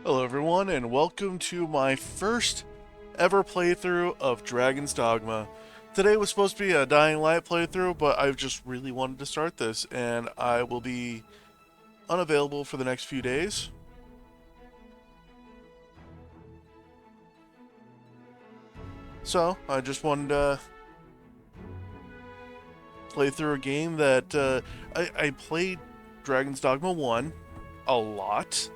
Hello everyone and welcome to my first ever playthrough of Dragon's Dogma. Today was supposed to be a Dying Light playthrough, but I just really wanted to start this and I will be unavailable for the next few days. So, I just wanted to play through a game that I played Dragon's Dogma 1 a lot.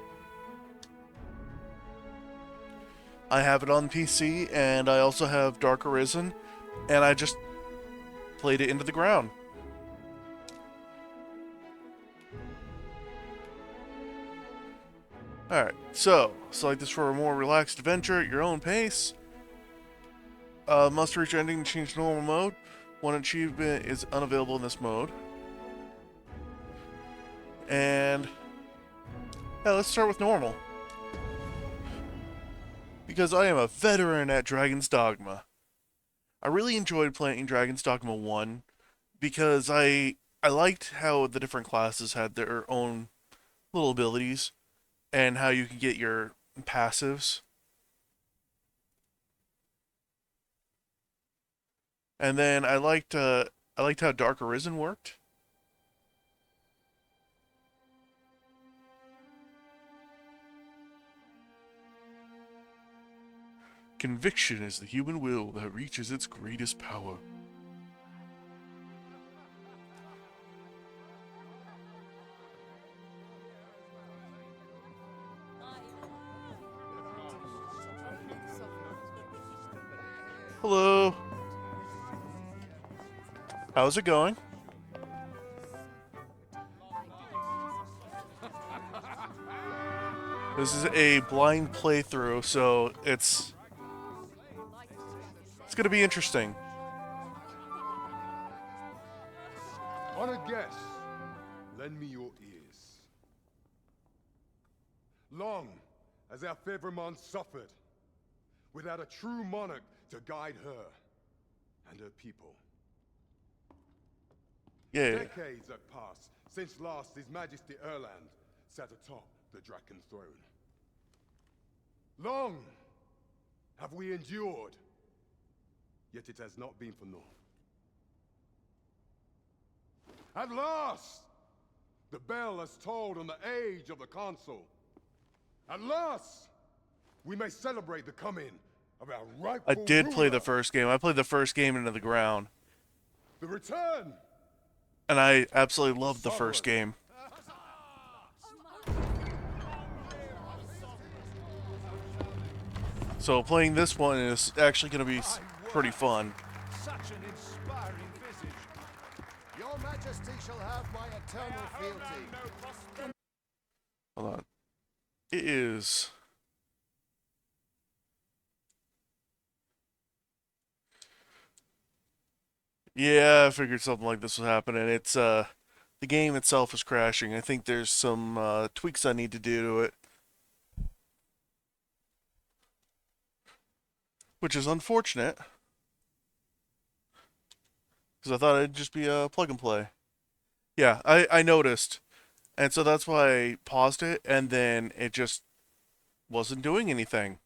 I have it on PC and I also have Dark Arisen, and I just played it into the ground. Alright, so select this for a more relaxed adventure at your own pace. Must reach ending to change to normal mode. One achievement is unavailable in this mode. And yeah, let's start with normal. Because I am a veteran at Dragon's Dogma. I really enjoyed playing Dragon's Dogma 1 because I liked how the different classes had their own little abilities and how you can get your passives. And then I liked how Dark Arisen worked. Conviction is the human will that reaches its greatest power. Hello. How's it going? This is a blind playthrough, so it's going to be interesting. Honored guests, lend me your ears. Long has our Fevrimon suffered, without a true monarch to guide her and her people. Yeah. Decades have passed since last His Majesty Erland sat atop the Draken throne. Long have we endured, yet it has not been for naught. At last, the bell has tolled on the age of the Council. At last, we may celebrate the coming of our rightful I did play the ruler. first game. I played the first game into the ground. The return. And I absolutely loved the first game. So playing this one is actually going to be pretty fun. Such an inspiring visage. Your Majesty shall have my eternal fealty. Hold on. It is... Yeah, I figured something like this would happen, and it's, the game itself is crashing. I think there's some, tweaks I need to do to it. Which is unfortunate. Because I thought it'd just be a plug and play. Yeah, I noticed. And so that's why I paused it, and then it just wasn't doing anything.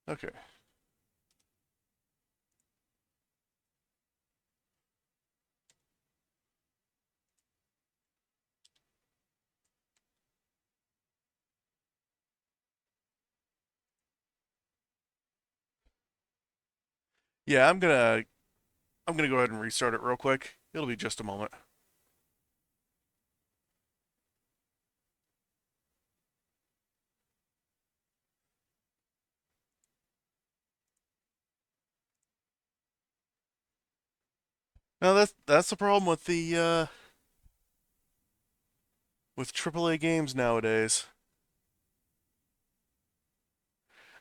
Okay. Yeah, I'm gonna go ahead and restart it real quick. It'll be just a moment. Now that's the problem with the with AAA games nowadays.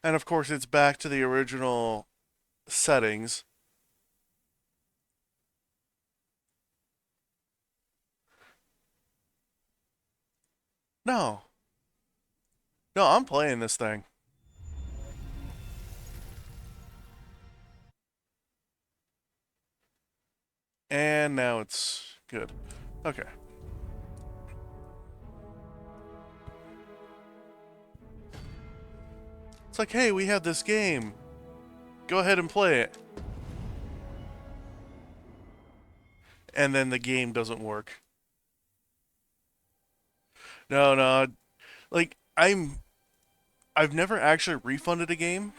And of course it's back to the original settings. No. No, I'm playing this thing. And now it's good. Okay. It's like, hey, we have this game. Go ahead and play it. And then the game doesn't work. No, no. Like, I've never actually refunded a game.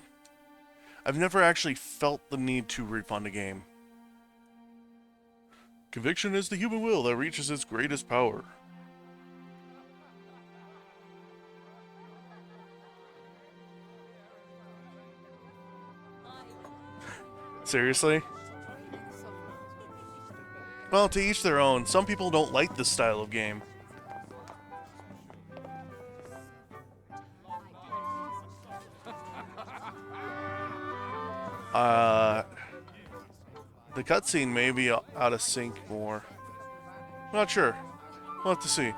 I've never actually felt the need to refund a game. Conviction is the human will that reaches its greatest power. Seriously? Well, to each their own. Some people don't like this style of game. The cutscene may be out of sync more. Not sure. We'll have to see.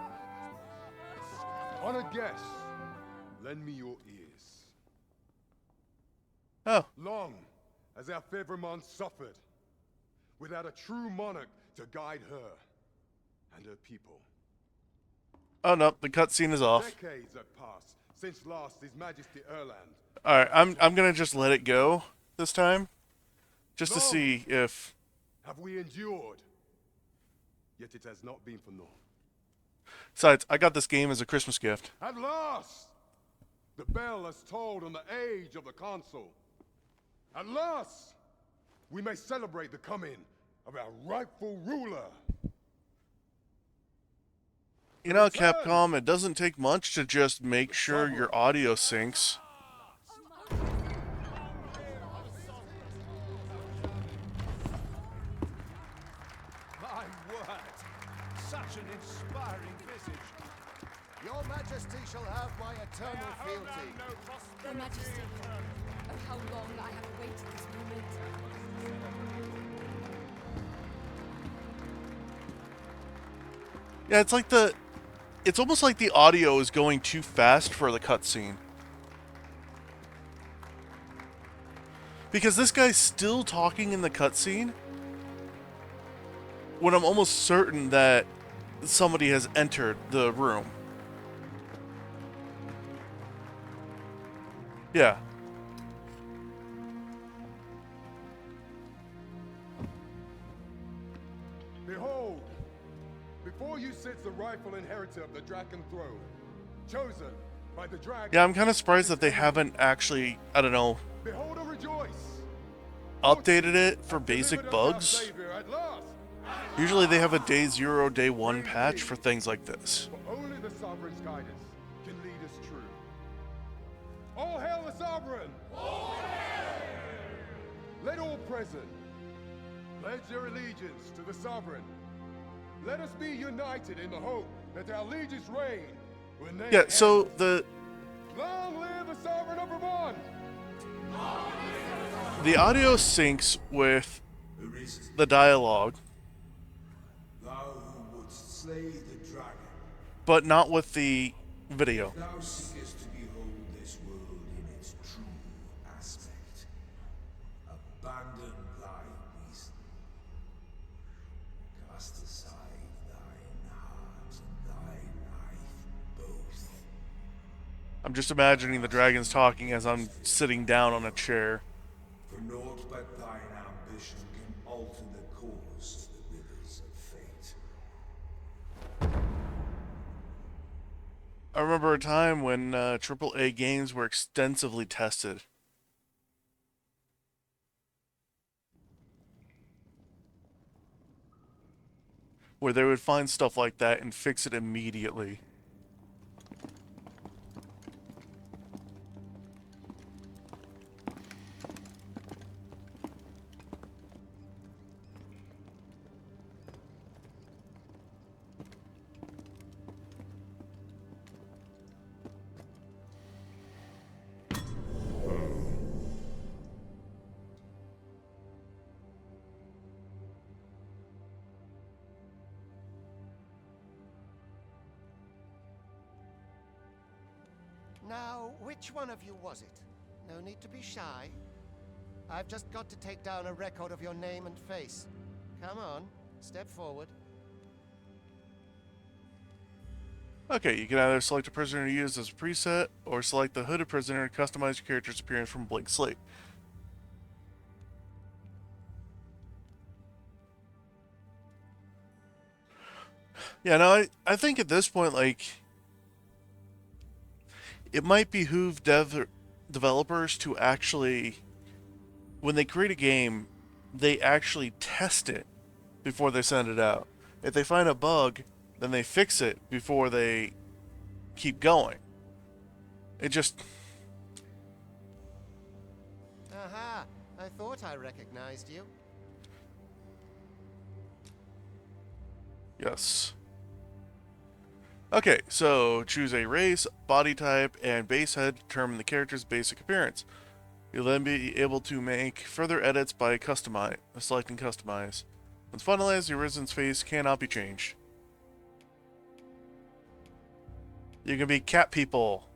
On a guess, lend me your ears. Oh, Long as our Fevrimon suffered, without a true monarch to guide her and her people. oh no, the cutscene is off. Decades have passed since last His Majesty Erland. All right, I'm gonna just let it go this time, just to Long see if. have we endured, yet it has not been for naught. Besides, I got this game as a Christmas gift. At last, the bell has tolled on the age of the console. At last, we may celebrate the coming of our rightful ruler. You know, Capcom, it doesn't take much to just make sure your audio syncs. My word! Such an inspiring visage. Your Majesty shall have my eternal fealty. Your Majesty, oh how long I have awaited this moment. Yeah, it's almost like the audio is going too fast for the cutscene. Because this guy's still talking in the cutscene when I'm almost certain that somebody has entered the room. Yeah. Behold, before you sits the rightful inheritor of the Draken throne, chosen by the dragon. Yeah, I'm kind of surprised that they haven't actually, I don't know, Behold and rejoice. updated it for basic Delivered us our bugs. Savior at last. Usually they have a day 0, day 1 patch for things like this. For only the Sovereign's guidance can lead us true. All hail the Sovereign! All hail! Let all present pledge their allegiance to the Sovereign. Let us be united in the hope that our allegiance reign when they Yeah, so the Long live the Sovereign of Vermont! audio syncs with the dialogue, Thou who wouldst slay the dragon, but not with the video. thou seekest to behold this world in its true aspect. Abandon thy reason. Cast aside thine heart and thy life both. I'm just imagining the dragons talking as I'm sitting down on a chair. For naught but thine ambition can alter the course of the rivers of fate. I remember a time when AAA games were extensively tested. Where they would find stuff like that and fix it immediately. Now, which one of you was it? No need to be shy. I've just got to take down a record of your name and face. Come on, step forward. Okay, you can either select a prisoner to use as a preset, or select the hooded prisoner to customize your character's appearance from a blank slate. Yeah, no, I think at this point, like, it might behoove developers to actually, when they create a game, they actually test it before they send it out. If they find a bug, then they fix it before they keep going. It just, Aha! I thought I recognized you. yes. Okay, so choose a race, body type, and base head to determine the character's basic appearance. You'll then be able to make further edits by selecting customize. Once finalized, the origin's face cannot be changed. You can be cat people.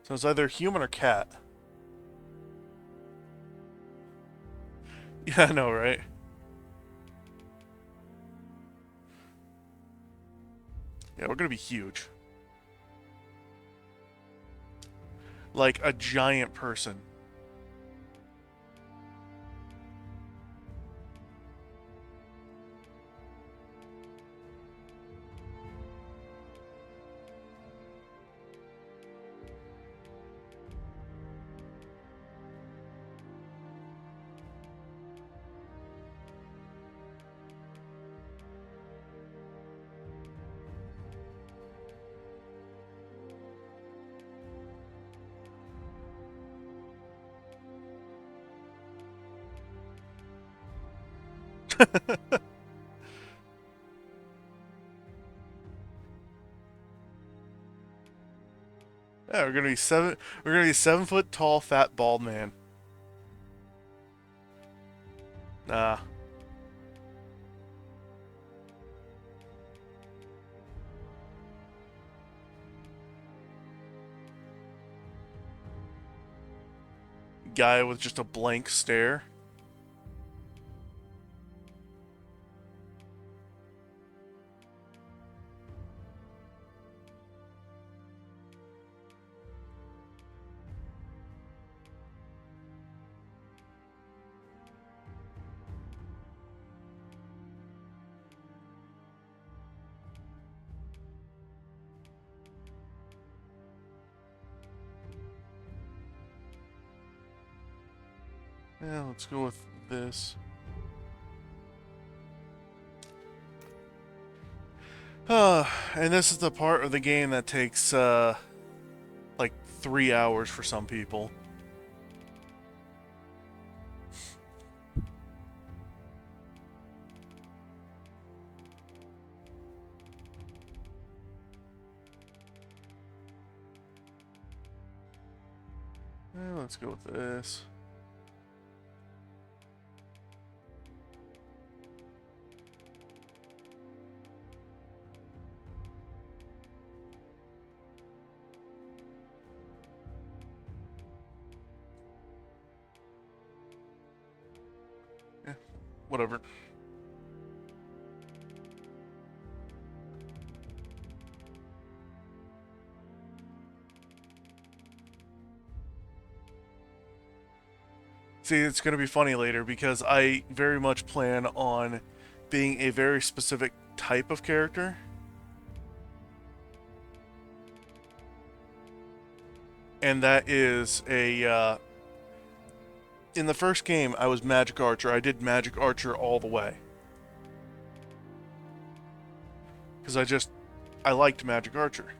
So it's either human or cat. Yeah, I know, right? Yeah, we're gonna be huge. Like a giant person. Yeah, we're gonna be seven. We're gonna be 7 foot tall, fat, bald man. Nah. Guy with just a blank stare. Yeah, let's go with this. And this is the part of the game that takes like 3 hours for some people. Yeah, let's go with this. Yeah, whatever. See, it's going to be funny later because I very much plan on being a very specific type of character. And that is in the first game, I was Magic Archer. I did Magic Archer all the way. Because I liked Magic Archer.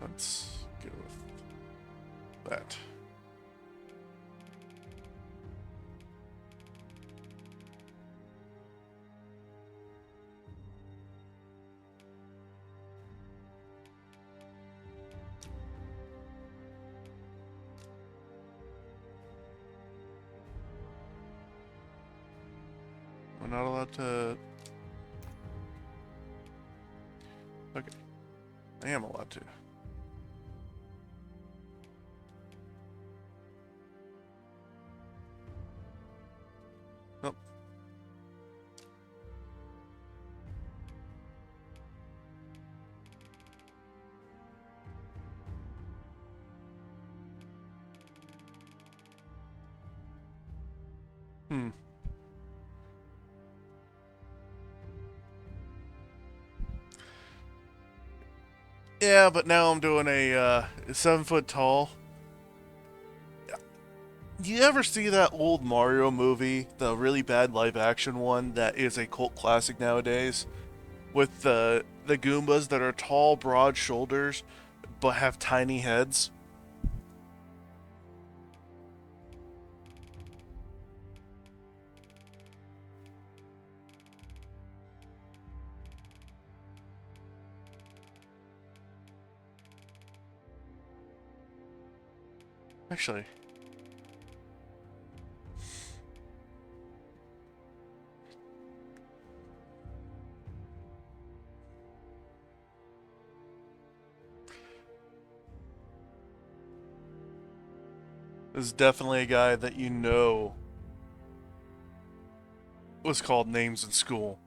Let's go with that. We're not allowed to... Okay. I am allowed to. Nope. Hmm. Yeah, but now I'm doing a 7 foot tall. Do you ever see that old Mario movie, the really bad live action one that is a cult classic nowadays, with the Goombas that are tall, broad shoulders but have tiny heads? Actually, this is definitely a guy that you know was called names in school.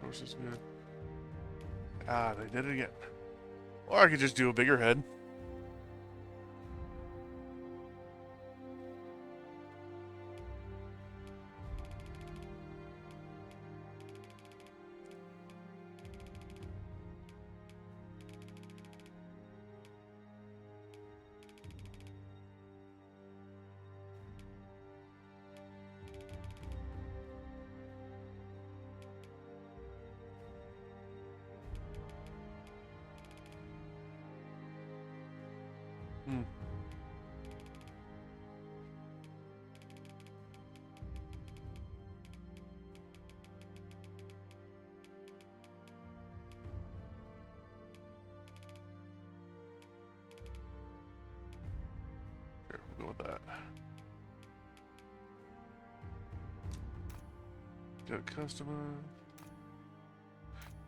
Source is good. Ah, they did it again. Or I could just do a bigger head. Hmm. Here, we'll go with that. Go customer.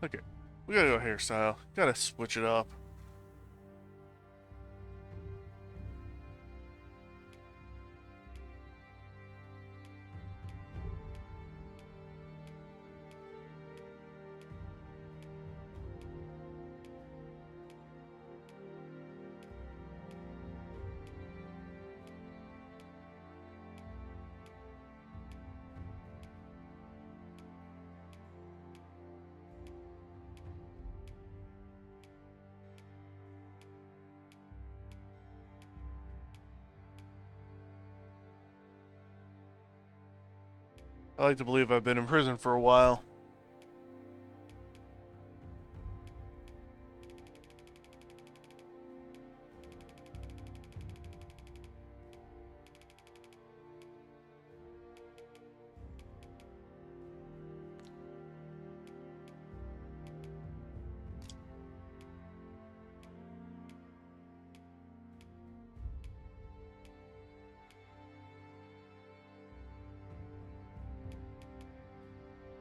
Okay. We gotta go hairstyle. Gotta switch it up. I like to believe I've been in prison for a while.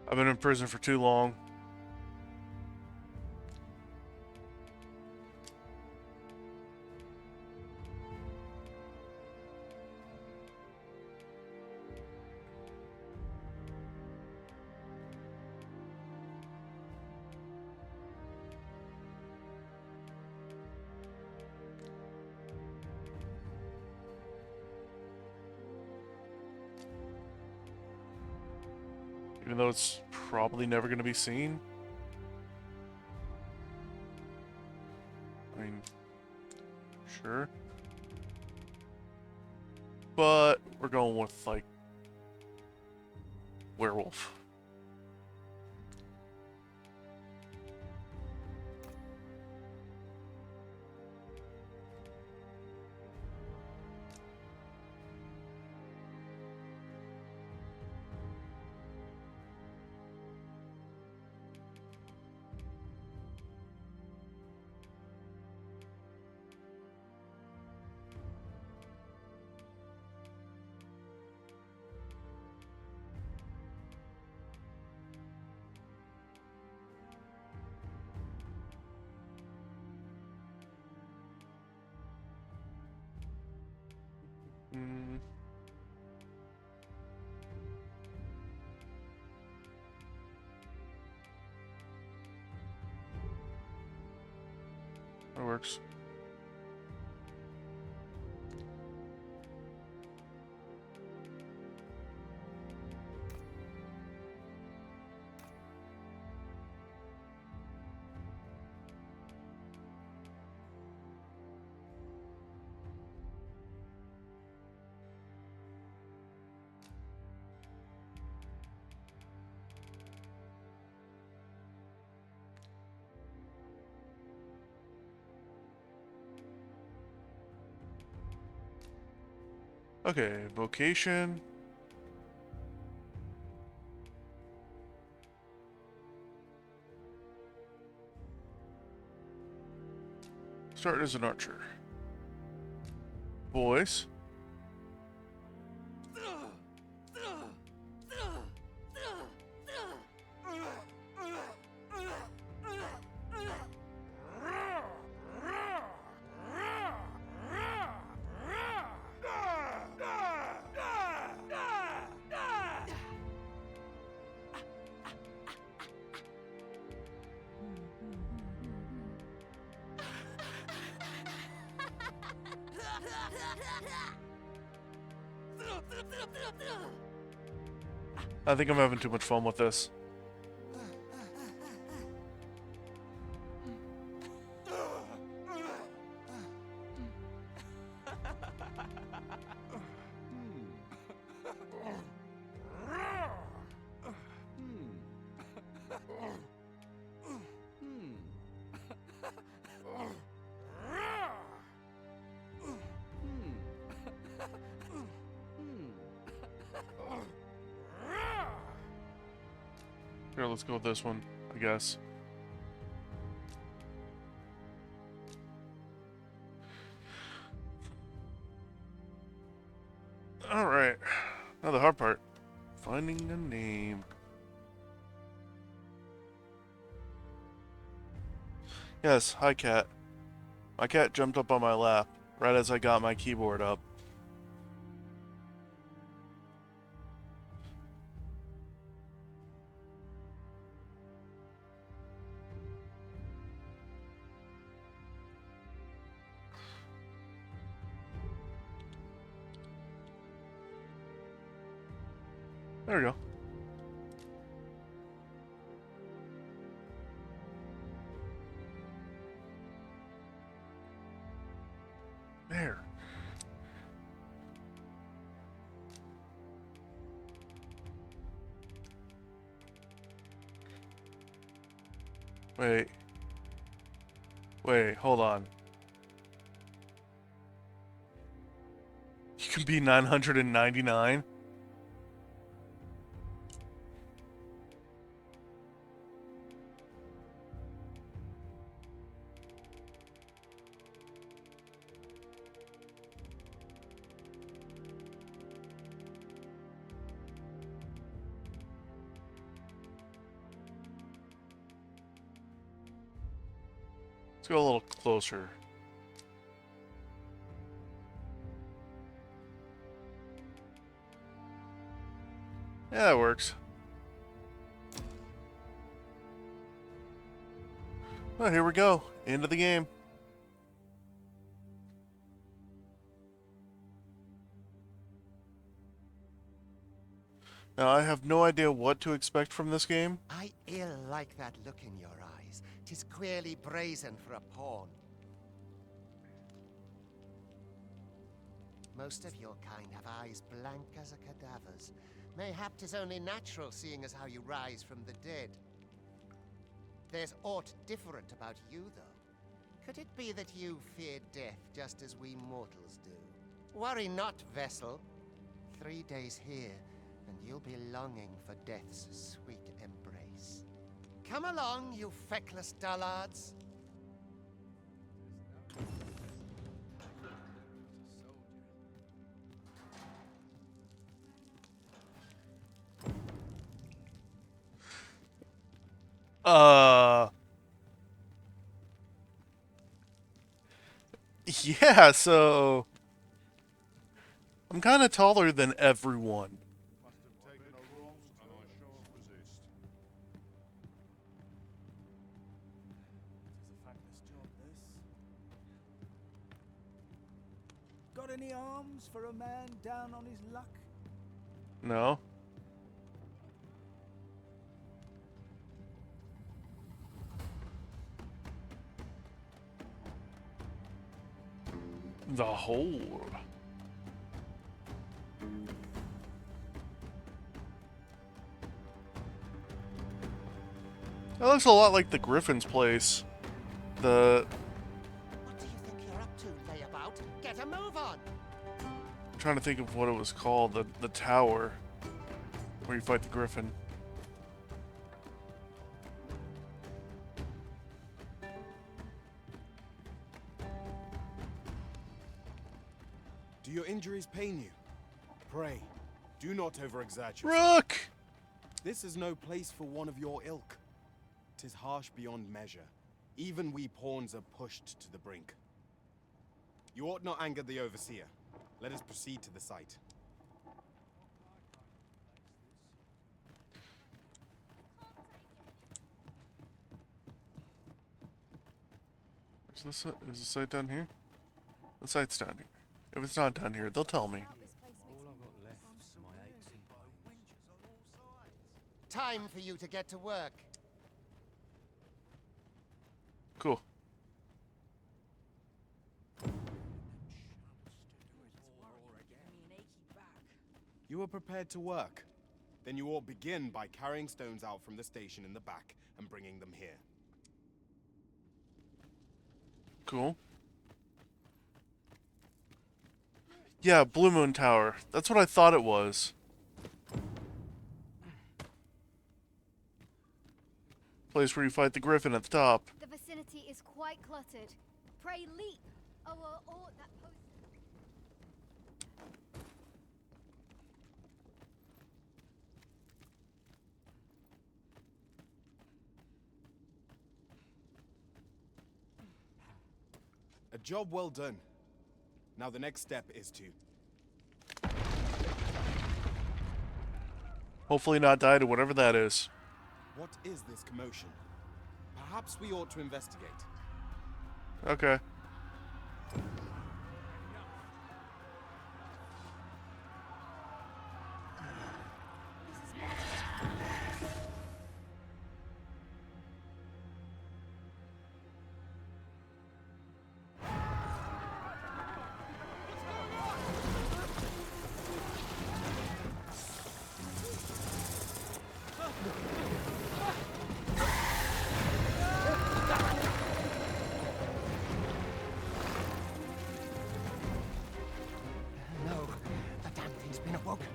I've been in prison for too long. Even though it's probably never going to be seen. I mean, sure. But we're going with, like, werewolf. works. Okay, vocation. Start as an archer. Voice. I think I'm having too much fun with this. Here, let's go with this one, I guess. Alright. Now the hard part. Finding a name. Yes, hi cat. My cat jumped up on my lap right as I got my keyboard up. There we go. There. Wait. Wait, hold on. You can be 999? Let's go a little closer. Yeah, that works. Well, here we go. End of the game. Now, I have no idea what to expect from this game. I ill like that look in your eyes. 'Tis queerly brazen for a pawn. Most of your kind have eyes blank as a cadaver's. Mayhap 'tis only natural, seeing as how you rise from the dead. There's aught different about you, though. Could it be that you fear death just as we mortals do? Worry not, vessel. 3 days here, and you'll be longing for death's sweet embrace. Come along, you feckless dullards. Yeah, so I'm kind of taller than everyone. Must have taken a wrong, and I shan't resist. It is a thankless job, this. any alms for a man down on his luck? No. The hole. That looks a lot like the Griffin's place. The What do you think you're up to, layabout? Get a move on! I'm trying to think of what it was called. The tower where you fight the Griffin. Do your injuries pain you? Pray, do not overexert yourself. Rook! This is no place for one of your ilk. 'Tis harsh beyond measure. Even we pawns are pushed to the brink. You ought not anger the overseer. Let us proceed to the site. Is the site down here? The site's down here. If it's not down here, they'll tell me. Time for you to get to work. Cool. You are prepared to work. Then you ought begin by carrying stones out from the station in the back and bringing them here. Cool. Yeah, Blue Moon Tower. That's what I thought it was. Place where you fight the Griffin at the top. The vicinity is quite cluttered. Pray leap! Oh, or that post. A job well done. Now the next step is to... Hopefully not die to whatever that is. What is this commotion? Perhaps we ought to investigate. Okay. No, the damn thing's been awoken.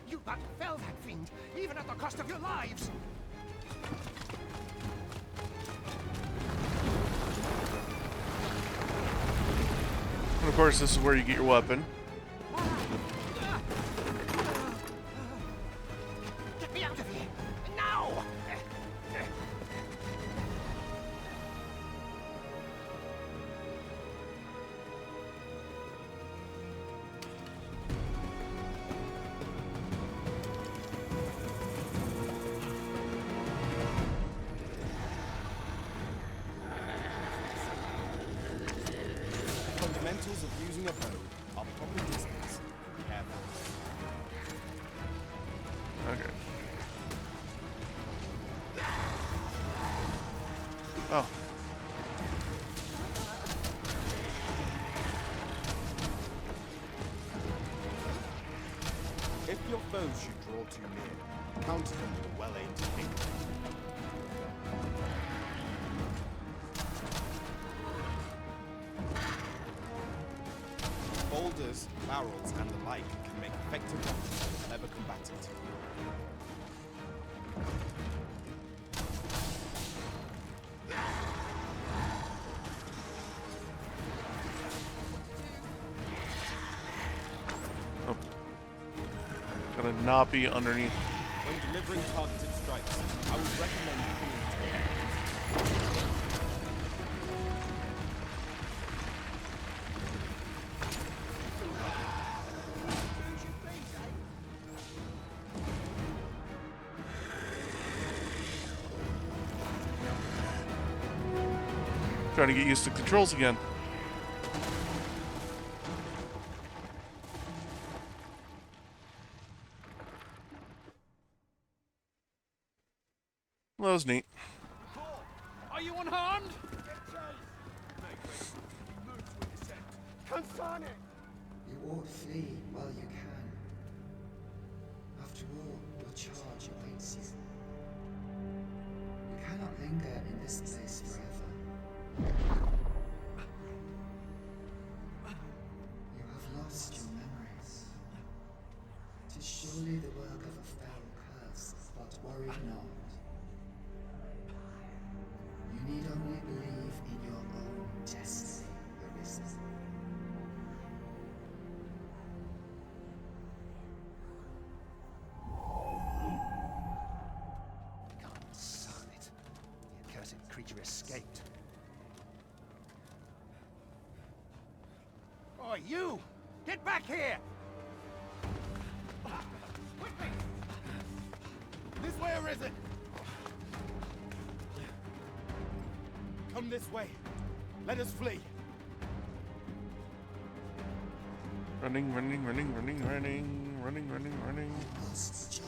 You but fell that fiend, even at the cost of your lives! And of course, this is where you get your weapon. Get me out of here! Now! Fundamentals of using a bow are proper distance. Careful. Okay. Oh. If your foes should draw too near, counter them with a well-aimed finger. Boulders, barrels, and the like can make effective weapons for a clever combatant. Oh. Gotta not be underneath. When delivering targeted strikes, I would recommend pulling tail. Trying to get used to controls again. Well, that was neat. Are you unharmed? You ought flee while you can. After all, your charge awaits you. You cannot linger in this place forever. You have lost your memories. 'Tis surely the work of a fell curse, but worry not. You need only believe in your own destiny, Arisen. Can't son it. The accursed creature escaped. Oh, you! Get back here! Quickly! This way, Arisen! Come this way. Let us flee. Running, running, running, running, running, running, running, running. Lost John.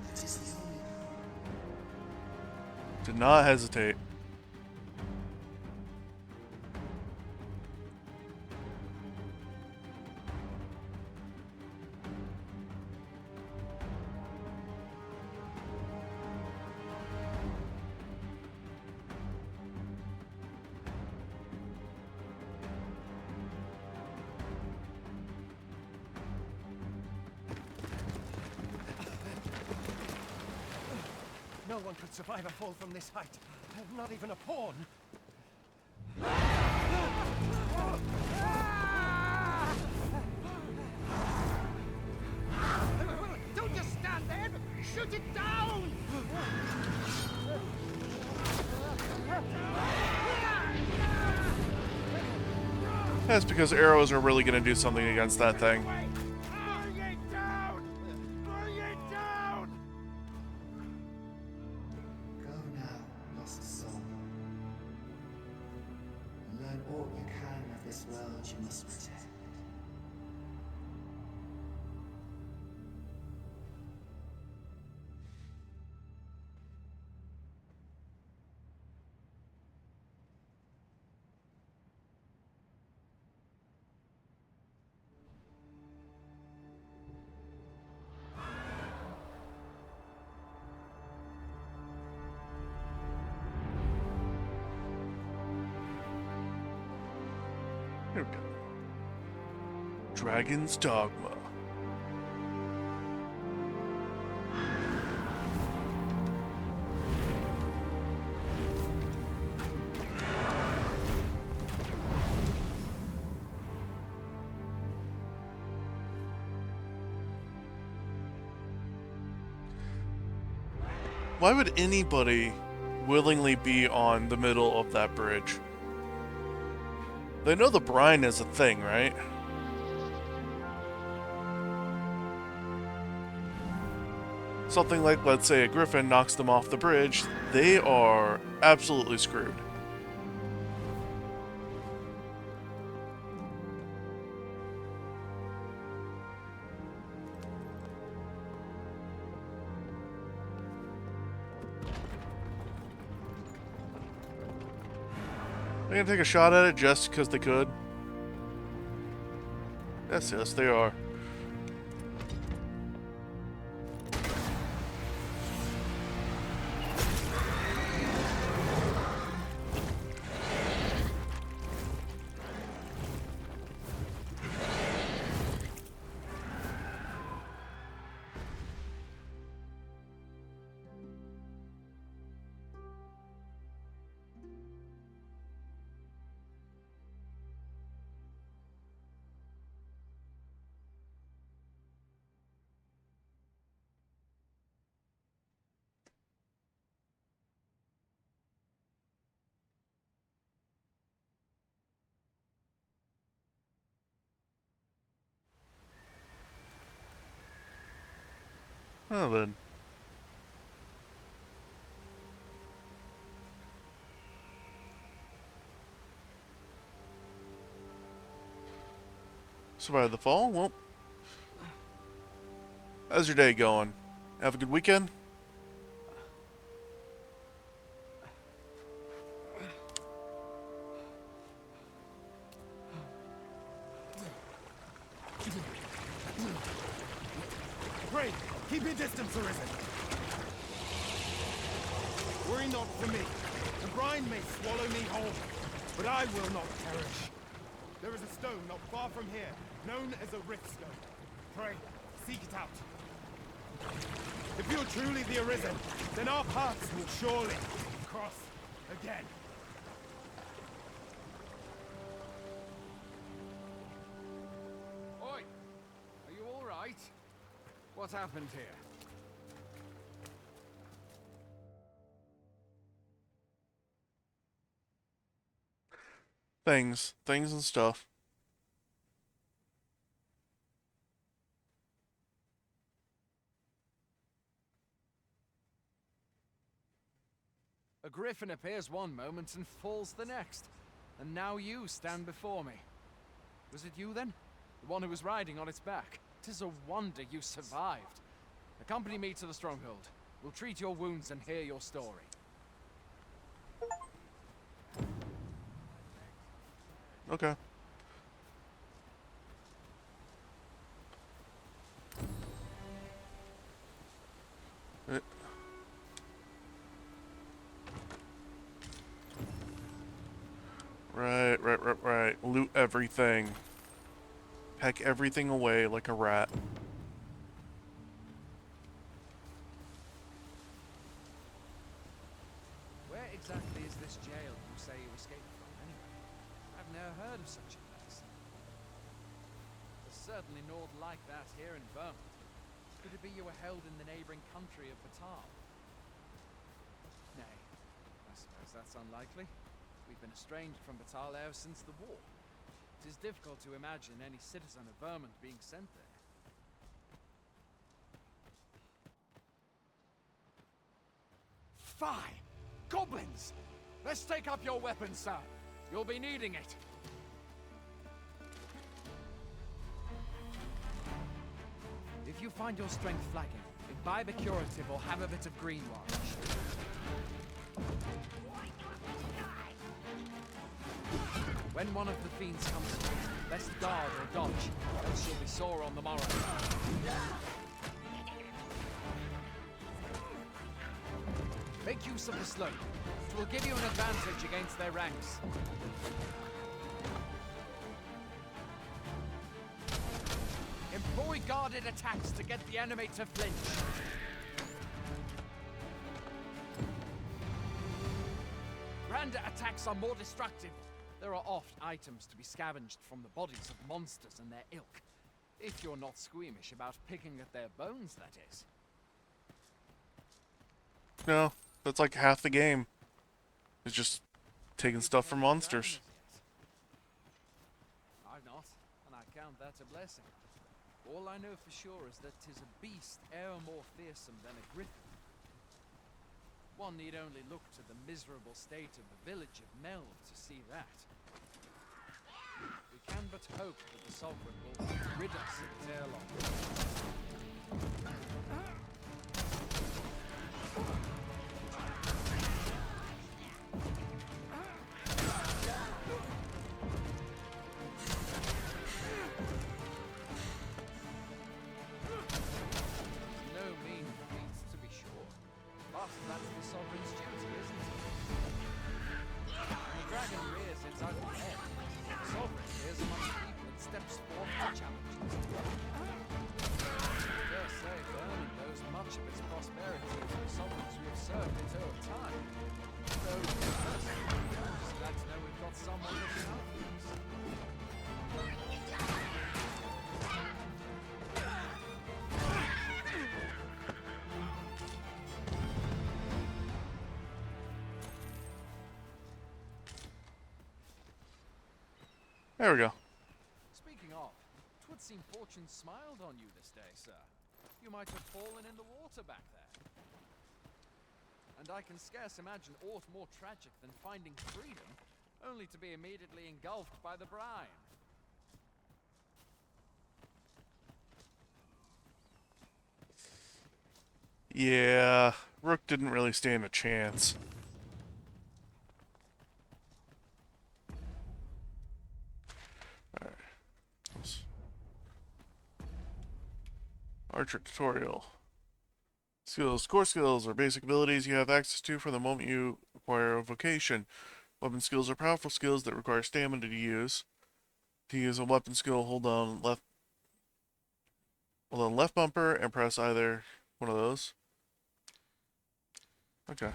That is the only. Did not hesitate. No one could survive a fall from this height. Not even a pawn. Don't just stand there! Shoot it down! That's because arrows are really going to do something against that thing. Bring it down! Bring it down! Go now, lost soul. Learn all you can of this world you must protect. Here we go. Dragon's Dogma. Why would anybody willingly be on the middle of that bridge? They know the brine is a thing, right? Something like, let's say, a griffin knocks them off the bridge, they are absolutely screwed. They're gonna take a shot at it just because they could. Yes, yes, they are. Well then. Survive the fall? Well, how's your day going? Have a good weekend? Pray, keep your distance, Arisen. Worry not for me. The brine may swallow me whole, but I will not perish. There is a stone not far from here, known as a rift stone. Pray, seek it out. If you're truly the Arisen, then our paths will surely cross again. Oi! Are you all right? What happened here? Things and stuff. A griffin appears one moment and falls the next. And now you stand before me. Was it you then? The one who was riding on its back? 'Tis a wonder you survived. Accompany me to the stronghold. We'll treat your wounds and hear your story. Okay. Right. Loot everything. Pack everything away like a rat. Where exactly is this jail you say you escaped from, anyway? I've never heard of such a place. There's certainly naught like that here in Vermont. Could it be you were held in the neighboring country of Batal? Nay, I suppose that's unlikely. We've been estranged from Batal ever since the war. It is difficult to imagine any citizen of Vermont being sent there. Fie! Goblins! Let's take up your weapons, sir. You'll be needing it. If you find your strength flagging, imbibe a curative or have a bit of green wash. When one of the fiends comes to you, best guard or dodge, else you'll be sore on the morrow. Make use of the slope. It will give you an advantage against their ranks. Employ guarded attacks to get the enemy to flinch. Random attacks are more destructive. There are oft items to be scavenged from the bodies of monsters and their ilk. If you're not squeamish about picking at their bones, that is. No, that's like half the game. It's just taking stuff from monsters. I've not, and I count that a blessing. All I know for sure is that 'tis a beast e'er more fearsome than a griffin. One need only look to the miserable state of the village of Melv to see that. We can but hope that the Sovereign will rid us of it ere long. No mean feat, to be sure. But that's the Sovereign's duty, isn't it? When the dragon rears its ugly head, the Sovereign appears among the people and steps forth to challenge it. I dare say Vernon knows much of its prosperity as the Sovereigns who have served it over time. Though, I'm just glad to know we've got someone looking out for us. There we go. Speaking of, 'twould seem fortune smiled on you this day, sir. You might have fallen in the water back there. And I can scarce imagine aught more tragic than finding freedom, only to be immediately engulfed by the brine. Yeah, Rook didn't really stand a chance. Alright. Archer tutorial. Skills. Core skills are basic abilities you have access to from the moment you acquire a vocation. Weapon skills are powerful skills that require stamina to use. To use a weapon skill, hold on left bumper and press either one of those. Okay.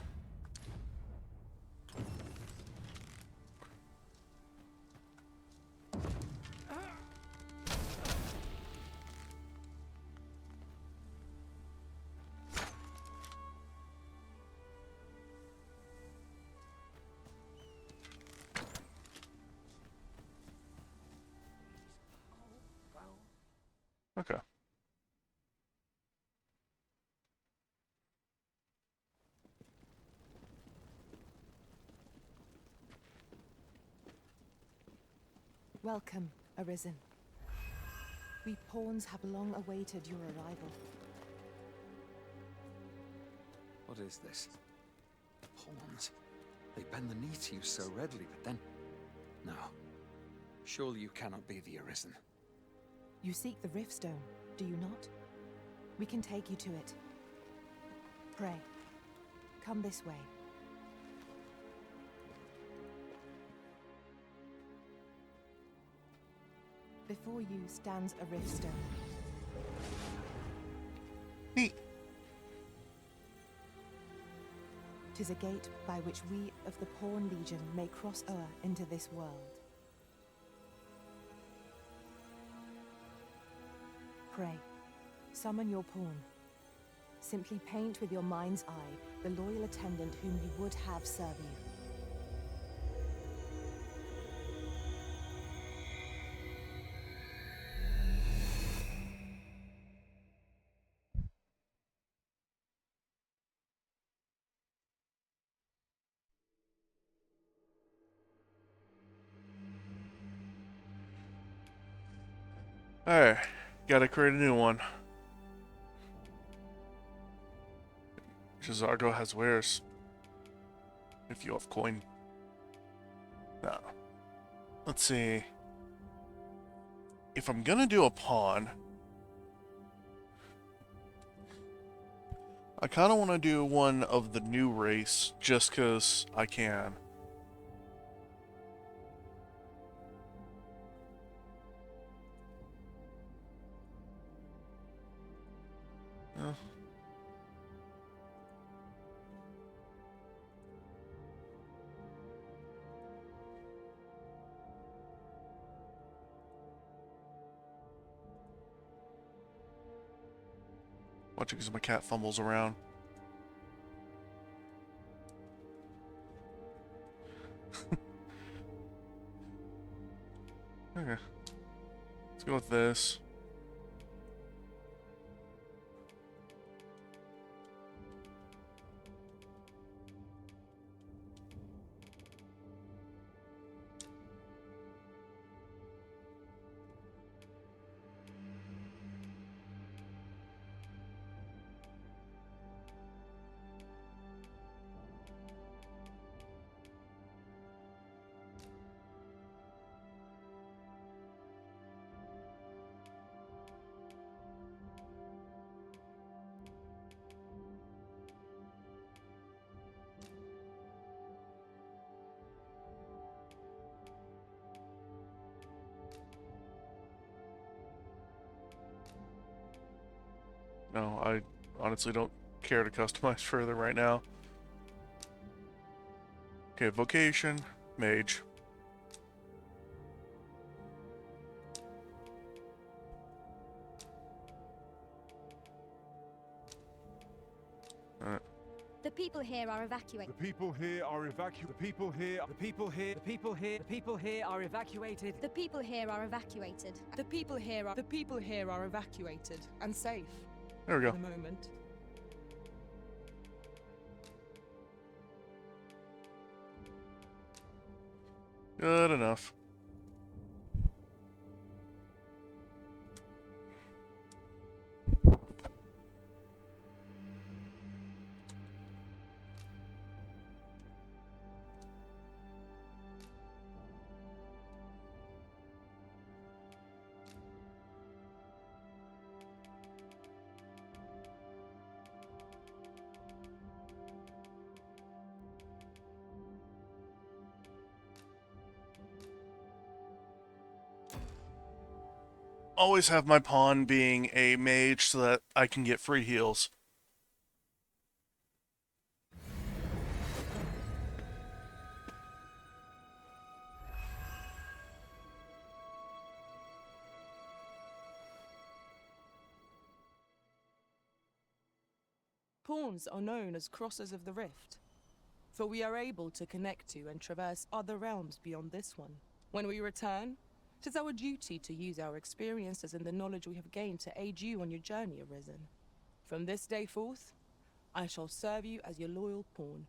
Okay. Welcome, Arisen. We pawns have long awaited your arrival. What is this? Pawns. They bend the knee to you so readily, but then... No. Surely you cannot be the Arisen. You seek the Riftstone, do you not? We can take you to it. Pray. Come this way. Before you stands a Riftstone. Neat. 'Tis a gate by which we of the Pawn Legion may cross o'er into this world. Pray, summon your pawn. Simply paint with your mind's eye the loyal attendant whom you would have serve you. Alright. Gotta create a new one. Jazargo has wares. If you have coin. No. Let's see. If I'm gonna do a pawn, I kind of want to do one of the new race just because I can. Yeah. Watch it because my cat fumbles around. Okay. Let's go with this. No, I honestly don't care to customize further right now. Okay, vocation, mage. The people here are evacuated. The people here are evacuated. The people here. The people here, the people here, the people here are evacuated. The people here are evacuated. The people here are evacuated and safe. There we go. For the moment. Good enough. always have my pawn being a mage so that I can get free heals. Pawns are known as crossers of the rift, for we are able to connect to and traverse other realms beyond this one. When we return, it is our duty to use our experiences and the knowledge we have gained to aid you on your journey, Arisen. From this day forth, I shall serve you as your loyal pawn,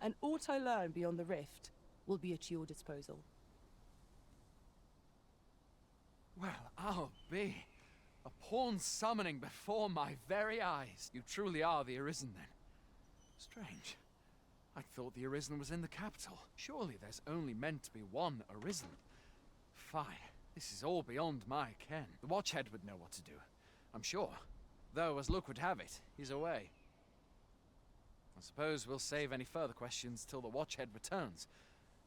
and aught I learn beyond the rift will be at your disposal. Well, I'll be. A pawn summoning before my very eyes. You truly are the Arisen, then. Strange. I thought the Arisen was in the capital. Surely there's only meant to be one Arisen. Fine. This is all beyond my ken. The Watchhead would know what to do, I'm sure. Though, as luck would have it, he's away. I suppose we'll save any further questions till the Watchhead returns.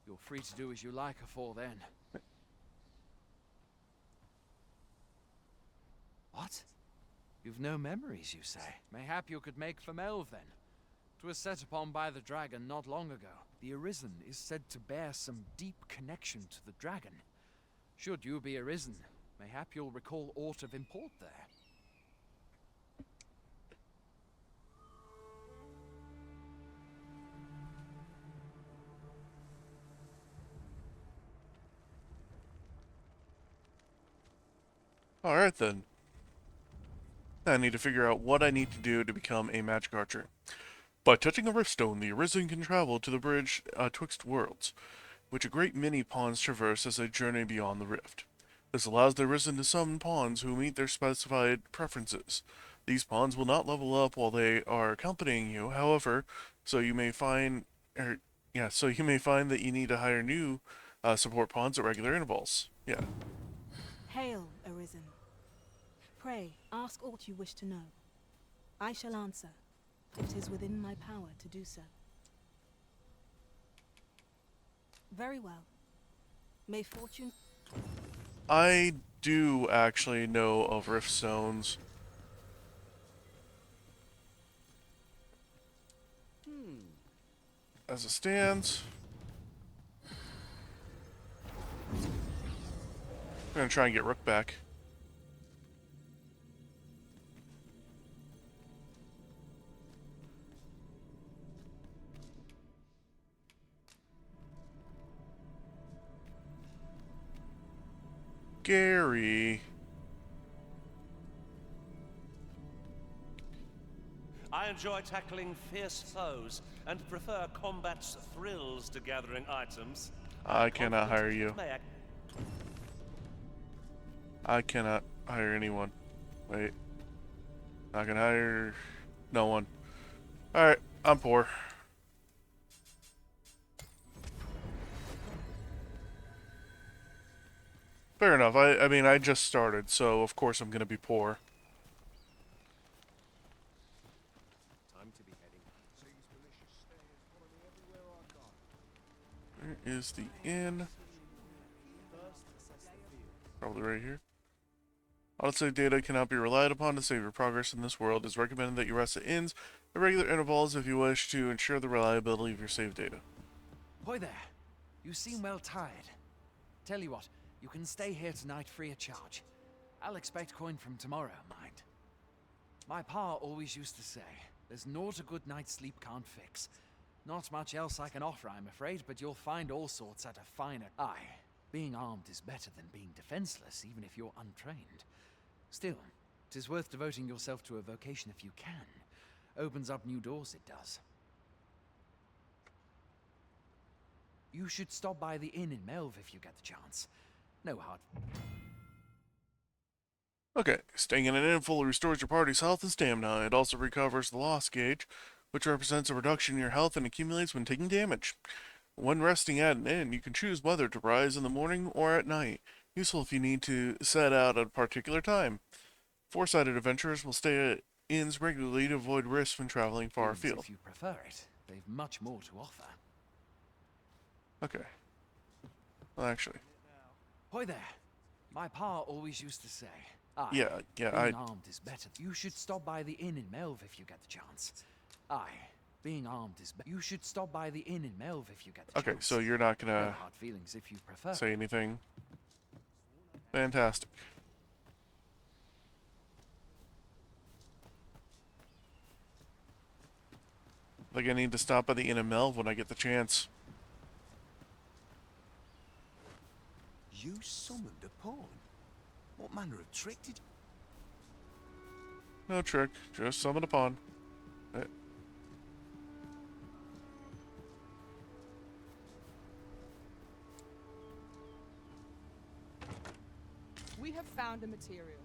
You're free to do as you like afore then. What? You've no memories, you say? Mayhap you could make for Melve, then. 'Twas set upon by the dragon not long ago. The Arisen is said to bear some deep connection to the dragon. Should you be Arisen, mayhap you'll recall aught of import there. Alright then. I need to figure out what I need to do to become a magic archer. By touching a riftstone, the Arisen can travel to the bridge twixt worlds, which a great many pawns traverse as they journey beyond the rift. This allows the Arisen to summon pawns who meet their specified preferences. These pawns will not level up while they are accompanying you, however, so you may find that you need to hire new support pawns at regular intervals. Yeah. Hail, Arisen. Pray, ask aught you wish to know. I shall answer. It is within my power to do so. Very well. May fortune... I do actually know of rift stones. As it stands, I'm gonna try and get Rook back. Gary. I enjoy tackling fierce foes and prefer combat's thrills to gathering items. I cannot hire you. I cannot hire anyone. Wait. I can hire no one. Alright, I'm poor. Fair enough. I mean, I just started, so of course I'm gonna be poor. Time to be heading. Where is the inn? Probably right here. Autosave data cannot be relied upon to save your progress in this world. It is recommended that you rest at inns at regular intervals if you wish to ensure the reliability of your save data. Boy there, you seem well tired. Tell you what, you can stay here tonight free of charge. I'll expect coin from tomorrow, mind. My pa always used to say, there's naught a good night's sleep can't fix. Not much else I can offer, I'm afraid, but you'll find all sorts at a finer... Aye, being armed is better than being defenseless, even if you're untrained. Still, 'tis worth devoting yourself to a vocation if you can. Opens up new doors, it does. You should stop by the inn in Melve if you get the chance. No hard... Okay, staying in an inn fully restores your party's health and stamina. It also recovers the loss gauge, which represents a reduction in your health and accumulates when taking damage. When resting at an inn, you can choose whether to rise in the morning or at night. Useful if you need to set out at a particular time. Foresighted adventurers will stay at inns regularly to avoid risks when traveling far afield. If you prefer it, they've much more to offer. Okay. Well, actually. Hoy there. My pa always used to say, Yeah, being I armed is better. You should stop by the inn in Melve if you get the chance. Aye, being armed is better. You should stop by the inn in Melve if you get the okay, chance. so you're not No gonna hard feelings if you prefer. say anything. Fantastic. Like I need to stop by the Inn of Melv when I get the chance. You summoned a pawn? What manner of trick did No trick, just summon a pawn. We have found a material.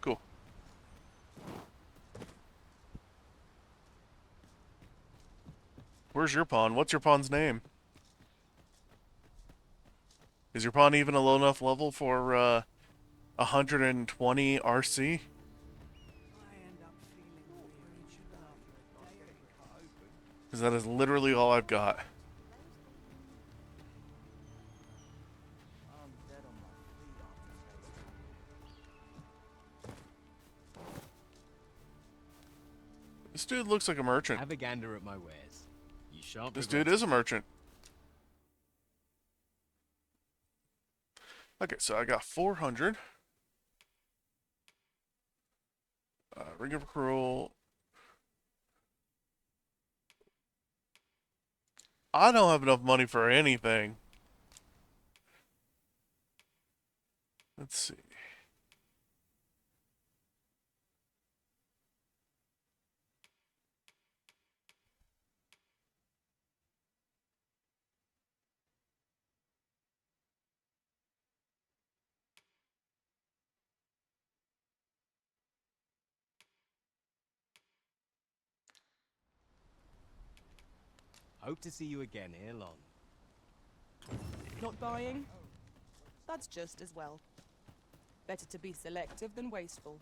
Cool. Where's your pawn? What's your pawn's name? Is your pawn even a low enough level for 120 RC? Because that is literally all I've got. This dude looks like a merchant. Have a gander at my wares. You shan't. This dude is a merchant. Okay, so I got 400. Ring of Cruel. I don't have enough money for anything. Let's see. Hope to see you again ere long. Not buying? That's just as well. Better to be selective than wasteful.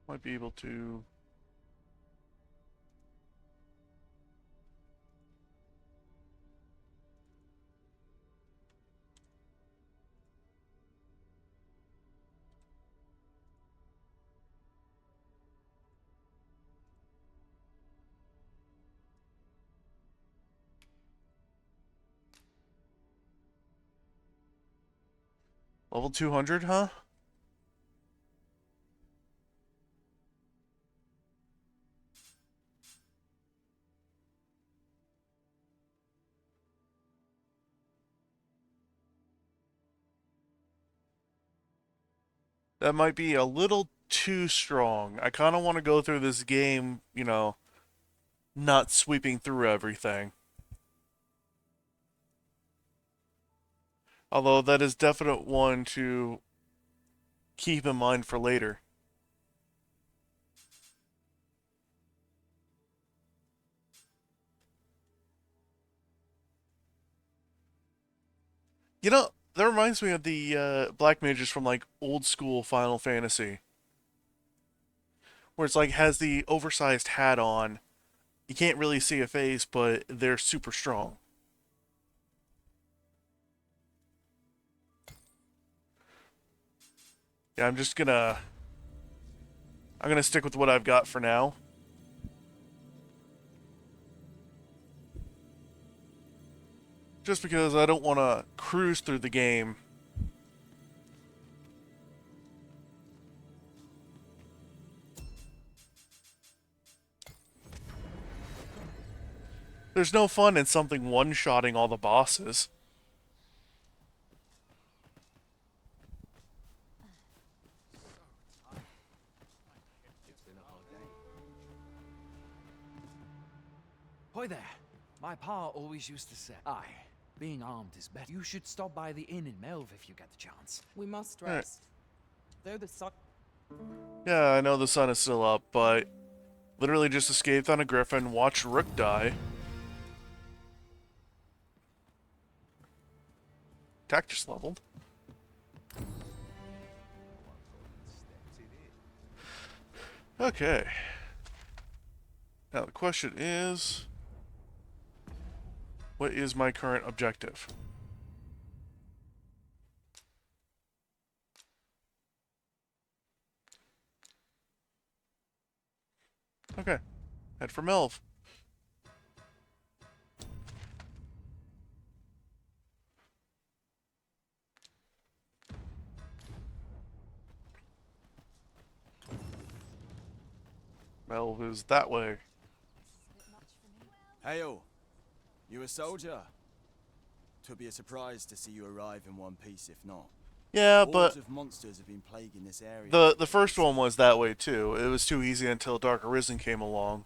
Might be able to... Level 200, huh? That might be a little too strong. I kind of want to go through this game, you know, not sweeping through everything. Although that is definite one to keep in mind for later. You know, that reminds me of the black mages from like old school Final Fantasy. Where it's like has the oversized hat on. You can't really see a face, but they're super strong. Yeah, I'm gonna stick with what I've got for now. Just because I don't want to cruise through the game. There's no fun in something one-shotting all the bosses. Hi there. My pa always used to say, aye, being armed is better. You should stop by the inn in Melv if you get the chance. We must Alright. rest. Though the sun... Yeah, I know the sun is still up, but literally just escaped on a griffin, watched Rook die. Attack just leveled. Okay. Now the question is, what is my current objective? Okay. Head for Melv. Melv is that way. Hail! You a soldier? Twould be a surprise to see you arrive in one piece, if not. Yeah, but Hordes of monsters have been plaguing this area. the first one was that way too. It was too easy until Dark Arisen came along.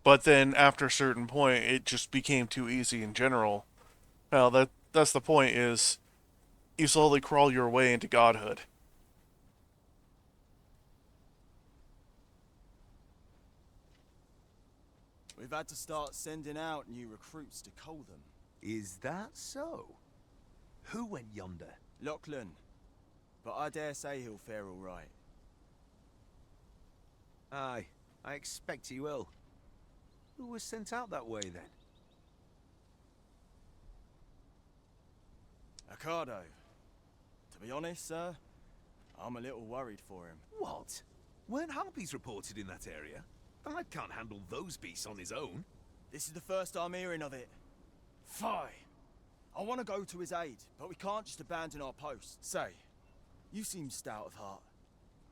But then after a certain point, it just became too easy in general. Well, that's the point, is you slowly crawl your way into godhood. We've had to start sending out new recruits to Coldham. Is that so? Who went yonder? Lachlan. But I dare say he'll fare all right. Aye, I expect he will. Who was sent out that way, then? Ocado. To be honest, sir, I'm a little worried for him. What? Weren't harpies reported in that area? I can't handle those beasts on his own. This is the first I'm hearing of it. Fie! I want to go to his aid, but we can't just abandon our post. Say, you seem stout of heart.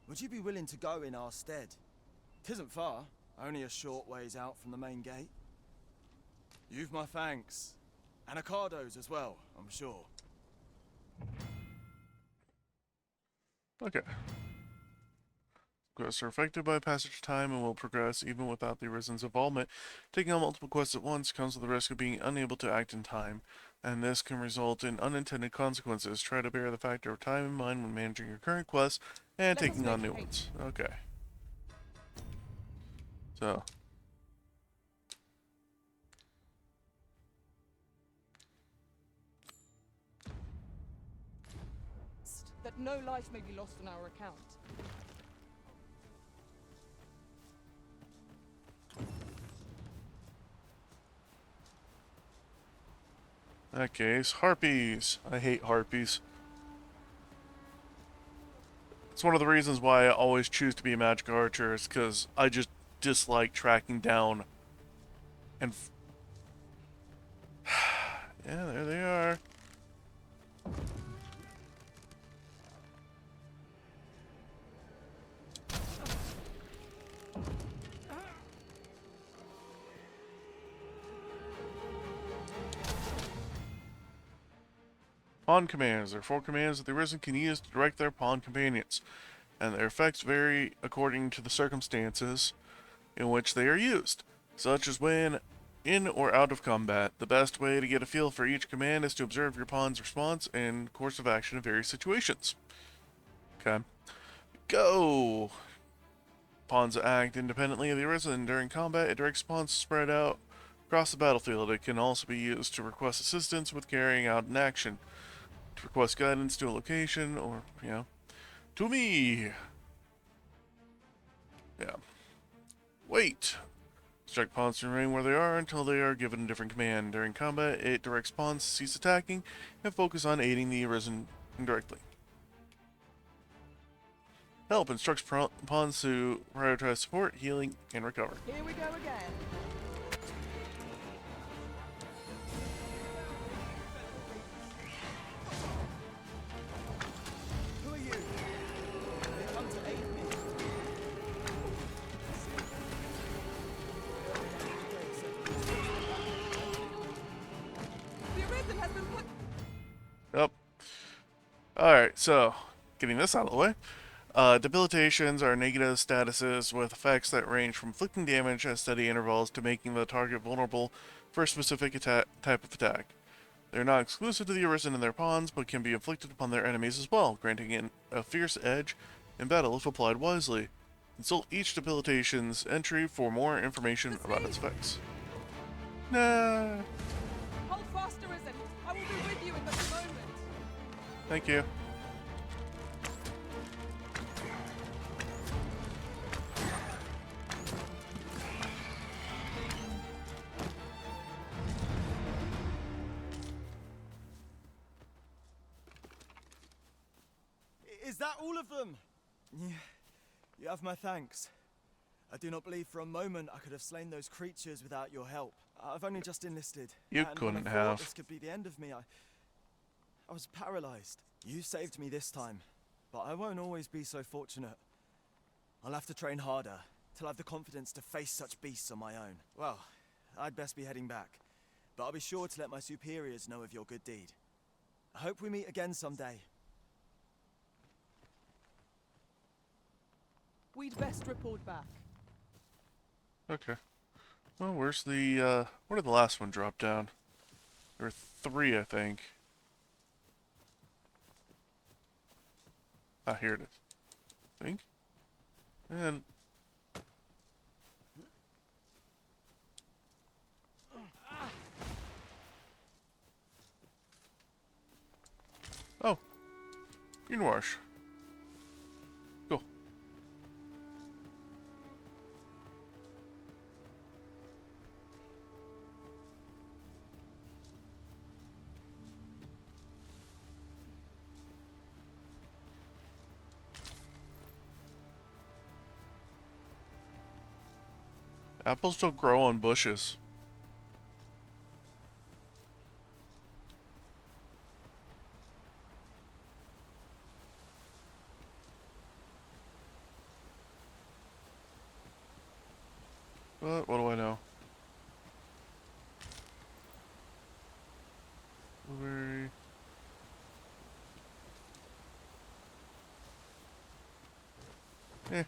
Would you be willing to go in our stead? 'Tisn't far, only a short ways out from the main gate. You've my thanks. And Ocado's as well, I'm sure. Okay. Quests are affected by passage of time and will progress even without the Arisen's involvement. Taking on multiple quests at once comes with the risk of being unable to act in time, and this can result in unintended consequences. Try to bear the factor of time in mind when managing your current quests and taking on new ones. Okay. So. That no life may be lost on our account. In that case, harpies. I hate harpies. It's one of the reasons why I always choose to be a magic archer, is because I just dislike tracking down and yeah, there they are. Pawn commands. There are 4 commands that the Arisen can use to direct their pawn companions, and their effects vary according to the circumstances in which they are used, such as when in or out of combat. The best way to get a feel for each command is to observe your pawn's response and course of action in various situations. Okay. Go! Pawns act independently of the Arisen. During combat, it directs pawns to spread out across the battlefield. It can also be used to request assistance with carrying out an action, to request guidance to a location, or, to me! Yeah. Wait! Instruct pawns to remain where they are until they are given a different command. During combat, it directs pawns to cease attacking and focus on aiding the Arisen indirectly. Help instructs pawns to prioritize support, healing, and recover. Here we go again. Who are you? They come to aid me. Alright, so, getting this out of the way. Debilitations are negative statuses with effects that range from inflicting damage at steady intervals to making the target vulnerable for a specific type of attack. They're not exclusive to the Arisen and their pawns, but can be inflicted upon their enemies as well, granting a fierce edge in battle if applied wisely. Consult each debilitation's entry for more information about its effects. Nah. Hold fast, Arisen. I will be with you in just a moment. Thank you. Is that all of them? Yeah, you have my thanks. I do not believe for a moment I could have slain those creatures without your help. I've only just enlisted. You and couldn't when I thought have. this could be the end of me, I was paralyzed. You saved me this time, but I won't always be so fortunate. I'll have to train harder till I have the confidence to face such beasts on my own. Well, I'd best be heading back, but I'll be sure to let my superiors know of your good deed. I hope we meet again someday. We'd best report back. Okay. Well, where's the, where did the last one drop down? There were 3, I think. Ah, here it is. I think. And... Oh. Greenwash. Cool. Apples don't grow on bushes. But what do I know? Blueberry. Eh.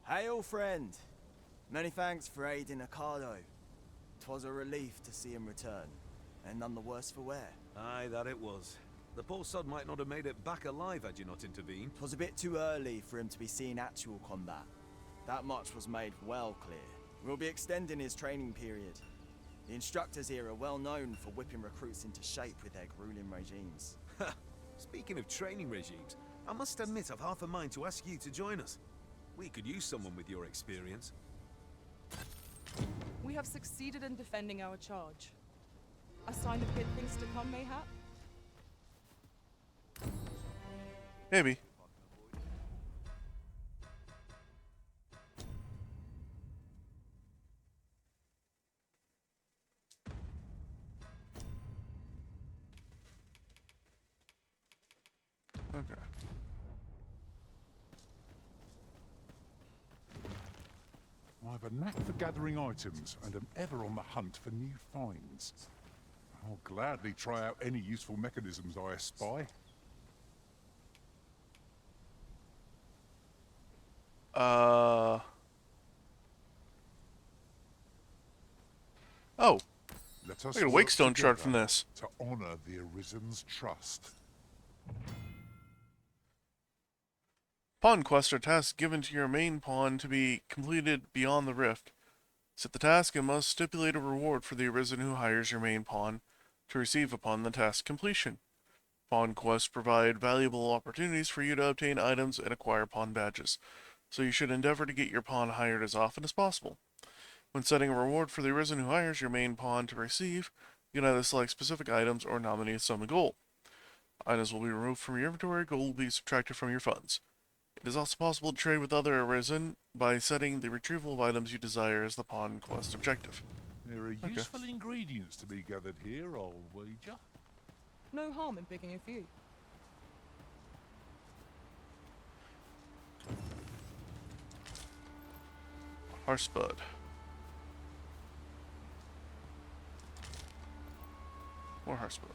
Hail, friend. Many thanks for aiding Ocado. 'Twas a relief to see him return, and none the worse for wear. Aye, that it was. The poor sod might not have made it back alive had you not intervened. 'Twas a bit too early for him to be seeing actual combat. That much was made well clear. We'll be extending his training period. The instructors here are well known for whipping recruits into shape with their grueling regimes. Speaking of training regimes, I must admit I've half a mind to ask you to join us. We could use someone with your experience. We have succeeded in defending our charge. A sign of good things to come, mayhap? Maybe. Okay. I have a knack for gathering items and am ever on the hunt for new finds. I'll gladly try out any useful mechanisms I espy. Oh. Let us I got a work Wakestone shard together from this. to honor the Arisen's trust. Pawn quests are tasks given to your main pawn to be completed beyond the rift. Set the task and must stipulate a reward for the Arisen who hires your main pawn to receive upon the task completion. Pawn quests provide valuable opportunities for you to obtain items and acquire pawn badges, so you should endeavor to get your pawn hired as often as possible. When setting a reward for the Arisen who hires your main pawn to receive, you can either select specific items or nominate some gold. Items will be removed from your inventory, gold will be subtracted from your funds. It is also possible to trade with other Arisen by setting the retrieval of items you desire as the pawn quest objective. There are useful ingredients to be gathered here, I'll wager. No harm in picking a few. Harspud. More Harspud.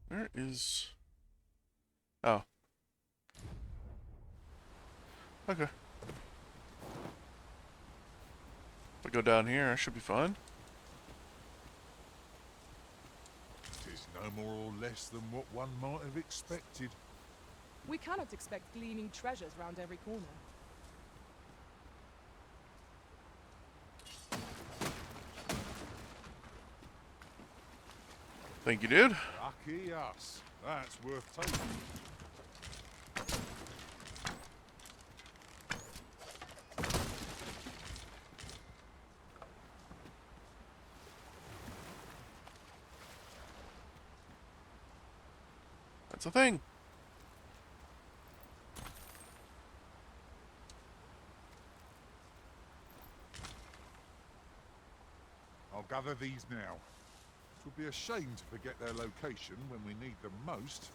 Where is... Oh. Okay. If I go down here, I should be fine. It's no more or less than what one might have expected. We cannot expect gleaming treasures round every corner. Thank you, dude. Lucky us. That's worth taking. That's a thing. I'll gather these now. It would be a shame to forget their location when we need them most.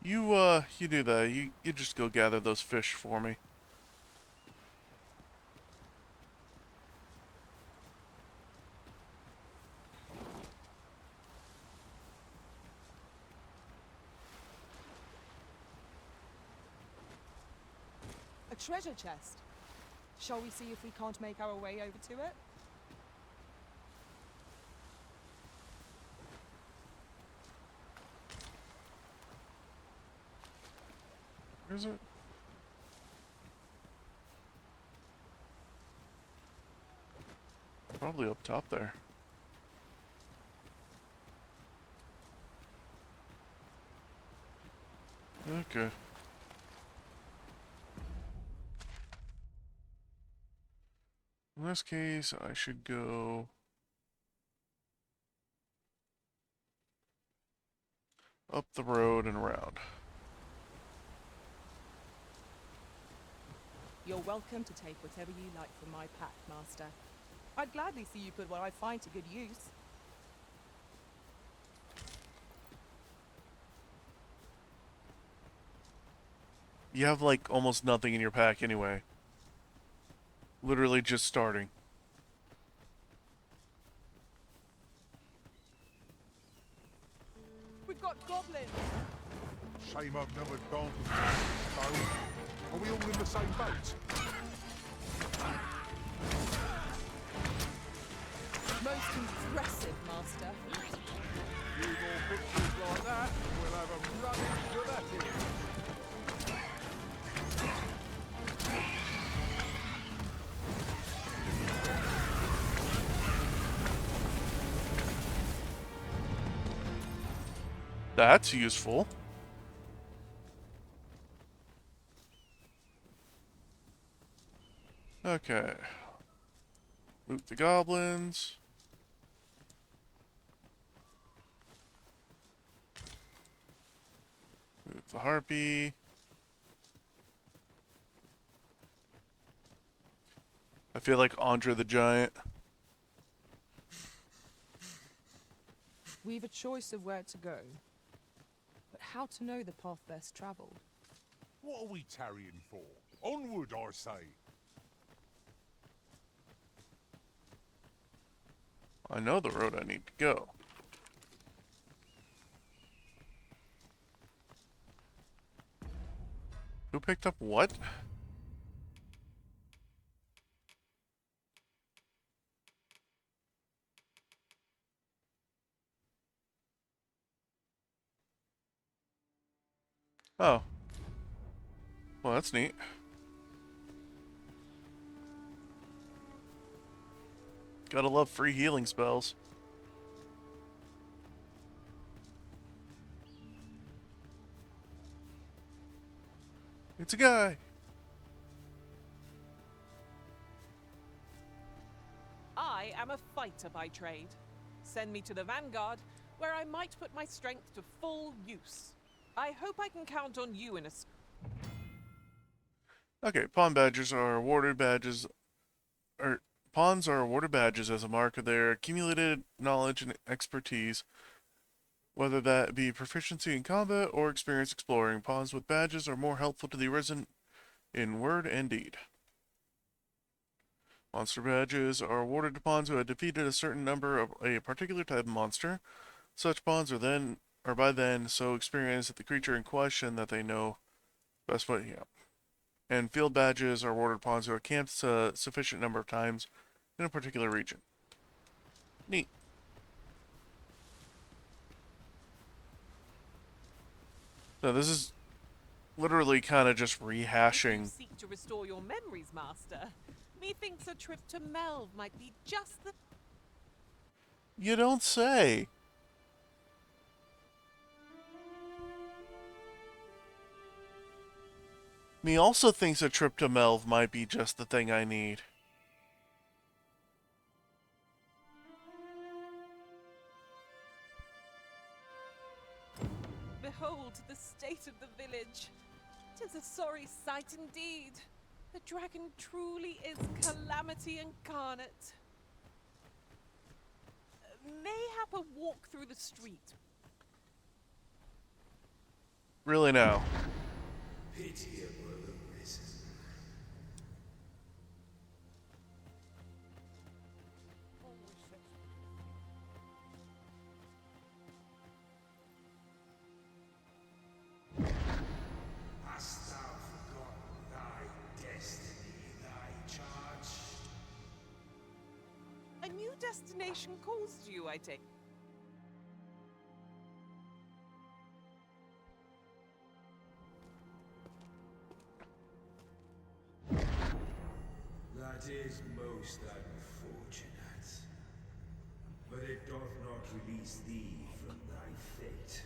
You do that. You just go gather those fish for me. A treasure chest. Shall we see if we can't make our way over to it? Where is it? Probably up top there. Okay. In this case, I should go up the road and around. You're welcome to take whatever you like from my pack, Master. I'd gladly see you put what I find to good use. You have like almost nothing in your pack anyway. Literally just starting. We've got goblins! Shame I've never gone. So, are we all in the same boat? Most impressive, Master. Few more pictures like that, and we'll have a running to that here. That's useful. Okay. Loot the goblins. Loot the harpy. I feel like Andre the Giant. We've a choice of where to go, but how to know the path best traveled? What are we tarrying for? Onward, I say. I know the road I need to go. Who picked up what? Oh. Well, that's neat. Gotta love free healing spells. It's a guy. I am a fighter by trade. Send me to the vanguard, where I might put my strength to full use. I hope I can count on you in a... Okay, pawn badges are awarded badges, or pawns are awarded badges as a mark of their accumulated knowledge and expertise, whether that be proficiency in combat or experience exploring. Pawns with badges are more helpful to the Arisen in word and deed. Monster badges are awarded to pawns who have defeated a certain number of a particular type of monster. Such pawns are by then so experienced at the creature in question that they know best way. Yeah. And field badges are awarded to pawns who have camped a sufficient number of times in a particular region. Neat. So this is literally kind of just rehashing. Seek to restore your memories, Master. Methinks a trip to Melve might be just the... You don't say. Me also thinks a trip to Melve might be just the thing I need. Behold the state of the village. 'Tis a sorry sight indeed. The dragon truly is calamity incarnate. Mayhap a walk through the street. Really now. Pitiable Arisen. Hast thou forgotten thy destiny, thy charge? A new destination calls to you, I take. That is most unfortunate. But it doth not release thee from thy fate.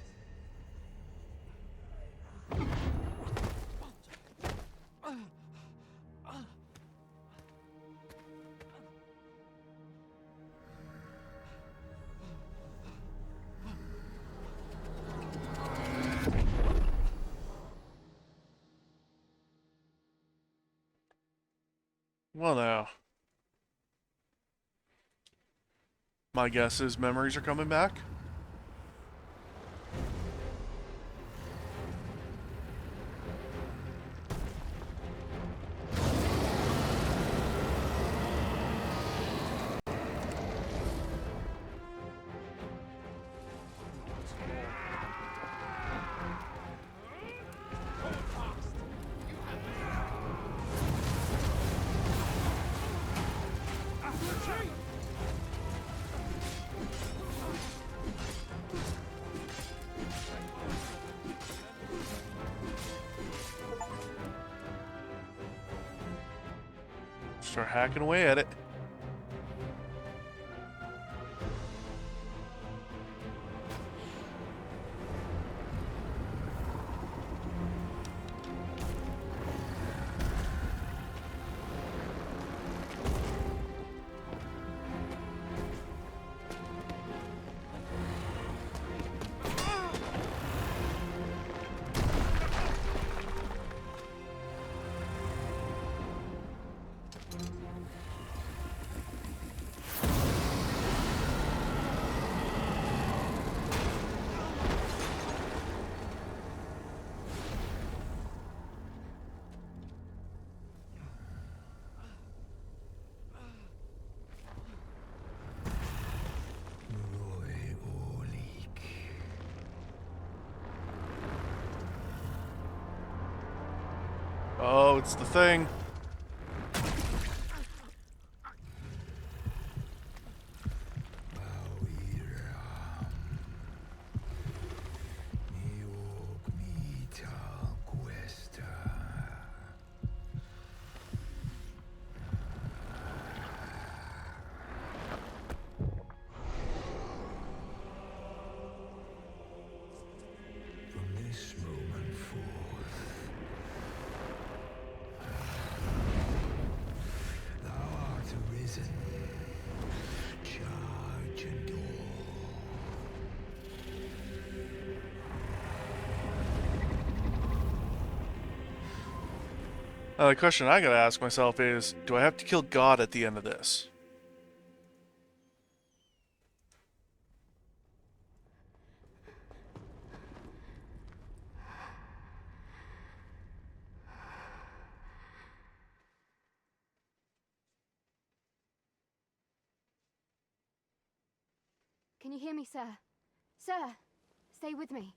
Well now. My guess is memories are coming back. Start hacking away at it. Oh, it's the thing. From this moment forth, thou art arisen. Charge and all. The question I gotta ask myself is, do I have to kill God at the end of this? Can you hear me, sir? Sir, stay with me.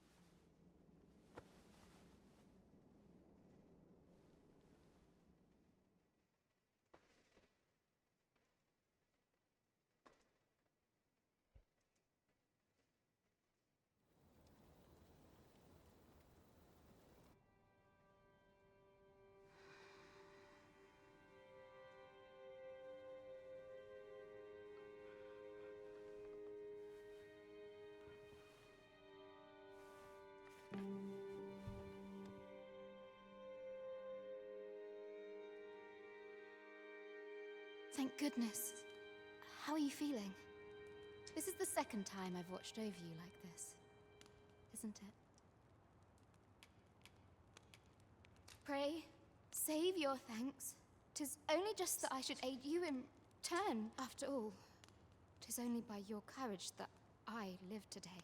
Thank goodness. How are you feeling? This is the second time I've watched over you like this, isn't it? Pray, save your thanks. 'Tis only just that I should aid you in turn, after all. 'Tis only by your courage that I live today.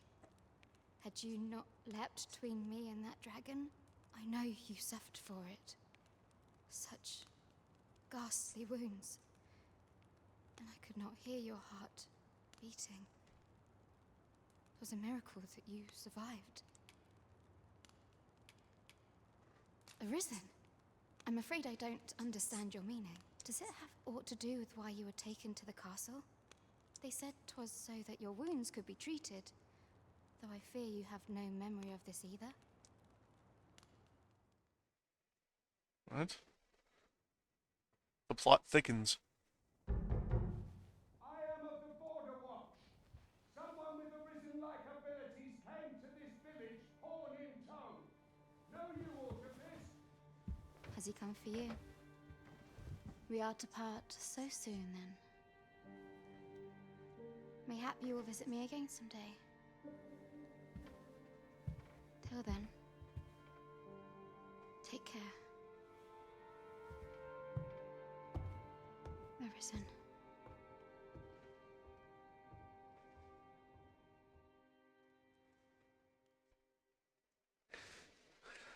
Had you not leapt between me and that dragon, I know you suffered for it. Such ghastly wounds. And I could not hear your heart beating. It was a miracle that you survived. Arisen? I'm afraid I don't understand your meaning. Does it have aught to do with why you were taken to the castle? They said 'twas so that your wounds could be treated, though I fear you have no memory of this either. What? The plot thickens. I am of the Border Watch. Someone with Arisen-like abilities came to this village, horn in tow. Know you aught of this? Has he come for you? We are to part so soon, then. Mayhap you will visit me again someday. Till then, take care. Arisen.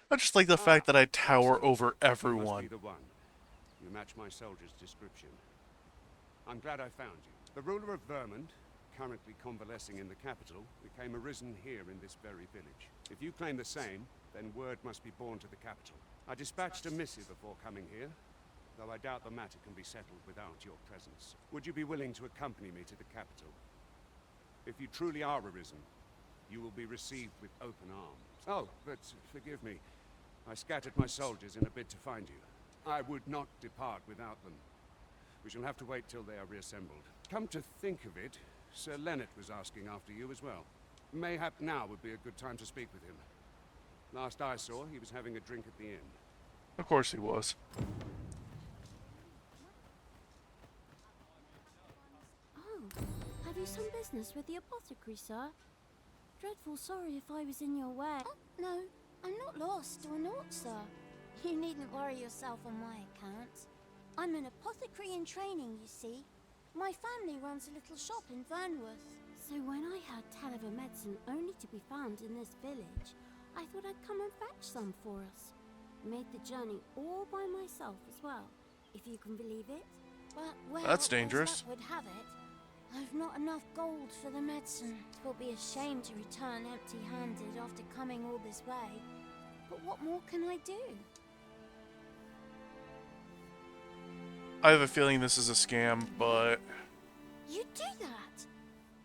I just like the fact that I tower over Must be everyone. the one. You match my soldier's description. I'm glad I found you. The ruler of Vermont, currently convalescing in the capital, became arisen here in this very village. If you claim the same, then word must be borne to the capital. I dispatched a missive before coming here, though I doubt the matter can be settled without your presence. Would you be willing to accompany me to the capital? If you truly are arisen, you will be received with open arms. Oh, but forgive me. I scattered my soldiers in a bid to find you. I would not depart without them. We shall have to wait till they are reassembled. Come to think of it, Sir Leonard was asking after you as well. Mayhap now would be a good time to speak with him. Last I saw, he was having a drink at the inn. Of course he was. Oh, have you some business with the apothecary, sir? Dreadful sorry if I was in your way. Oh, no, I'm not lost or naught, sir. You needn't worry yourself on my account. I'm an apothecary in training, you see. My family runs a little shop in Vernworth. So when I heard tell of a medicine only to be found in this village, I thought I'd come and fetch some for us. Made the journey all by myself as well, if you can believe it. But, well, That's dangerous. as luck would have it, I've not enough gold for the medicine. It will be a shame to return empty-handed after coming all this way. But what more can I do? I have a feeling this is a scam, but... You'd do that?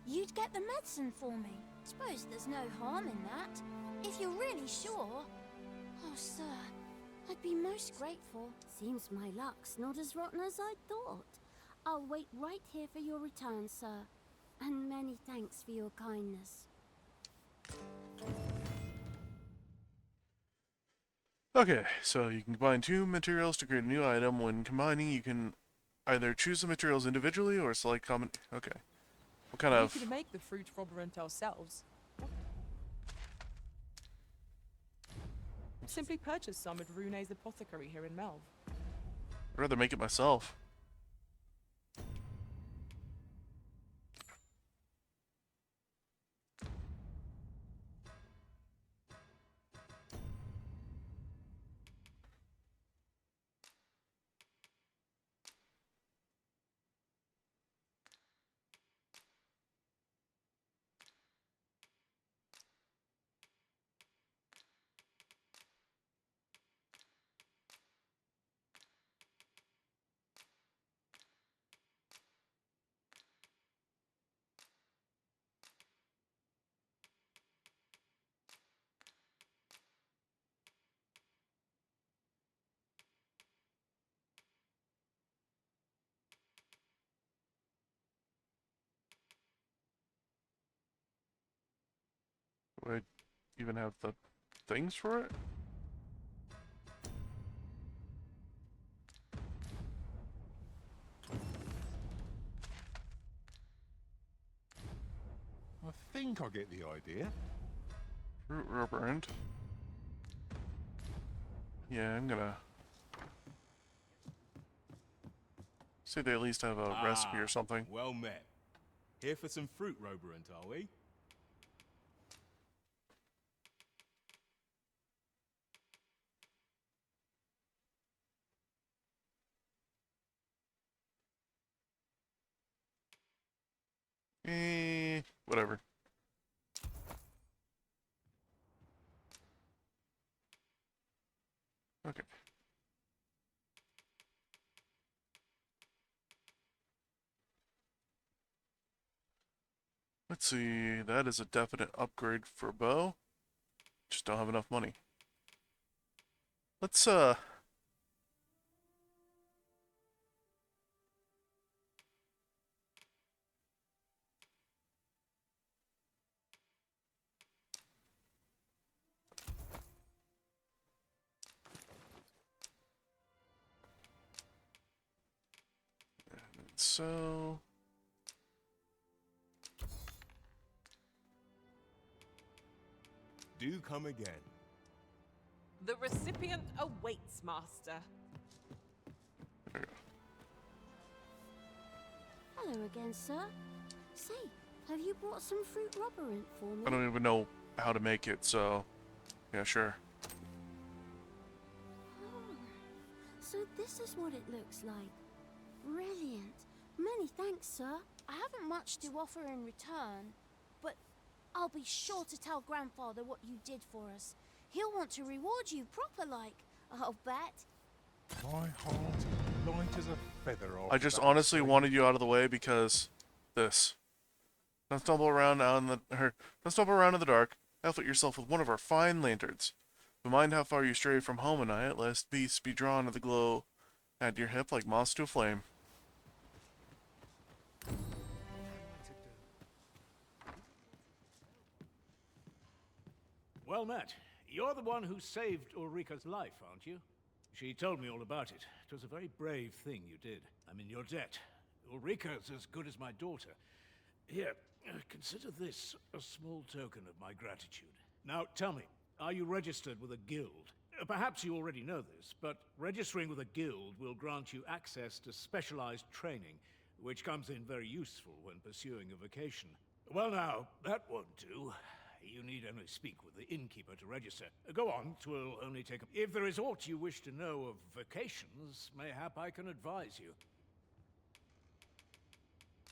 You'd get the medicine for me? Suppose there's no harm in that. If you're really sure. Oh, sir, I'd be most grateful. Seems my luck's not as rotten as I thought. I'll wait right here for your return, sir. And many thanks for your kindness. Okay, so you can combine two materials to create a new item. When combining, you can either choose the materials individually or select common... Okay. What kind of... We could make the fruit robberant ourselves. Simply purchase some at Rune's apothecary here in Melv. I'd rather make it myself. even have the things for it? I think I get the idea. Fruit rubber end. Yeah, I'm gonna say they at least have a recipe or something. Well met. Here for some fruit roberant, are we? Whatever. Okay. Let's see, that is a definite upgrade for a bow. Just don't have enough money. Let's so Do come again. The recipient awaits, Master. Hello again, sir. Say, have you brought some fruit roberant for me? I don't even know how to make it, so yeah, sure. Oh, so this is what it looks like. Brilliant. Many thanks, sir. I haven't much to offer in return, but I'll be sure to tell Grandfather what you did for us. He'll want to reward you proper like, I'll bet. My heart light as a feather. I just honestly wanted you out of the way because this. Don't stumble around don't stumble around in the dark. Outfit yourself with one of our fine lanterns. But mind how far you stray from home at night, lest beasts be drawn to the glow at your hip like moths to a flame. Well met. You're the one who saved Ulrika's life, aren't you? She told me all about it. It was a very brave thing you did. I'm in your debt. Ulrika's as good as my daughter. Here, consider this a small token of my gratitude. Now, tell me, are you registered with a guild? Perhaps you already know this, but registering with a guild will grant you access to specialized training, which comes in very useful when pursuing a vocation. Well now, that won't do. You need only speak with the innkeeper to register. Go on, 'twill only take a... If there is aught you wish to know of vocations, mayhap I can advise you.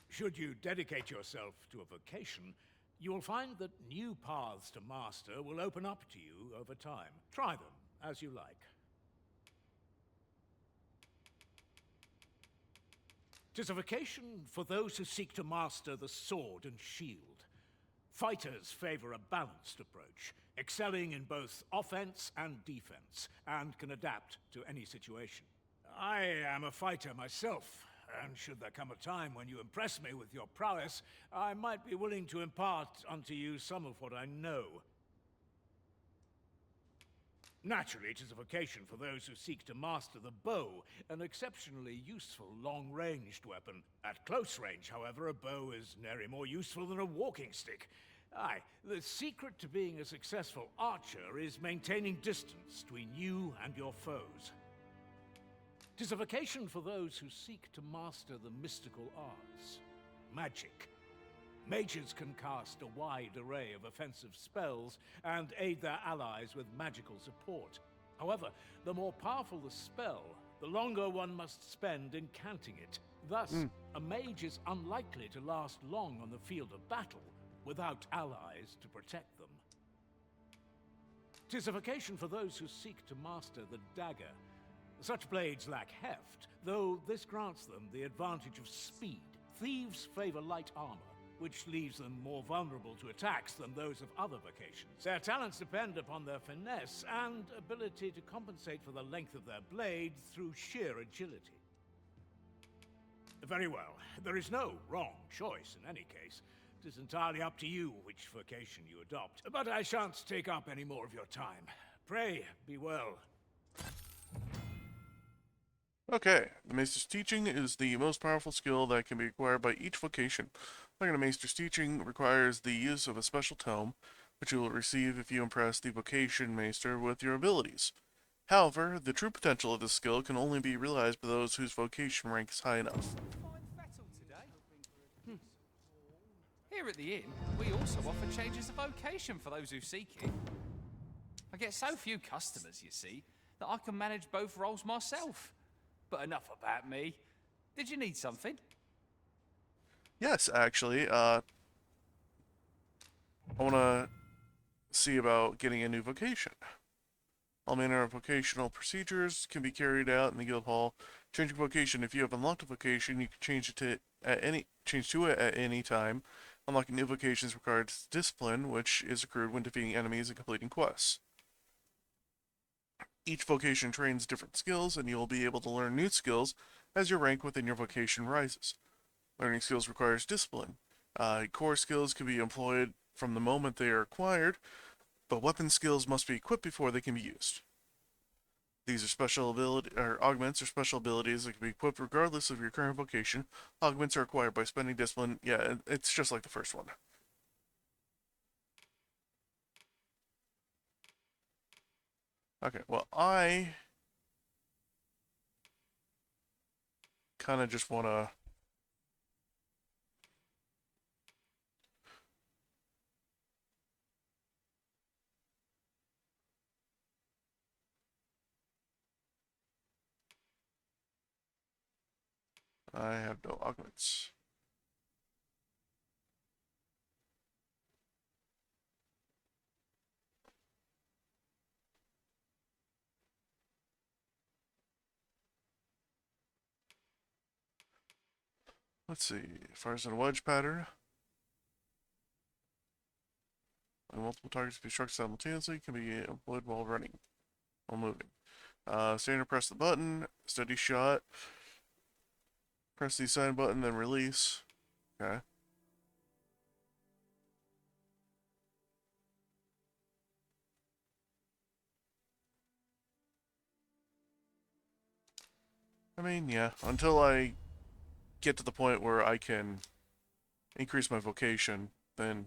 Should you dedicate yourself to a vocation, you will find that new paths to master will open up to you over time. Try them as you like. 'Tis a vocation for those who seek to master the sword and shield. Fighters favor a balanced approach, excelling in both offense and defense, and can adapt to any situation. I am a fighter myself, and should there come a time when you impress me with your prowess, I might be willing to impart unto you some of what I know. Naturally, it is a vocation for those who seek to master the bow, an exceptionally useful long-ranged weapon. At close range, however, a bow is nary more useful than a walking stick. Aye, the secret to being a successful archer is maintaining distance between you and your foes. 'Tis a vocation for those who seek to master the mystical arts. Magic. Mages can cast a wide array of offensive spells and aid their allies with magical support. However, the more powerful the spell, the longer one must spend incanting it. Thus, a mage is unlikely to last long on the field of battle without allies to protect them. 'Tis a vocation for those who seek to master the dagger. Such blades lack heft, though this grants them the advantage of speed. Thieves favor light armor, which leaves them more vulnerable to attacks than those of other vocations. Their talents depend upon their finesse and ability to compensate for the length of their blade through sheer agility. Very well. There is no wrong choice in any case. It is entirely up to you which vocation you adopt, but I shan't take up any more of your time. Pray, be well. Okay, the Maester's Teaching is the most powerful skill that can be acquired by each vocation. Learning a Maester's Teaching requires the use of a special tome, which you will receive if you impress the vocation Maester with your abilities. However, the true potential of this skill can only be realized by those whose vocation rank is high enough. Here at the inn, we also offer changes of vocation for those who seek it. I get so few customers, you see, that I can manage both roles myself. But enough about me. Did you need something? Yes, actually, I want to see about getting a new vocation. All manner of vocational procedures can be carried out in the guild hall. Changing vocation: if you have unlocked a vocation, you can change to it at any time. Unlocking new vocations requires discipline, which is accrued when defeating enemies and completing quests. Each vocation trains different skills, and you will be able to learn new skills as your rank within your vocation rises. Learning skills requires discipline. Core skills can be employed from the moment they are acquired, but weapon skills must be equipped before they can be used. These are special ability or augments or special abilities that can be equipped regardless of your current vocation. Augments are acquired by spending discipline. Yeah, it's just like the first one. Okay, well, I kind of just want to I have no augments. Let's see. Fires in a wedge pattern. When multiple targets be struck simultaneously, can be employed while running, while moving. Stand and press the button. Steady shot. Press the assign button, then release. Okay. I mean, yeah, until I get to the point where I can increase my vocation, then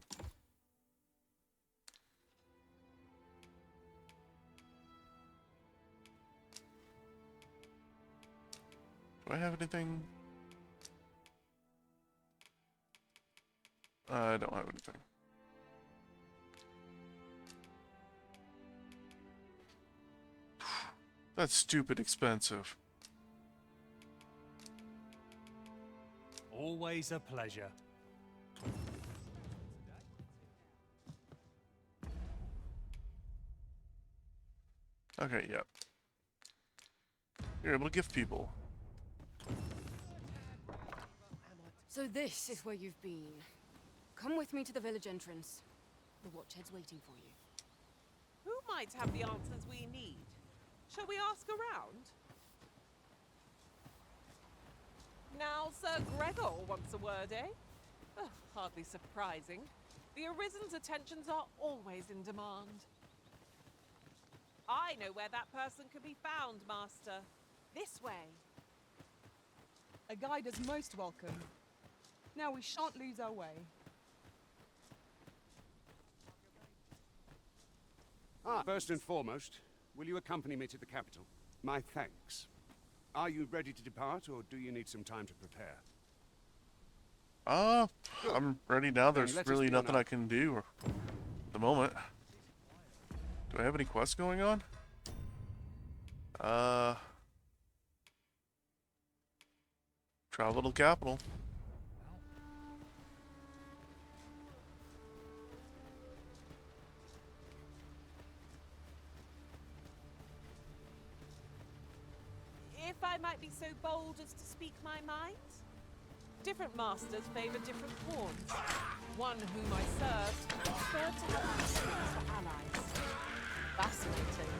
do I have anything? I don't have anything. That's stupid expensive. Always a pleasure. Okay, yeah. You're able to gift people. So this is where you've been. Come with me to the village entrance. The watchhead's waiting for you. Who might have the answers we need? Shall we ask around? Now, Sir Gregor wants a word, eh? Oh, hardly surprising. The Arisen's attentions are always in demand. I know where that person can be found, Master. This way. A guide is most welcome. Now we shan't lose our way. First and foremost, will you accompany me to the capital? My thanks. Are you ready to depart, or do you need some time to prepare? I'm ready now. There's let us really be nothing on I can do at the moment. Do I have any quests going on? Travel to the capital. If I might be so bold as to speak my mind, different masters favor different pawns. One whom I served preferred to have mercenaries for allies. Fascinating.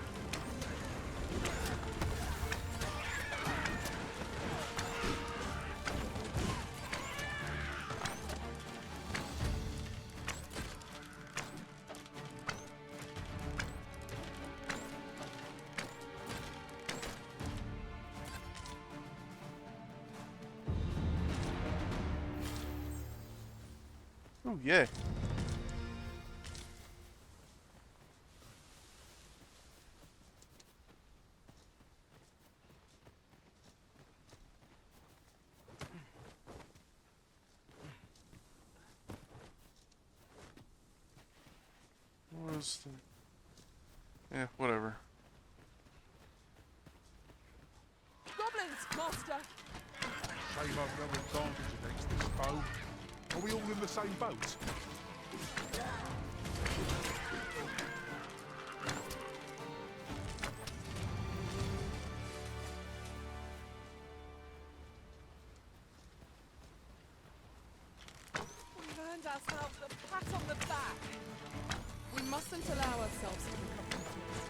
Oh, yay. What is the... Yeah, whatever. Goblins, master! Save us no advantage against this foe. Are we all in the same boat? We've earned ourselves a pat on the back. We mustn't allow ourselves to become confused.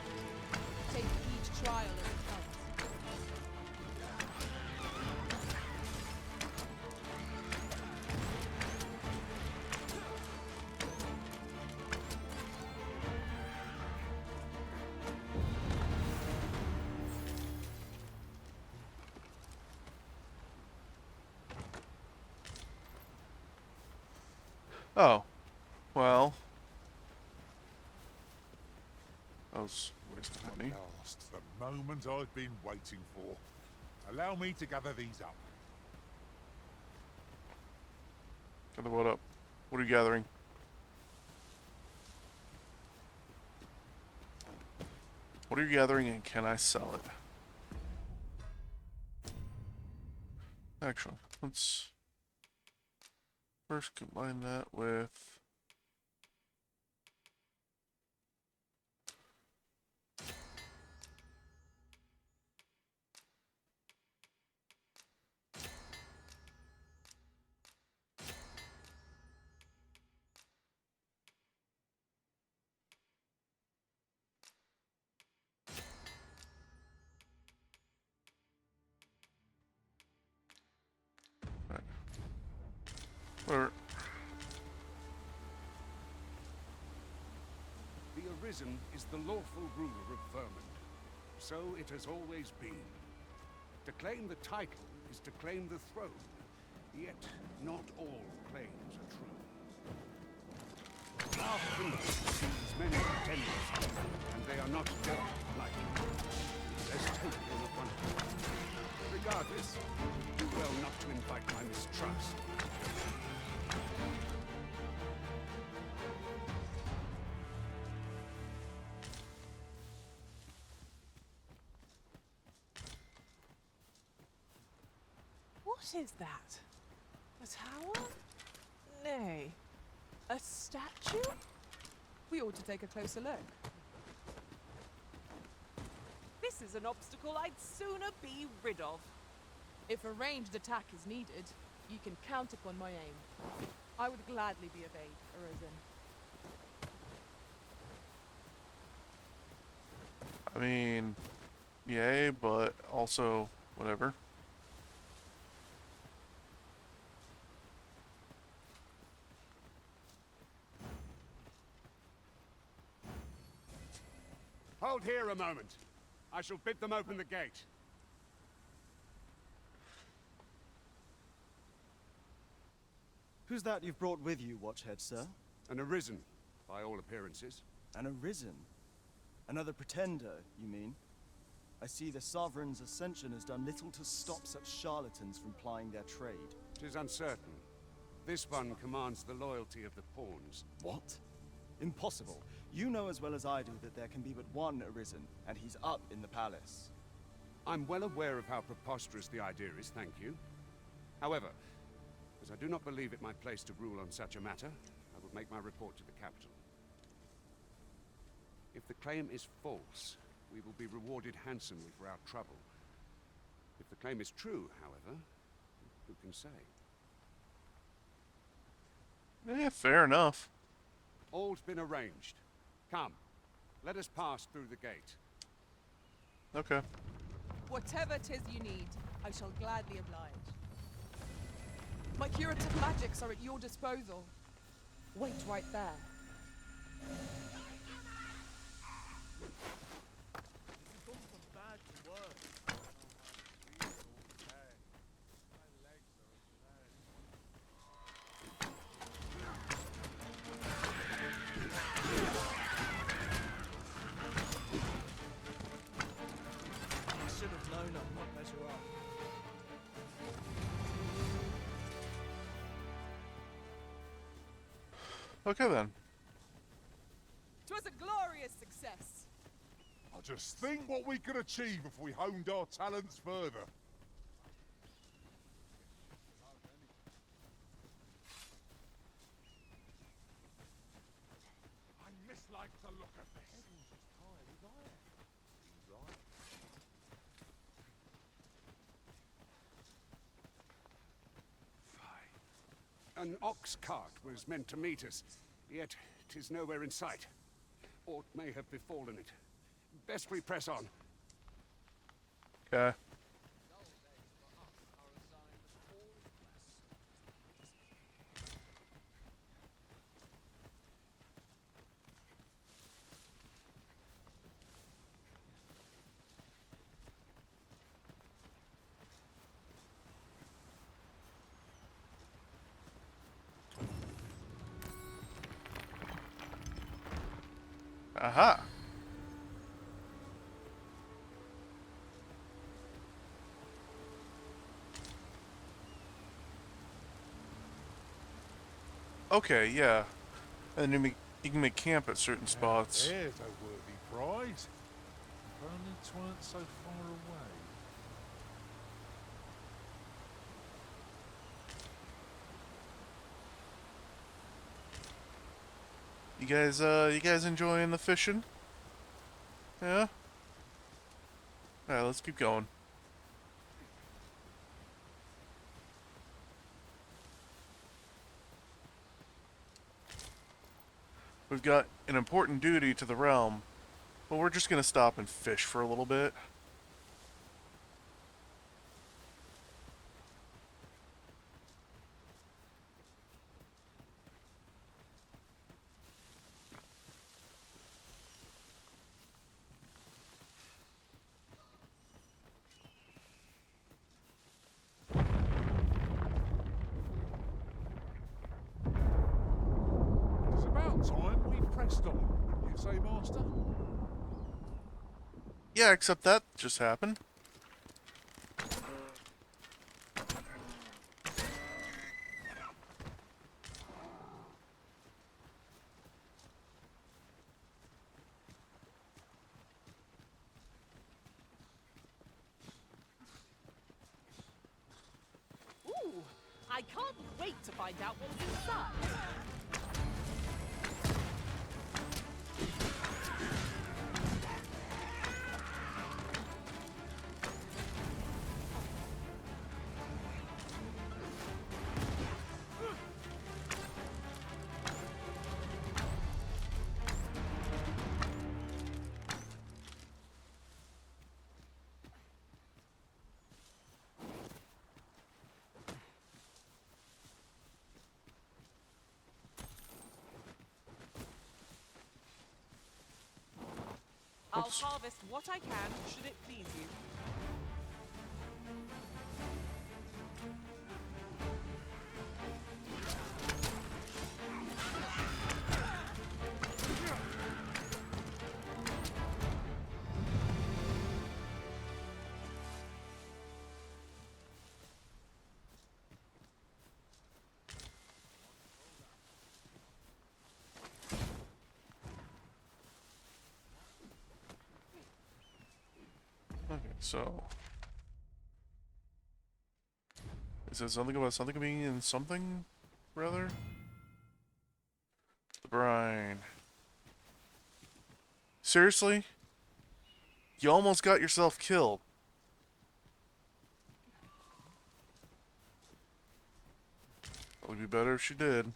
Take each trial as it comes. Oh. Well. That was a waste of money. At last, the moment I've been waiting for. Allow me to gather these up. Gather what up? What are you gathering? What are you gathering and can I sell it? Actually, let's first combine that with... Right. Whatever. The Arisen is the lawful ruler of Vermund. So it has always been. To claim the title is to claim the throne. Yet, not all claims are true. Our kingdom sees many pretenders, and they are not dealt lightly. There's hope in abundance. Regardless, do well not to invite my mistrust. What is that? A tower? Nay. A statue? We ought to take a closer look. This is an obstacle I'd sooner be rid of. If a ranged attack is needed, you can count upon my aim. I would gladly be of aid, Arisen. I mean, yay, but also whatever. Hold here a moment. I shall bid them open the gate. Who's that you've brought with you, Watchhead, sir? An Arisen, by all appearances. An Arisen? Another pretender, you mean? I see the Sovereign's ascension has done little to stop such charlatans from plying their trade. 'Tis uncertain. This one commands the loyalty of the pawns. What? Impossible. You know as well as I do that there can be but one Arisen, and he's up in the palace. I'm well aware of how preposterous the idea is, thank you. However, as I do not believe it my place to rule on such a matter, I will make my report to the capital. If the claim is false, we will be rewarded handsomely for our trouble. If the claim is true, however, who can say? Yeah, fair enough. All's been arranged. Come, let us pass through the gate. Okay. Whatever 'tis you need, I shall gladly oblige. My curative magics are at your disposal. Wait right there. should have known I'm not better off. Okay then. 'Twas a glorious success. I just think what we could achieve if we honed our talents further. I mislike the look of this. An ox cart was meant to meet us, yet 'tis nowhere in sight. Aught may have befallen it. Best we press on. Okay. Aha. Okay, yeah. And you can make camp at certain spots. There's a worthy prize. If only 'tweren't so far away. You guys enjoying the fishing? Yeah? Alright, let's keep going. We've got an important duty to the realm, but we're just gonna stop and fish for a little bit. It's about time we pressed on. You say, Master? Yeah, except that just happened. Ooh, I can't wait to find out what's inside. I'll harvest what I can, should it please you. Okay, so... It says something about something being in something, rather? The brine. Seriously? You almost got yourself killed. It would be better if she did.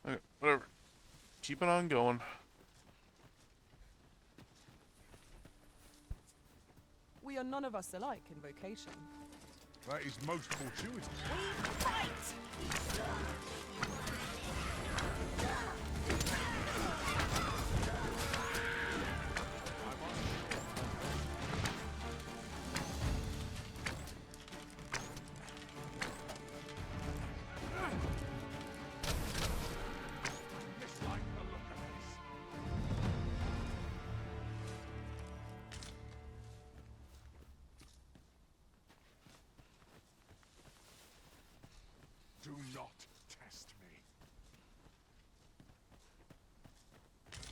Okay, whatever. Keep it on going. We are none of us alike in vocation. That is most fortuitous. Do not test me.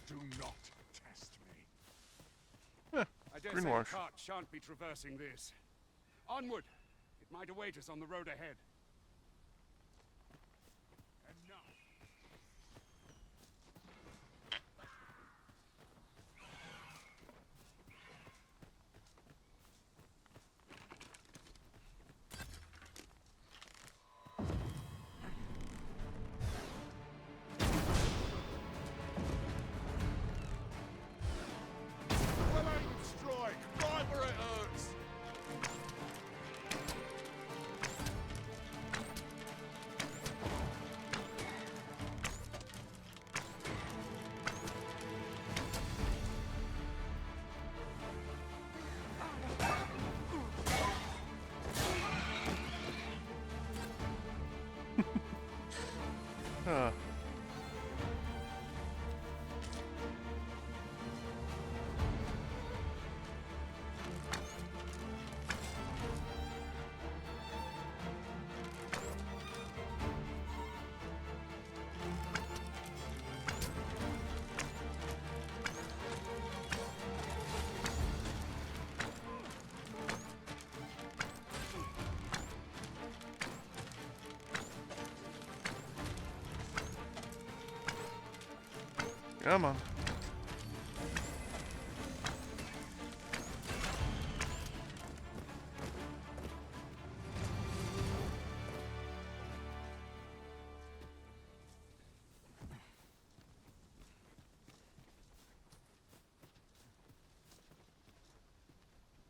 Do not test me. I dare say the cart shan't be traversing this. Onward! It might await us on the road ahead. Enough! Well-aimed strike! Right where it hurts! Huh. Come on.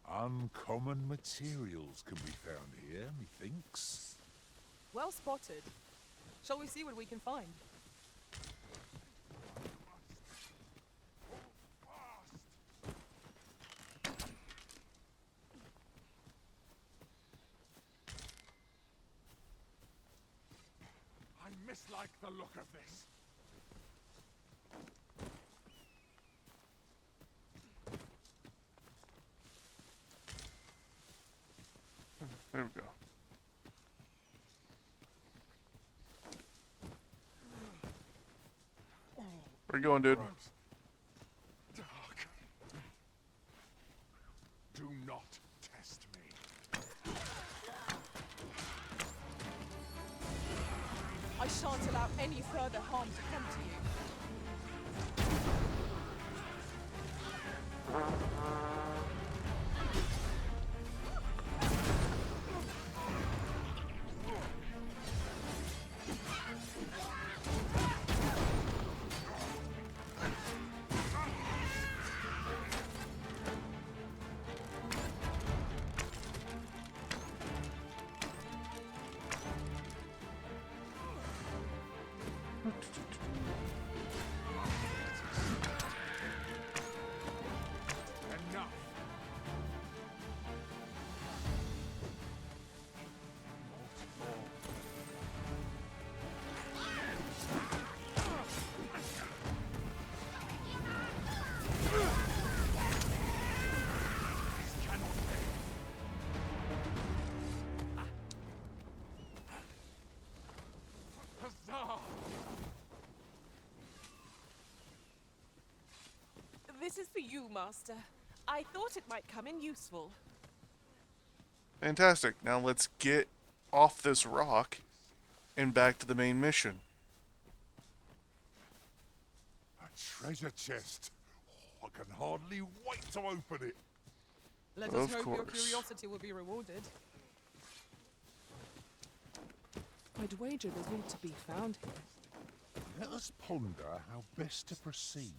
Uncommon materials can be found here, methinks. Well spotted. Shall we see what we can find? I mislike the look of this. There we go. Where you going, dude? Dark. Do not test me. I shan't allow any further harm to come to you. Enough. Huzzah! This is for you, Master. I thought it might come in useful. Fantastic. Now let's get off this rock and back to the main mission. A treasure chest. Oh, I can hardly wait to open it. Let us Of hope your course. curiosity will be rewarded. I'd wager there's more to be found here. Let us ponder how best to proceed.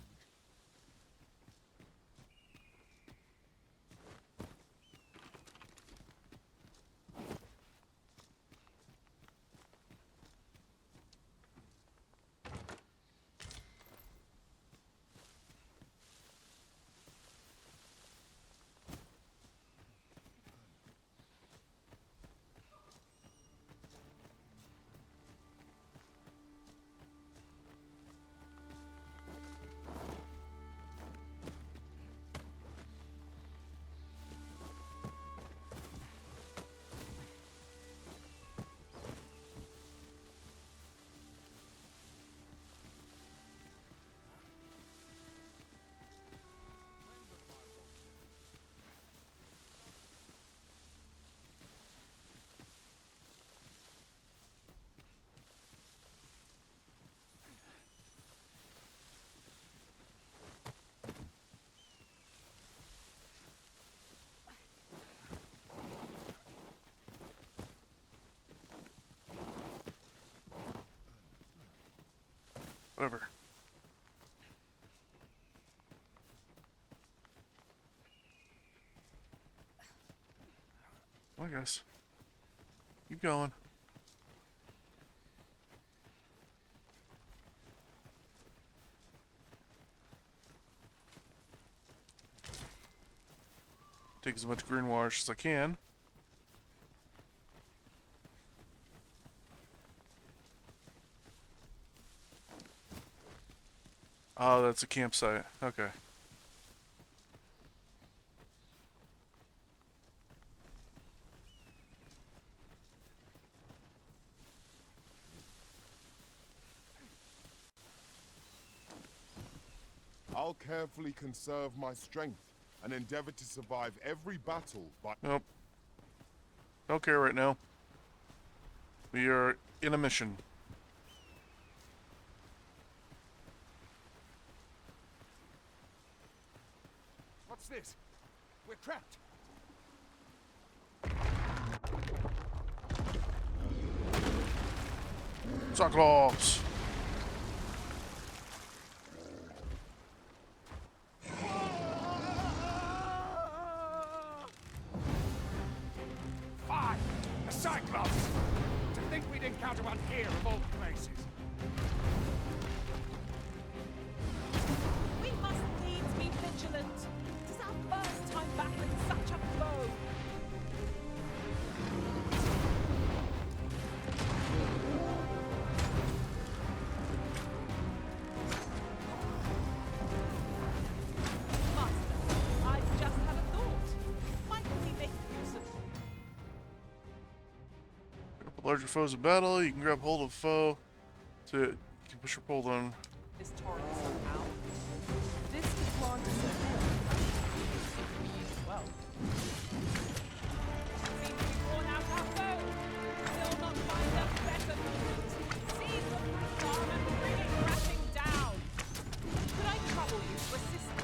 whatever. I guess. Keep going. Take as much green wash as I can. Oh, that's a campsite. Okay. I'll carefully conserve my strength and endeavor to survive every battle by... Nope. Don't care right now. We are in a mission. What's this? We're trapped. Cyclops! Fine! A Cyclops! To think we'd encounter one here of all places. We must needs be vigilant. It is our first time battling such a foe. Master, I've just had a thought. Might we make use of Larger foes in battle, you can grab hold of foe to you can push or pull them. this torrent somehow? This could grant us a as well. Seems to be worn out our foe. Still not find a better movement. Seize the first arm and bring it crashing down. Could I trouble you to assist me?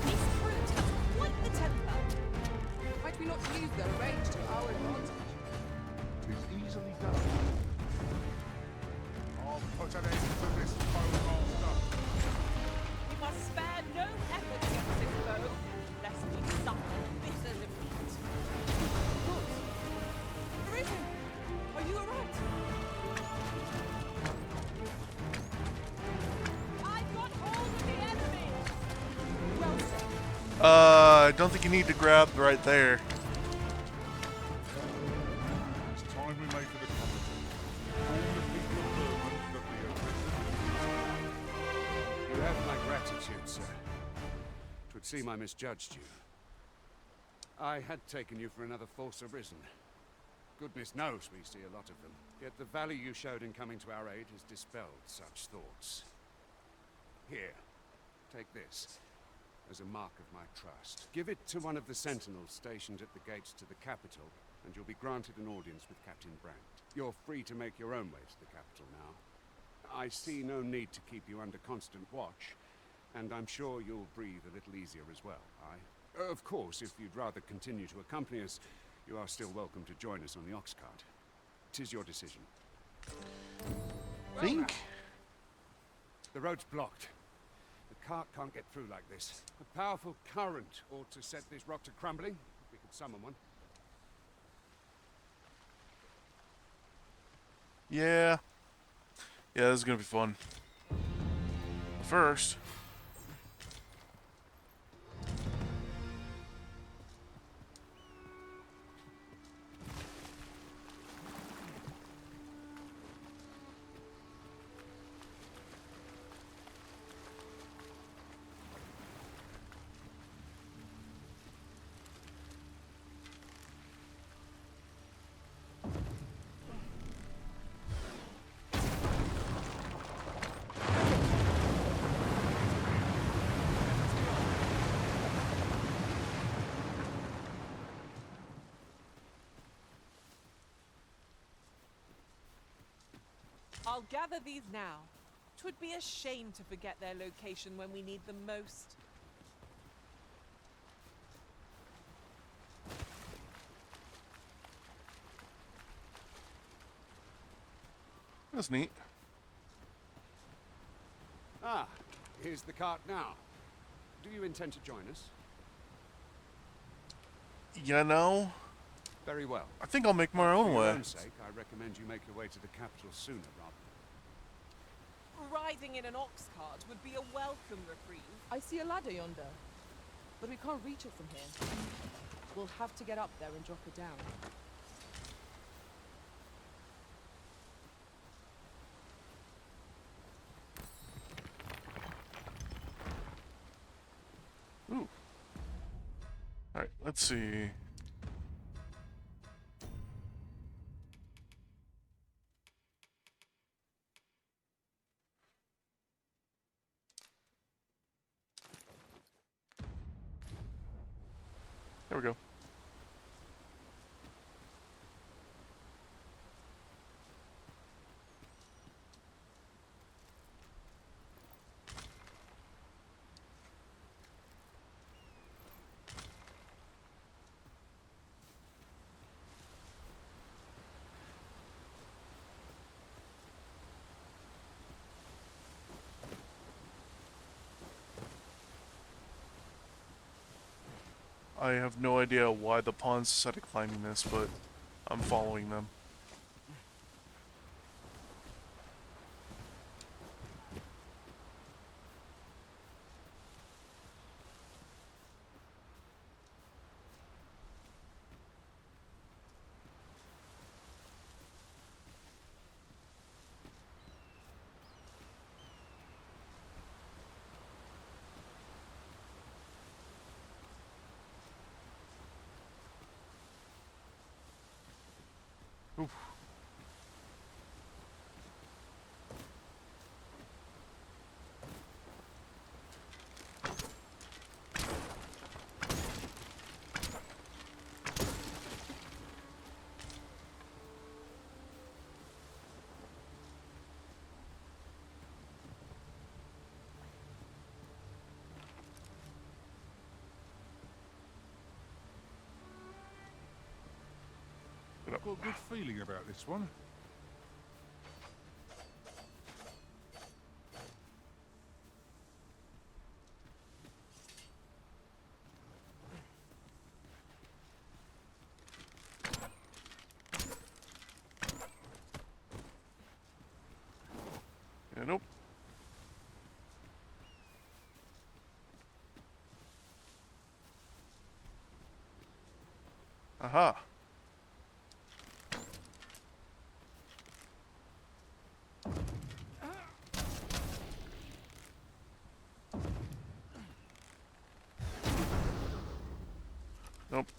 This brute has quite the temper. Might we not use their range to our advantage? Tis easily done. I'll put an end to this foe, We must spare no effort against this foe, lest we suffer bitter defeat. Good. Arisen, are you alright? I've got hold of the enemy! Well said. I don't think you need to grab right there. It's time we made for the capital. All the people of Vermont that we have risen. You have my gratitude, sir. 'Twould seem I misjudged you. I had taken you for another Force Arisen. Goodness knows we see a lot of them. Yet the value you showed in coming to our aid has dispelled such thoughts. Here, take this as a mark of my trust. Give it to one of the sentinels stationed at the gates to the capital, and you'll be granted an audience with Captain Brandt. You're free to make your own way to the capital now. I see no need to keep you under constant watch, and I'm sure you'll breathe a little easier as well, aye? Of course, if you'd rather continue to accompany us, you are still welcome to join us on the ox cart. 'Tis your decision. Think? The road's blocked. The cart can't get through like this. A powerful current ought to set this rock to crumbling, if we could summon one. Yeah. Yeah, this is gonna be fun. First. I'll gather these now. 'Twould be a shame to forget their location when we need them most. That's neat. Ah, here's the cart now. Do you intend to join us? You know, Very well. I think I'll make my For own your way. own sake, I recommend you make your way to the capital sooner rather. Riding in an ox cart would be a welcome reprieve. I see a ladder yonder, but we can't reach it from here. We'll have to get up there and drop it down. Ooh. Alright, let's see. There we go. I have no idea why the pawns decided climbing this, but I'm following them. Oof. I've got a good feeling about this one. Yeah, nope. Aha. Nope.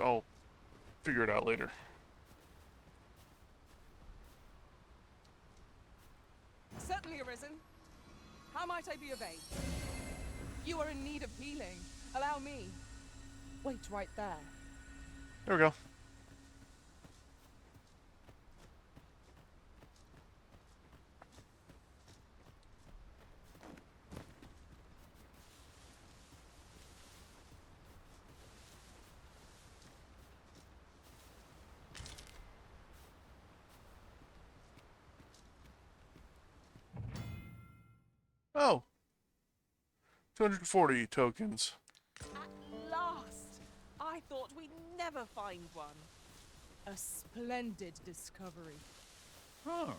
I'll figure it out later. Certainly, Arisen. How might I be of aid? You are in need of healing. Allow me. Wait right there. There we go. Oh. 240 tokens. At last! I thought we'd never find one. A splendid discovery. Huh.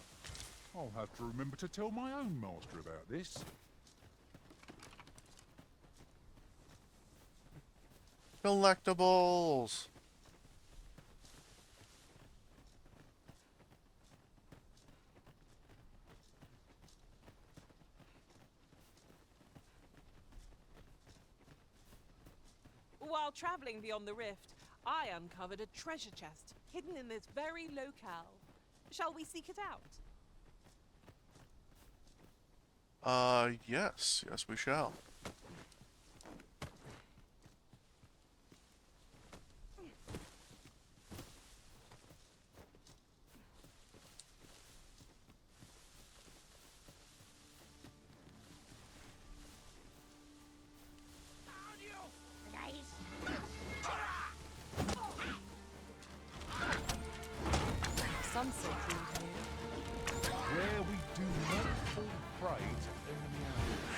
I'll have to remember to tell my own master about this. Collectibles. While traveling beyond the rift, I uncovered a treasure chest hidden in this very locale. Shall we seek it out? Yes. Yes, we shall. Sunset dreams here. Where we do not fall prey to enemy ambush.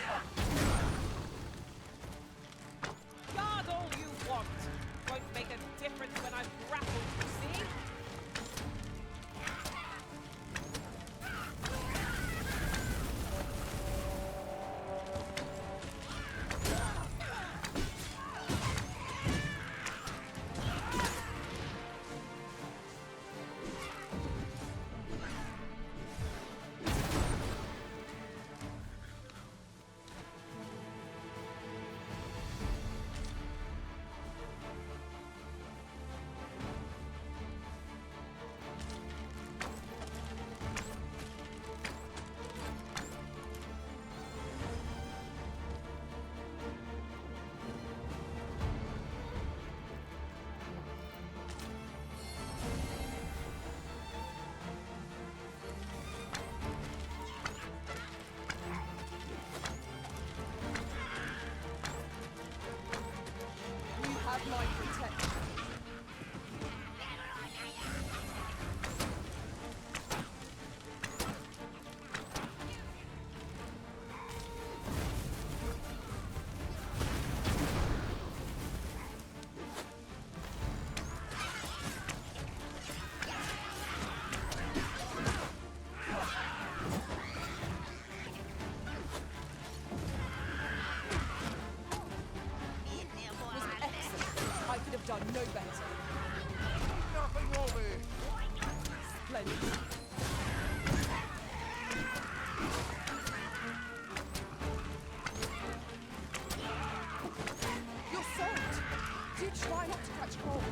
Guard all you want. Won't make a difference when I've grappled, you see? My protection. Done no better. Nothing of it! Splendid. You're soaked. Do try not to catch cold.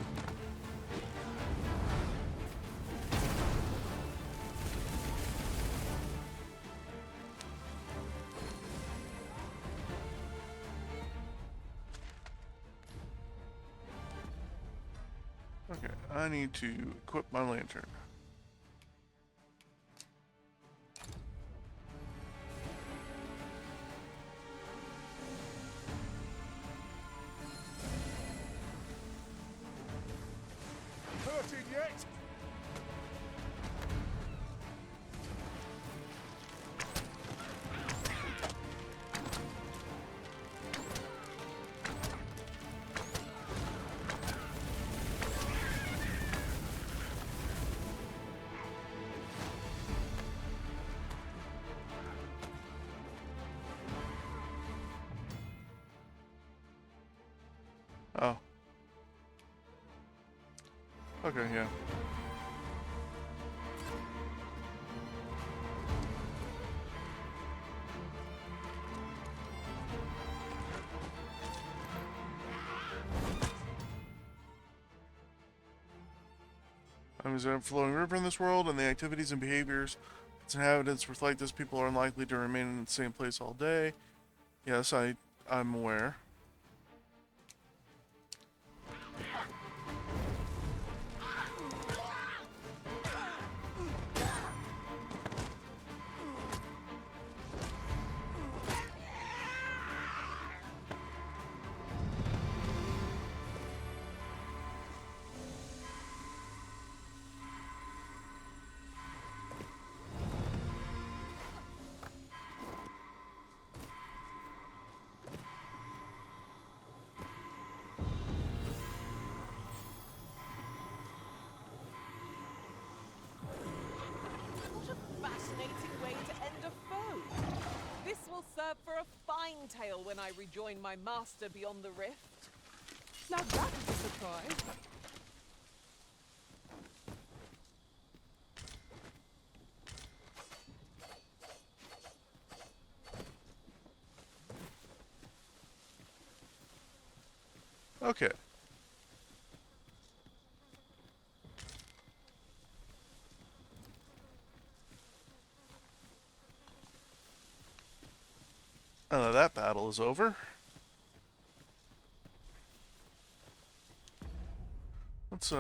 Okay, I need to equip my lantern. Hurting yet? Oh. Okay, yeah. There's a flowing river in this world, and the activities and behaviors its inhabitants reflect this. People are unlikely to remain in the same place all day. Yes, I'm aware. Serve for a fine tale when I rejoin my master beyond the rift. Now that is a surprise. Okay. That battle is over. Let's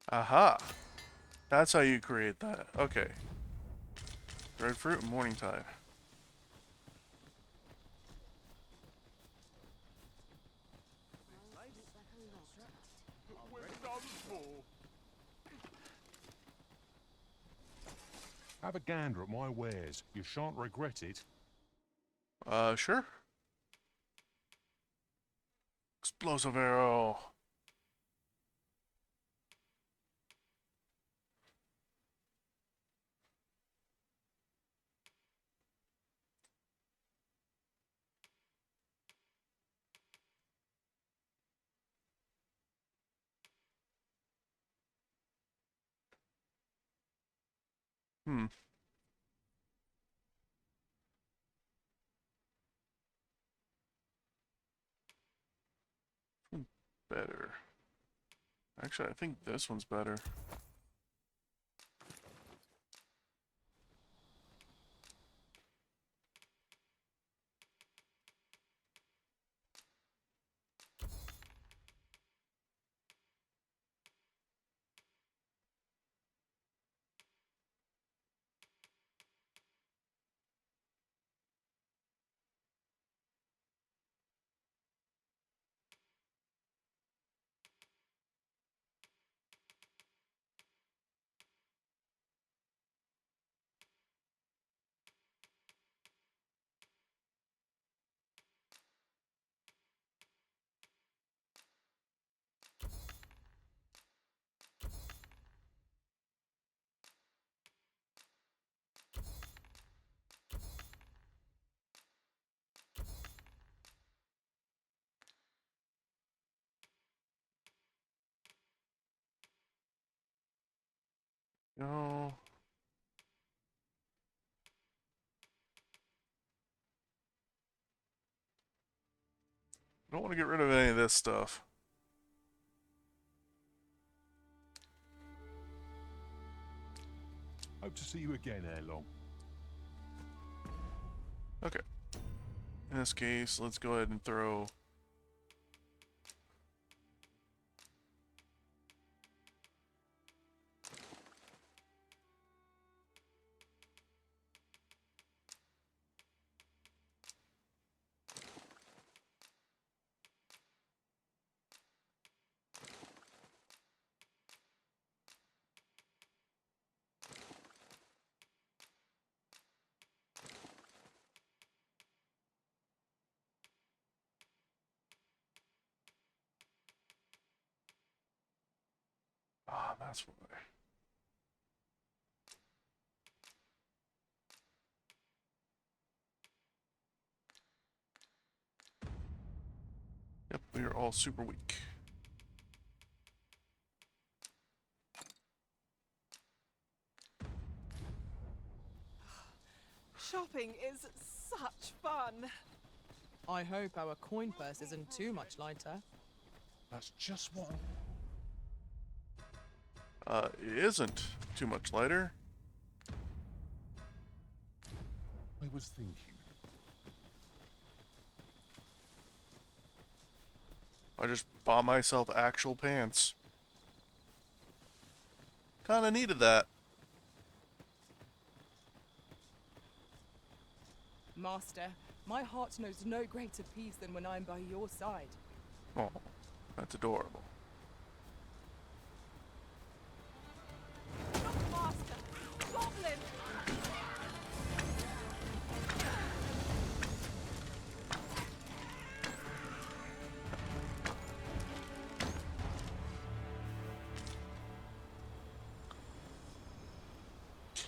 aha. That's how you create that. Okay. Red fruit and morning tide. Have a gander at my wares. You shan't regret it. Sure. Explosive arrow. Hmm. Better. Actually, I think this one's better. No. I don't want to get rid of any of this stuff. Hope to see you again ere long. Okay. In this case, let's go ahead and throw... Ah, that's why. Yep, we are all super weak. Shopping is such fun. I hope our coin purse isn't too much lighter. That's just what It isn't too much lighter. I was thinking. I just bought myself actual pants. Kinda needed that. Master, my heart knows no greater peace than when I'm by your side. Oh, that's adorable. Master! Goblin!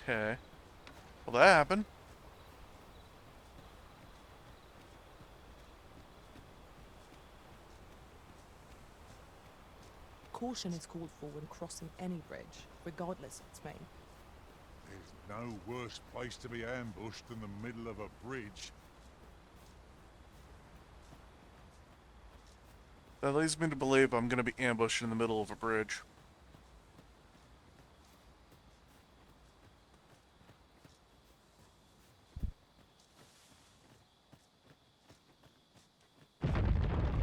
Okay. Well, that happened. Caution is called for when crossing any bridge, regardless of its main. There's no worse place to be ambushed than the middle of a bridge. That leads me to believe I'm going to be ambushed in the middle of a bridge.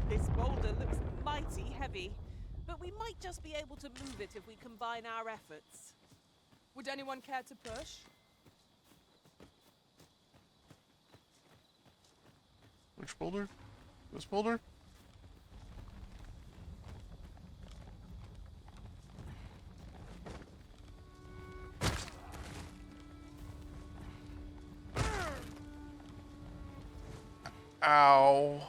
This boulder looks mighty heavy, but we might just be able to move it if we combine our efforts. Would anyone care to push? Which boulder? This boulder? Ow.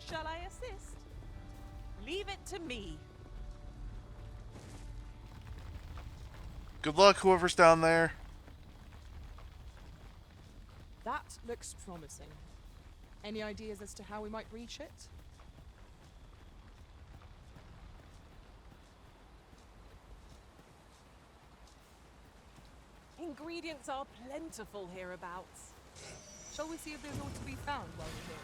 Shall I assist? Leave it to me. Good luck, whoever's down there. That looks promising. Any ideas as to how we might reach it? Ingredients are plentiful hereabouts. Shall we see if there's aught to be found while we're here?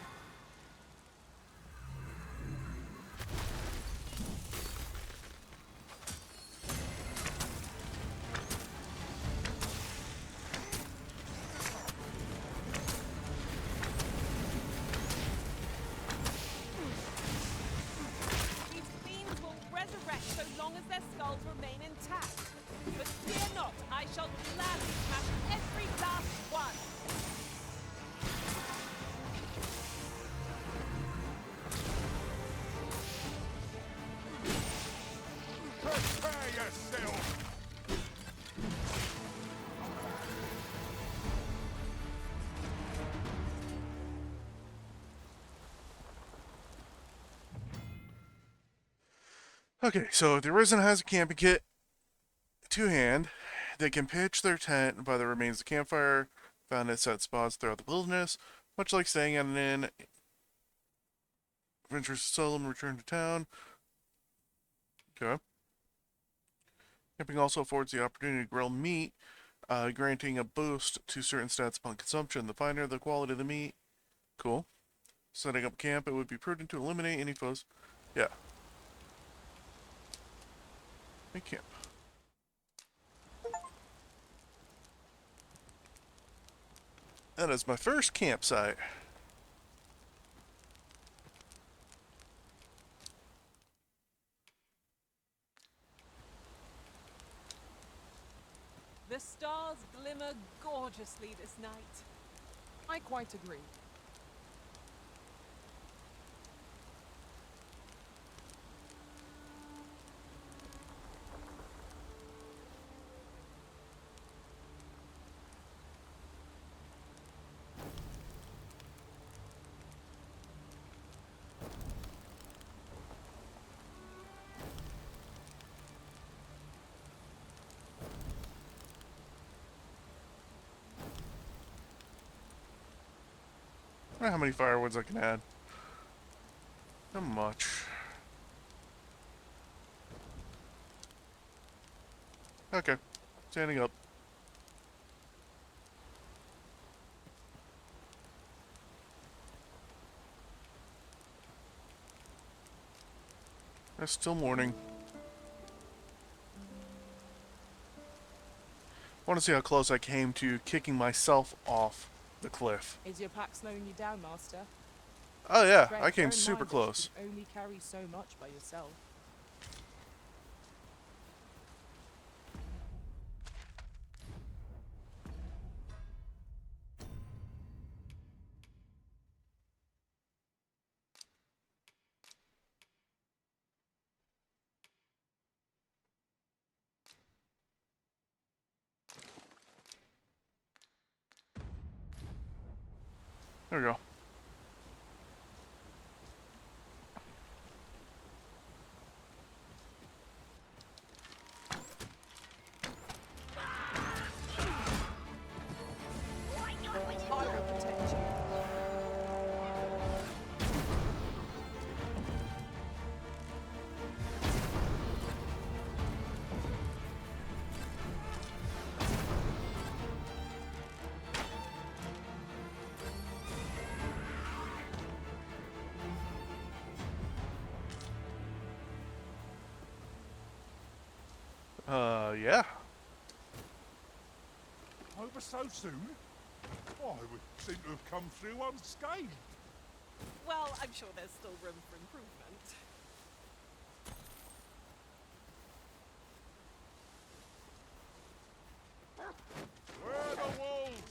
These fiends will resurrect so long as their skulls remain intact. But fear not, I shall gladly smash every last one. Prepare yourself! Okay, so the Arisen has a camping kit to hand. They can pitch their tent by the remains of the campfire found at set spots throughout the wilderness, much like staying at an inn. Adventurers seldom return to town. Okay. Camping also affords the opportunity to grill meat, granting a boost to certain stats upon consumption. The finer the quality of the meat. Cool. Setting up camp, it would be prudent to eliminate any foes. Yeah. Make camp. That is my first campsite. The stars glimmer gorgeously this night. I quite agree. I don't know how many firewoods I can add. Not much. Okay. Standing up. It's still morning. I want to see how close I came to kicking myself off the cliff. Is your pack slowing you down, Master? Oh yeah, Greg, I came bear in super mind that close. you can only carry so much by yourself. There we go. I will protect you. Yeah. Over so soon? Why, we seem to have come through unscathed. Well, I'm sure there's still room for improvement. Where are the wolves?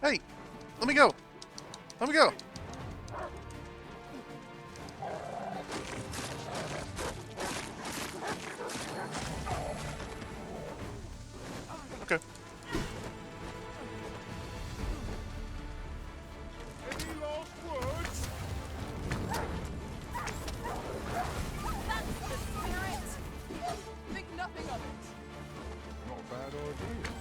Hey, let me go. Let me go. Okay. Any last words? That's the spirit! Think nothing of it. Not a bad idea.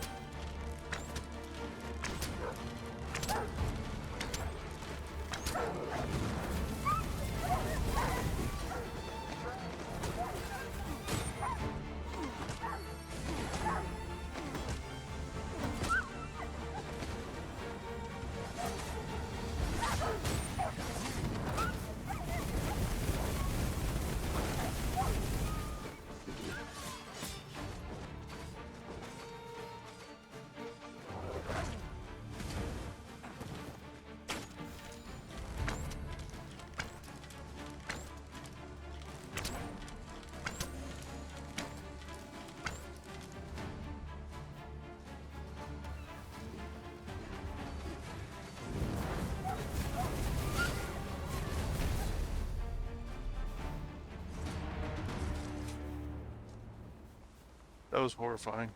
That was horrifying.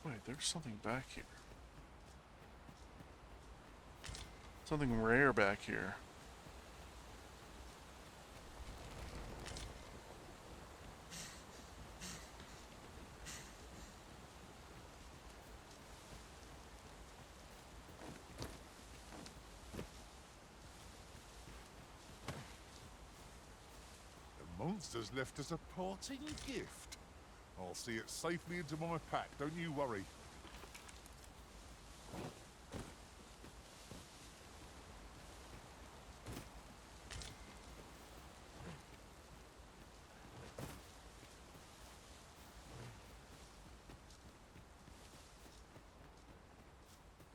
Wait, there's something back here. Something rare back here. The monster's left us a parting gift. I'll see it safely into my pack, don't you worry.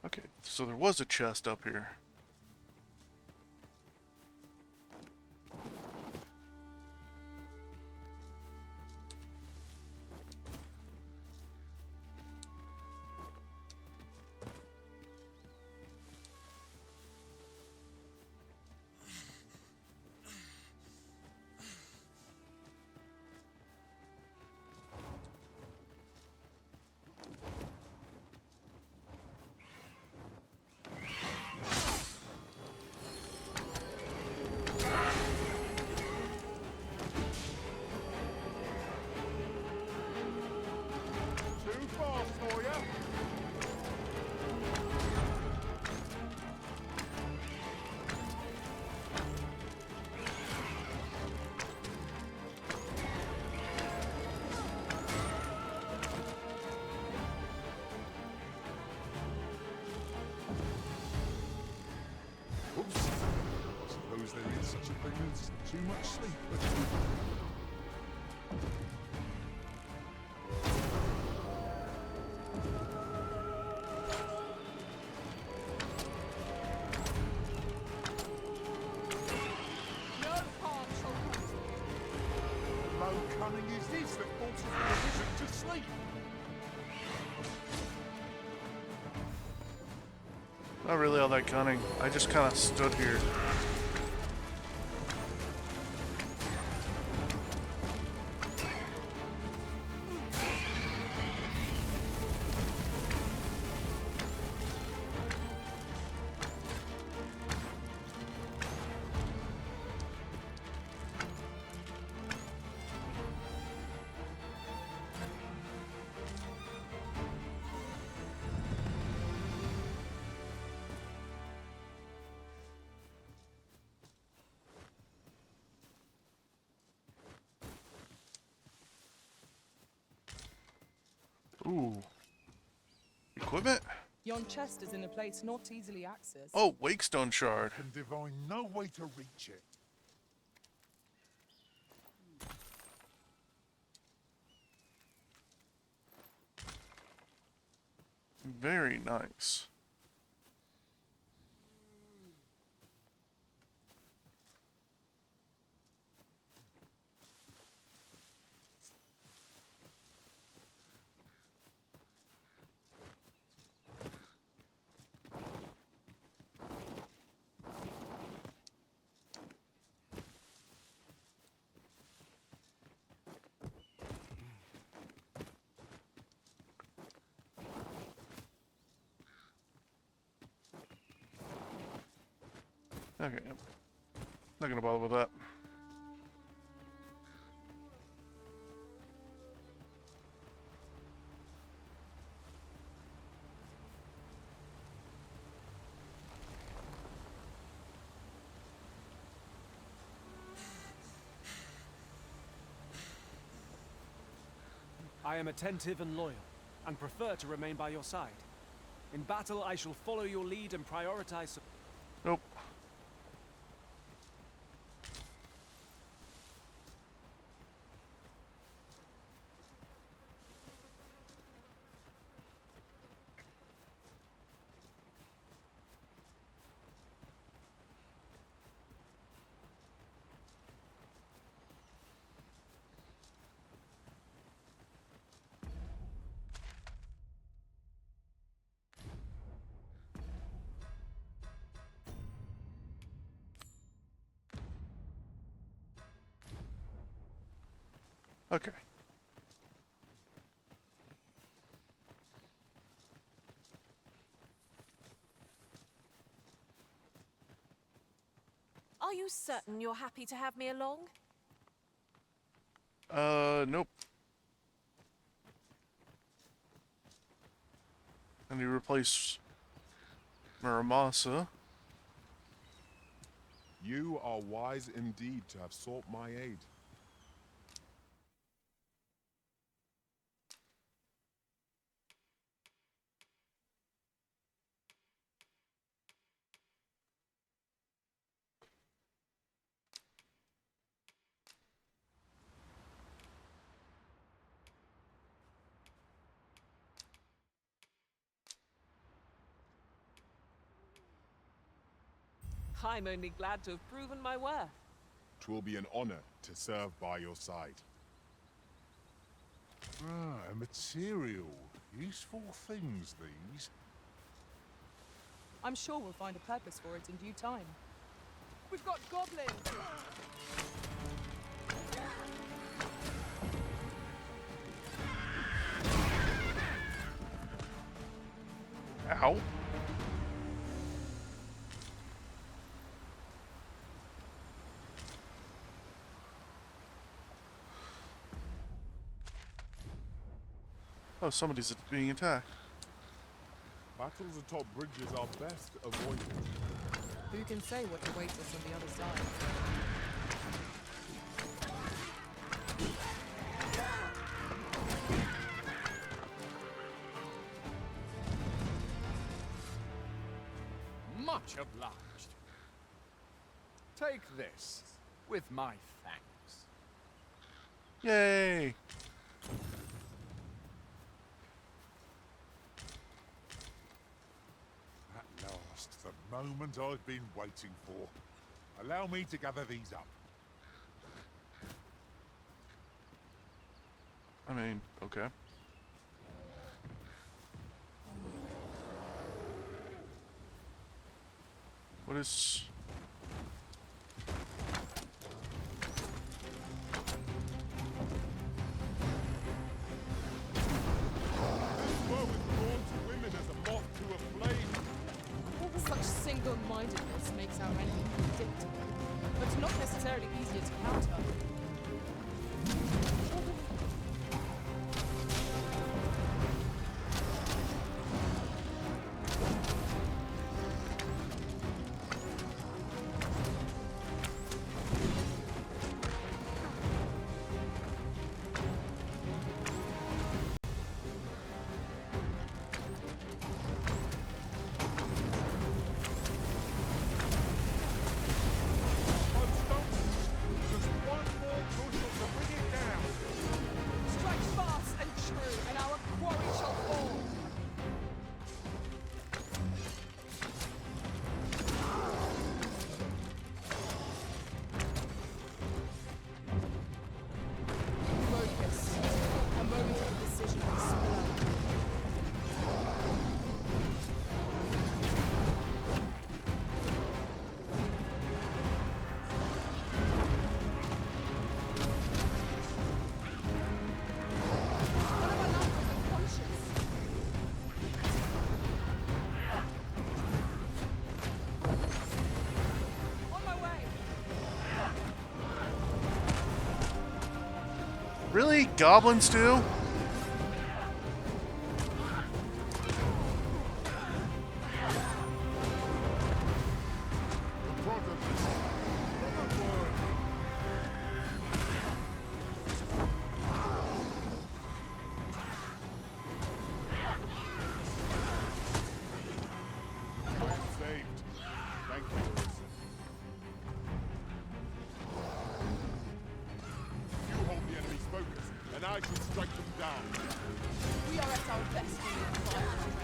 Okay, so there was a chest up here. Too fast for you. Oops. Suppose there is such a thing as too much sleep. cunning is this that forces the wizard to sleep? Not really all that cunning. I just kind of stood here. Ooh. Equipment? Yon chest is in a place not easily accessed. Oh, Wakestone Shard. Can divine no way to reach it. Very nice. Okay, not gonna bother with that. I am attentive and loyal, and prefer to remain by your side. In battle, I shall follow your lead and prioritize... Nope. Okay. Are you certain you're happy to have me along? Nope. I need to replace Muramasa. You are wise indeed to have sought my aid. I'm only glad to have proven my worth. 'Twill be an honor to serve by your side. Ah, a material. Useful things, these. I'm sure we'll find a purpose for it in due time. We've got goblins! Ow. Oh, somebody's being attacked. Battles atop bridges are best avoided. Who can say what awaits us on the other side? Much obliged. Take this, with my thanks. Yay! At last, the moment I've been waiting for. Allow me to gather these up. I mean, okay. What is... Such single-mindedness makes our enemy predictable, but not necessarily easier to counter. Really? Goblins do? I shall strike them down. We are at our best when we combine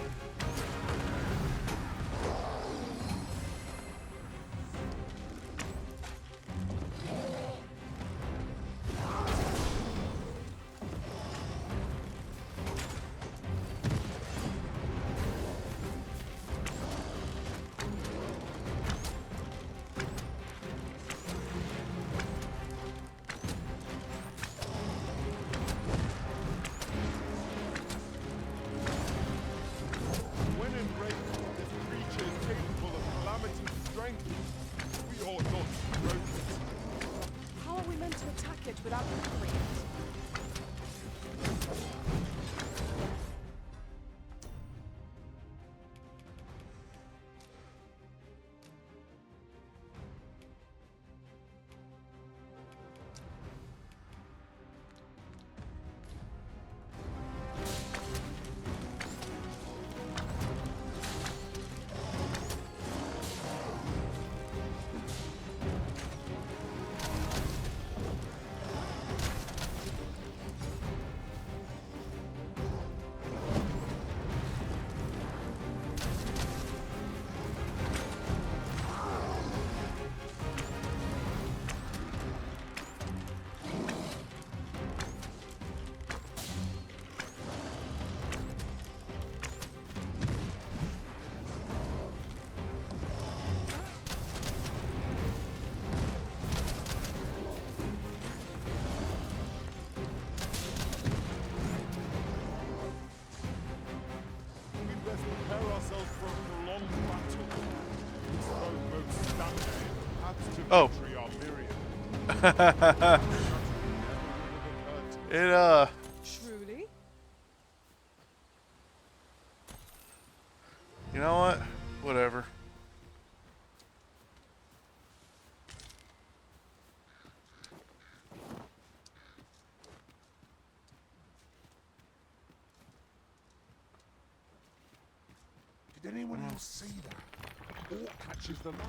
strength. How are we meant to attack it without conquering it? Oh. It, Truly? You know what? Whatever. Did anyone else see that? Or catches the light?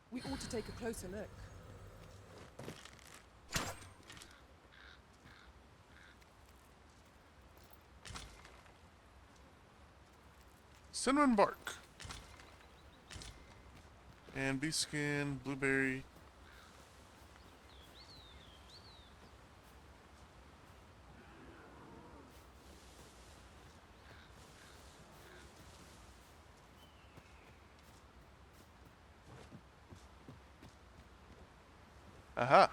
We ought to take a closer look. Cinnamon bark. And bee skin, blueberry. Aha.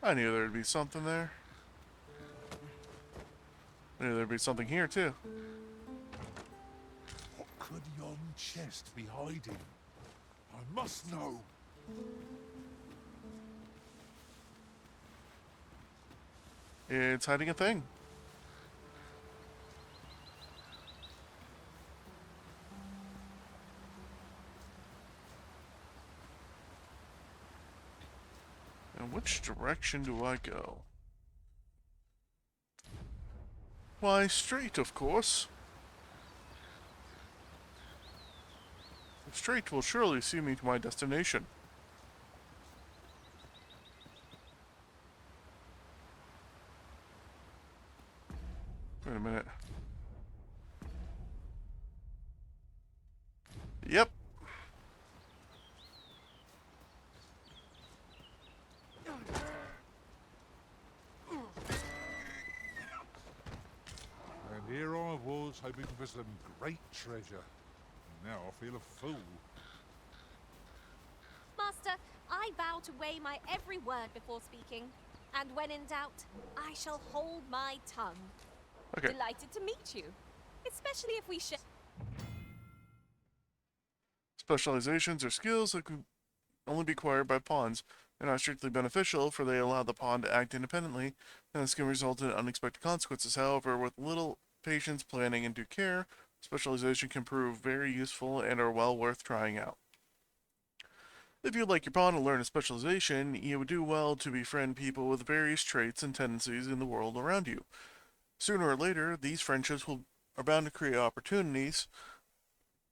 I knew there'd be something there. I knew there'd be something here, too. What could yon chest be hiding? I must know. It's hiding a thing. And which direction do I go? Why, straight, of course. Straight will surely see me to my destination. Wait a minute. Yep. And here I was, hoping for some great treasure. Now I feel a fool. Master, I vow to weigh my every word before speaking. And when in doubt, I shall hold my tongue. Okay. Delighted to meet you. Especially if we share... Specializations are skills that can only be acquired by pawns. They're not strictly beneficial, for they allow the pawn to act independently, and this can result in unexpected consequences. However, with little patience, planning, and due care, specialization can prove very useful and are well worth trying out. If you'd like your pawn to learn a specialization, you would do well to befriend people with various traits and tendencies in the world around you. Sooner or later, these friendships are bound to create opportunities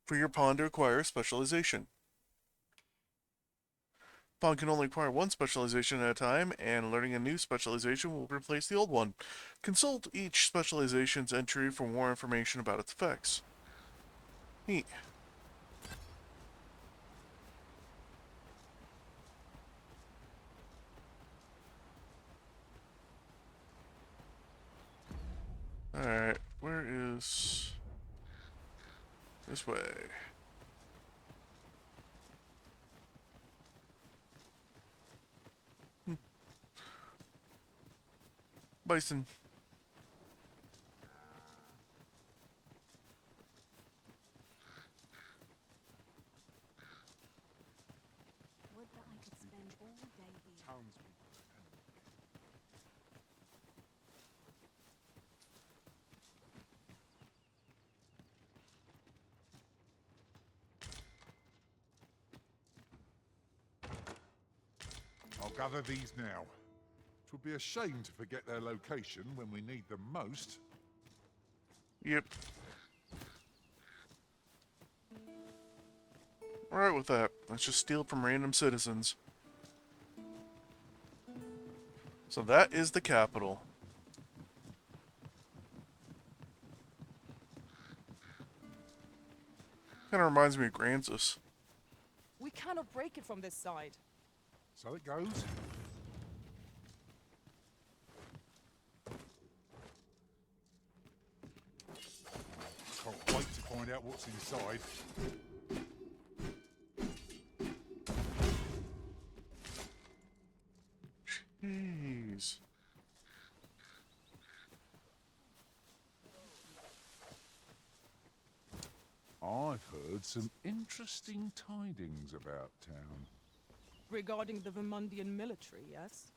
for your pawn to acquire a specialization. Pawn can only acquire one specialization at a time, and learning a new specialization will replace the old one. Consult each specialization's entry for more information about its effects. Neat. Alright, where is... this way. Bison. Would that I could spend all day here. I'll gather these now. It would be a shame to forget their location when we need them most. Yep. Alright with that. Let's just steal from random citizens. So that is the capital. Kinda reminds me of Granzus. We cannot break it from this side. So it goes. Can't wait to find out what's inside. Jeez. I've heard some interesting tidings about town. Regarding the Vermundian military, yes?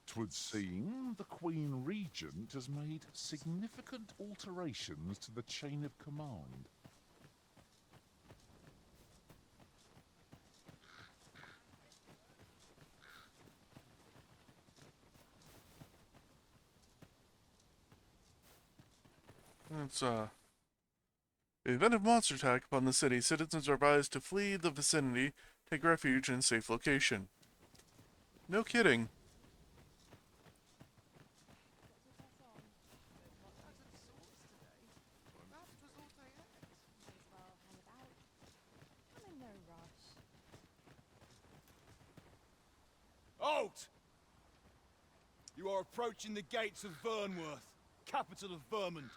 'Twould seem the Queen Regent has made significant alterations to the chain of command. That's, In the event of monster attack upon the city, citizens are advised to flee the vicinity, take refuge in a safe location. No kidding. Halt! You are approaching the gates of Vernworth, capital of Vermund.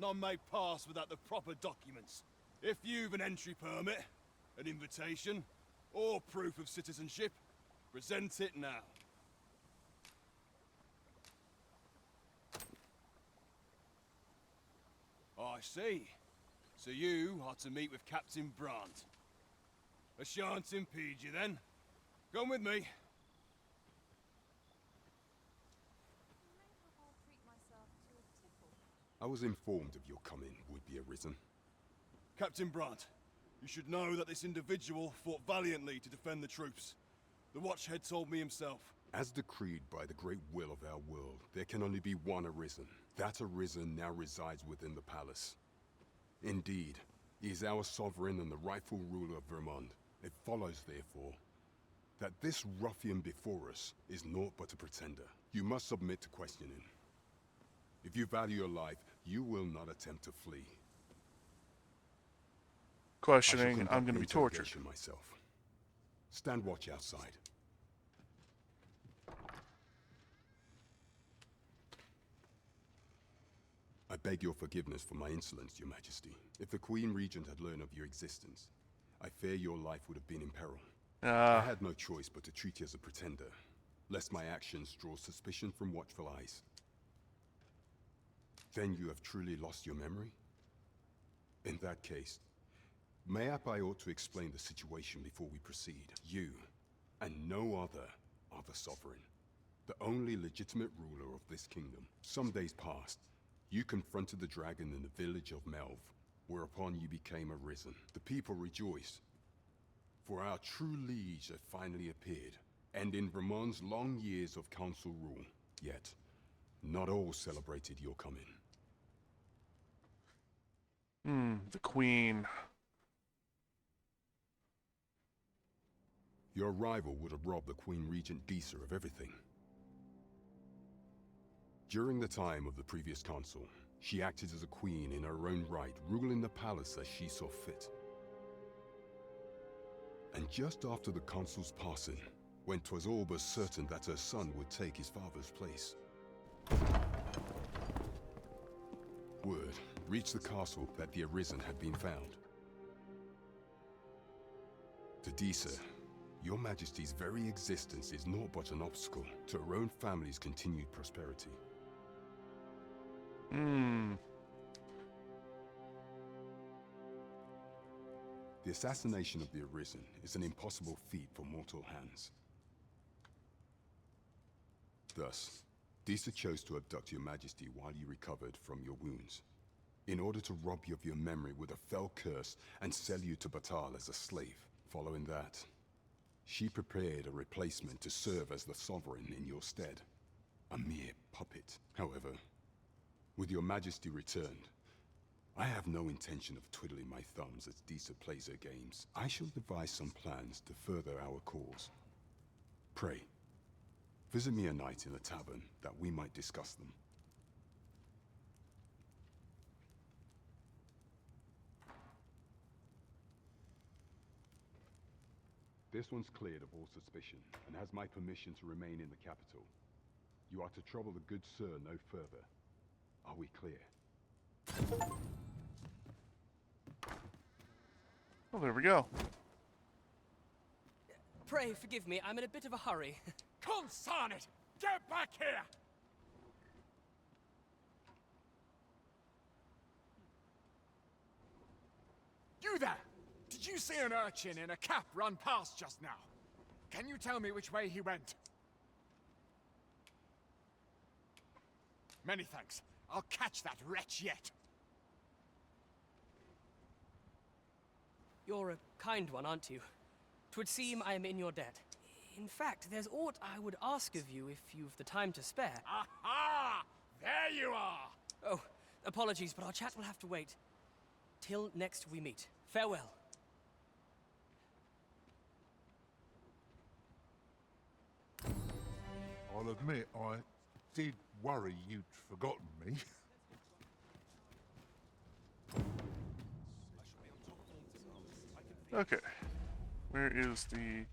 None may pass without the proper documents. If you've an entry permit, An invitation? Or proof of citizenship? Present it now. I see. So you are to meet with Captain Brandt. I shan't impede you then. Come with me. I was informed of your coming, would-be Arisen. Captain Brandt, you should know that this individual fought valiantly to defend the troops. The Watchhead told me himself. As decreed by the great will of our world, there can only be one Arisen. That Arisen now resides within the palace. Indeed, he is our sovereign and the rightful ruler of Vermont. It follows, therefore, that this ruffian before us is naught but a pretender. You must submit to questioning. If you value your life, you will not attempt to flee. Questioning, I'm going to be tortured. Myself. Stand watch outside. I beg your forgiveness for my insolence, Your Majesty. If the Queen Regent had learned of your existence, I fear your life would have been in peril. I had no choice but to treat you as a pretender, lest my actions draw suspicion from watchful eyes. Then you have truly lost your memory? In that case, mayhap I ought to explain the situation before we proceed. You, and no other, are the sovereign, the only legitimate ruler of this kingdom. Some days past, you confronted the dragon in the village of Melv, whereupon you became Arisen. The people rejoiced, for our true liege had finally appeared, and in Vermont's long years of council rule. Yet, not all celebrated your coming. The Queen. Your arrival would have robbed the Queen Regent Disa of everything. During the time of the previous consul, she acted as a queen in her own right, ruling the palace as she saw fit. And just after the consul's passing, when 'twas all but certain that her son would take his father's place, word reached the castle that the Arisen had been found. To Disa, your Majesty's very existence is naught but an obstacle to her own family's continued prosperity. The assassination of the Arisen is an impossible feat for mortal hands. Thus, Disa chose to abduct your Majesty while you recovered from your wounds, in order to rob you of your memory with a fell curse and sell you to Batal as a slave. Following that, she prepared a replacement to serve as the sovereign in your stead. A mere puppet. However, with your Majesty returned, I have no intention of twiddling my thumbs as Disa plays her games. I shall devise some plans to further our cause. Pray, visit me a night in the tavern that we might discuss them. This one's cleared of all suspicion, and has my permission to remain in the capital. You are to trouble the good sir no further. Are we clear? Oh, there we go. Pray forgive me, I'm in a bit of a hurry. Consign it! Get back here! You there! Did you see an urchin in a cap run past just now? Can you tell me which way he went? Many thanks. I'll catch that wretch yet. You're a kind one, aren't you? 'Twould seem I am in your debt. In fact, there's aught I would ask of you if you've the time to spare. Aha! There you are! Oh, apologies, but our chat will have to wait. Till next we meet. Farewell. I'll admit, I did worry you'd forgotten me. Okay. Where is the...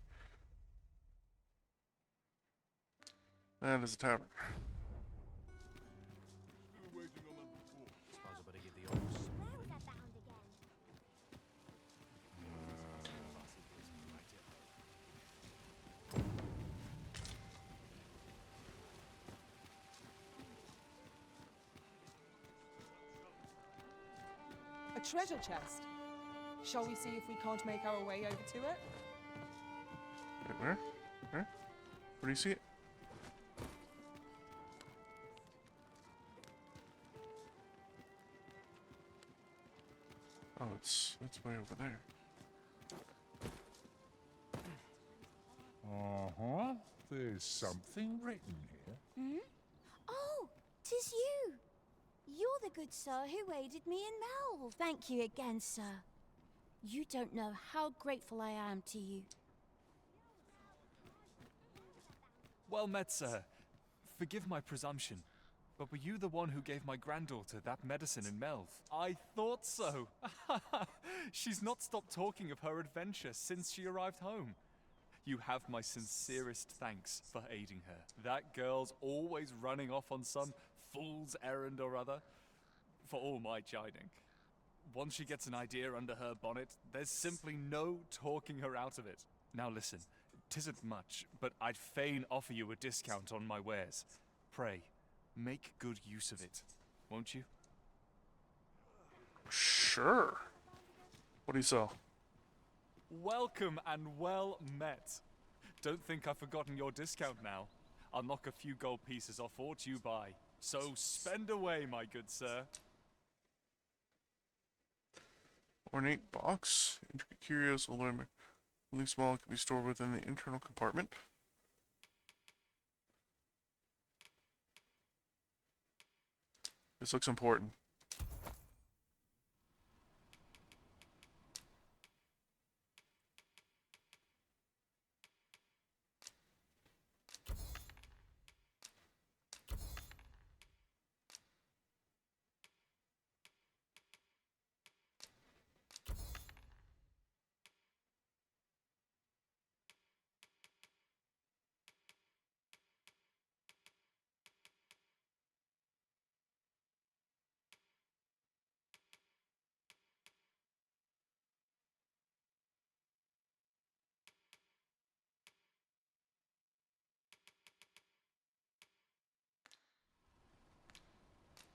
That is a tavern. Suppose I better give the orders. treasure chest. Shall we see if we can't make our way over to it? Wait, where? Where? Where do you see it? Oh, it's way over there. Uh-huh. There's something written here. Hmm? Oh, 'tis you! You're the good sir who aided me in Melve. Thank you again, sir. You don't know how grateful I am to you. Well met, sir. Forgive my presumption, but were you the one who gave my granddaughter that medicine in Melve? I thought so. She's not stopped talking of her adventure since she arrived home. You have my sincerest thanks for aiding her. That girl's always running off on some fool's errand or other, for all my chiding. Once she gets an idea under her bonnet, there's simply no talking her out of it. Now listen, 'tisn't much, but I'd fain offer you a discount on my wares. Pray, make good use of it, won't you? Sure. What do you sell? Welcome and well met. Don't think I've forgotten your discount now. I'll knock a few gold pieces off aught you buy. So spend away, my good sir. Ornate box. Intricate curios, aluminum. Only small can be stored within the internal compartment. This looks important.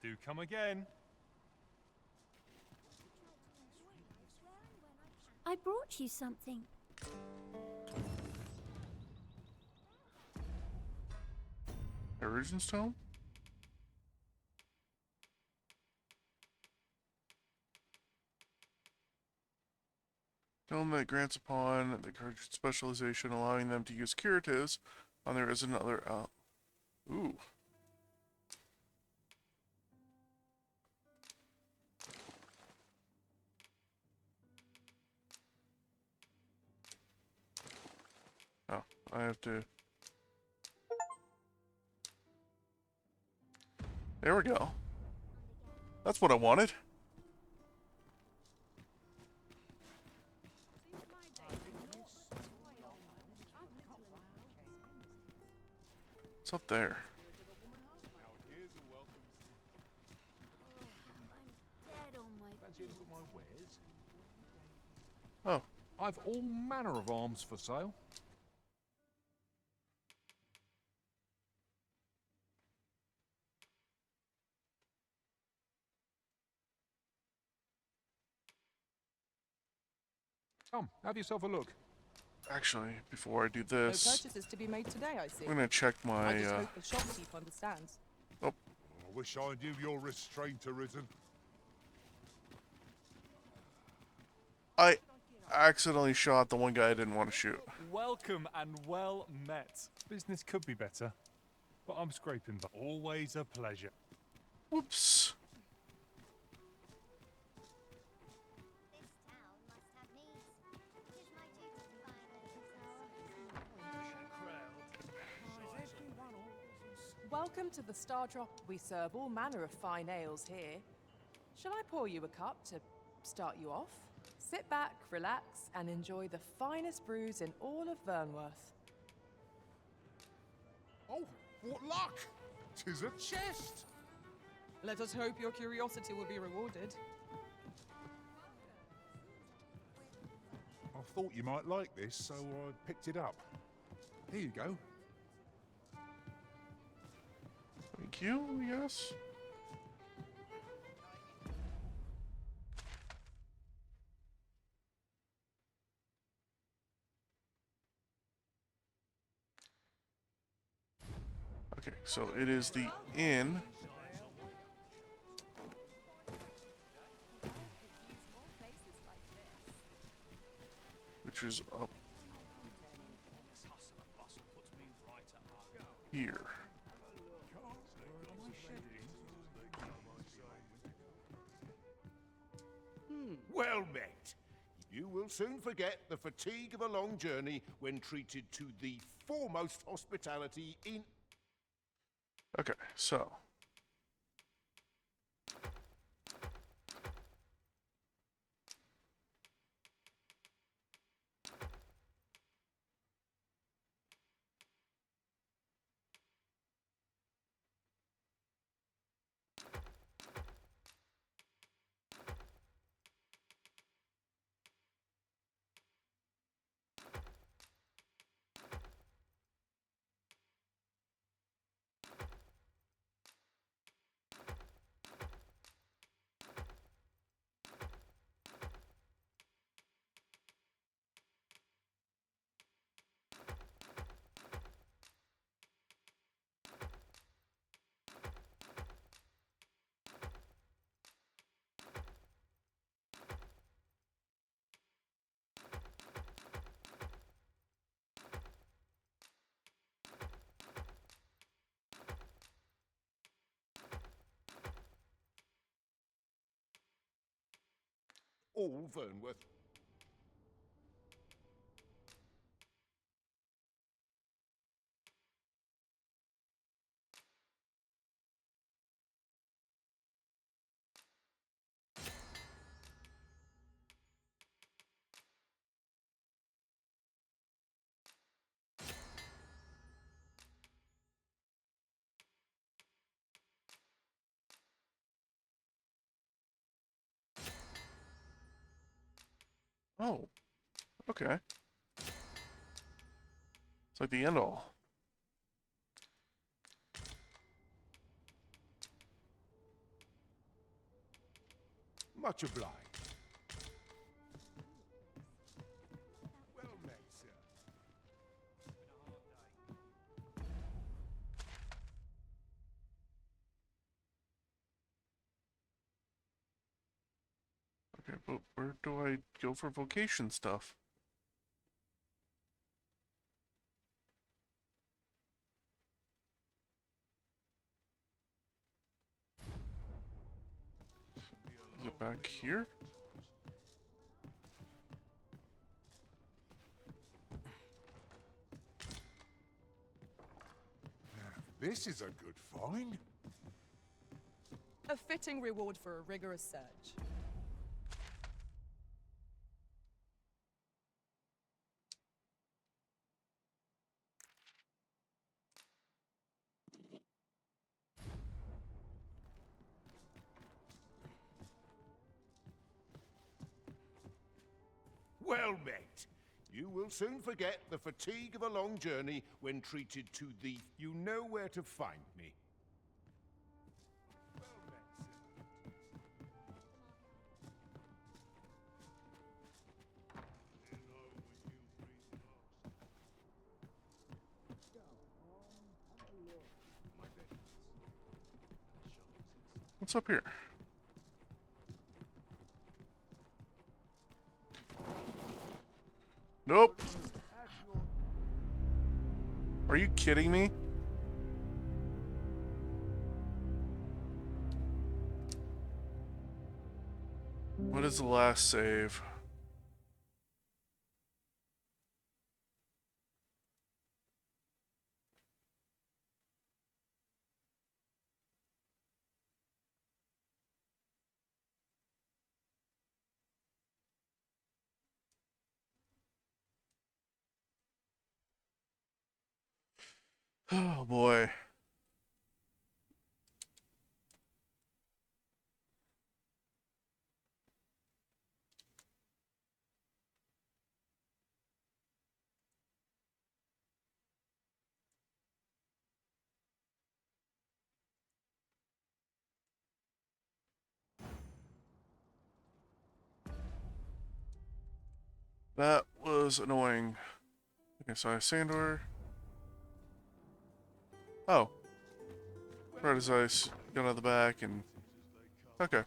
Do come again. I brought you something. Origin stone? Stone that grants upon the courage specialization, allowing them to use curatives on there is another ooh. Oh, I have to. There we go. That's what I wanted. What's up there? Oh. I've all manner of arms for sale. Come, have yourself a look. Actually, before I do No this, purchases to be made today, I see. I'm gonna check my. I just hope the shopkeep understands. Oh. I wish I knew your restraint arisen. I accidentally shot the one guy I didn't want to shoot. Welcome and well met. Business could be better, but I'm scraping by. Always a pleasure. Whoops. Welcome to the Star Drop. We serve all manner of fine ales here. Shall I pour you a cup to start you off? Sit back, relax, and enjoy the finest brews in all of Vernworth. Oh, what luck! 'Tis a chest! Let us hope your curiosity will be rewarded. I thought you might like this, so I picked it up. Here you go. Thank you, yes. Okay, so it is the inn. Which is up here. Well met. You will soon forget the fatigue of a long journey when treated to the foremost hospitality in... Okay, so. all Vernworth. Oh, okay. It's like the end all. Much obliged. Well met, sir. Okay, but where do I go for vocation stuff? Is it back here? This is a good find. A fitting reward for a rigorous search. Well met. You will soon forget the fatigue of a long journey when treated to the... You know where to find me. What's up here? Nope. Are you kidding me? What is the last save? Oh boy. That was annoying. Okay, so I have Sandor. Oh, Right as I got out of the back and... Okay.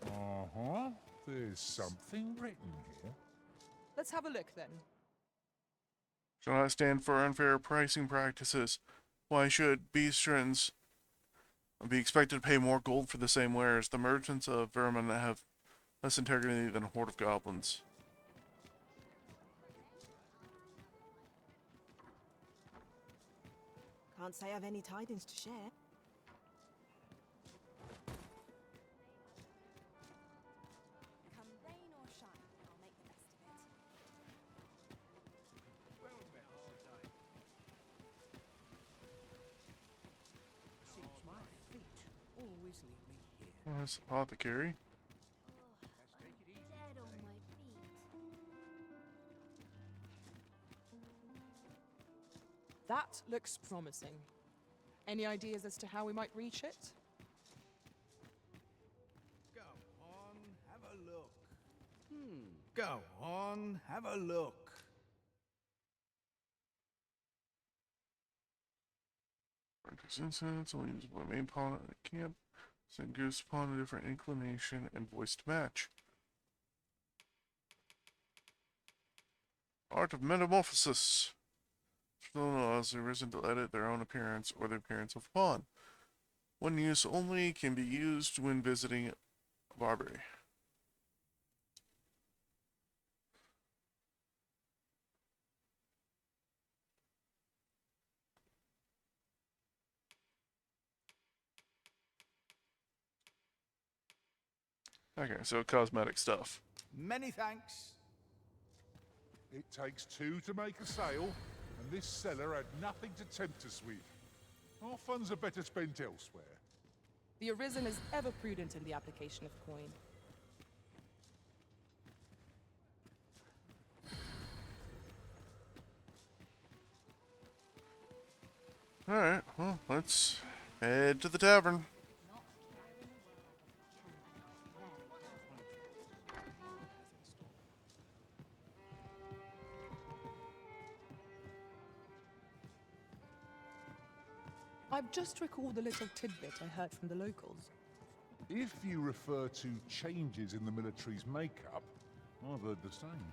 Uh-huh. There's something written here. Let's have a look then. Shall not stand for unfair pricing practices. Why should beastrons be expected to pay more gold for the same wares? The merchants of Vermin have less integrity than a horde of goblins. Can't say I've any tidings to share. Come rain or shine, I'll make the best of it. Seems my feet always lead me here. Oh, that's apothecary. Dead on my feet. That looks promising. Any ideas as to how we might reach it? Go on, have a look. Go on, have a look. Practice incense, only use by main pawn at a camp. Send goose pawn a different inclination and voice to match. Art of Metamorphosis. Still allows the arisen to edit their own appearance or the appearance of a pawn. One use only, can be used when visiting a Barbary. Okay, so cosmetic stuff. Many thanks. It takes two to make a sale, and this seller had nothing to tempt us with. Our funds are better spent elsewhere. The Arisen is ever prudent in the application of coin. Alright, well, let's head to the tavern. I've just recalled a little tidbit I heard from the locals. If you refer to changes in the military's makeup, I've heard the same.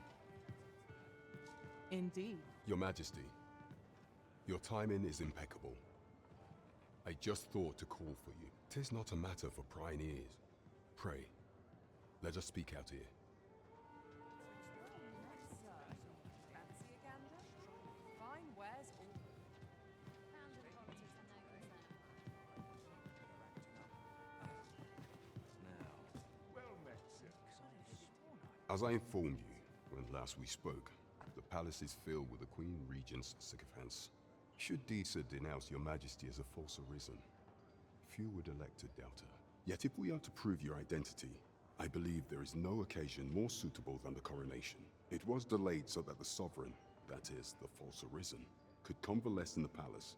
Indeed. Your Majesty, your timing is impeccable. I just thought to call for you. 'Tis not a matter for prying ears. Pray, let us speak out here. Fancy a gander? Fine wares all. As I informed you when last we spoke, the palace is filled with the Queen Regent's sycophants. Should Disa denounce your Majesty as a false arisen, few would elect to doubt her. Yet if we are to prove your identity, I believe there is no occasion more suitable than the coronation. It was delayed so that the sovereign, that is, the false arisen, could convalesce in the palace.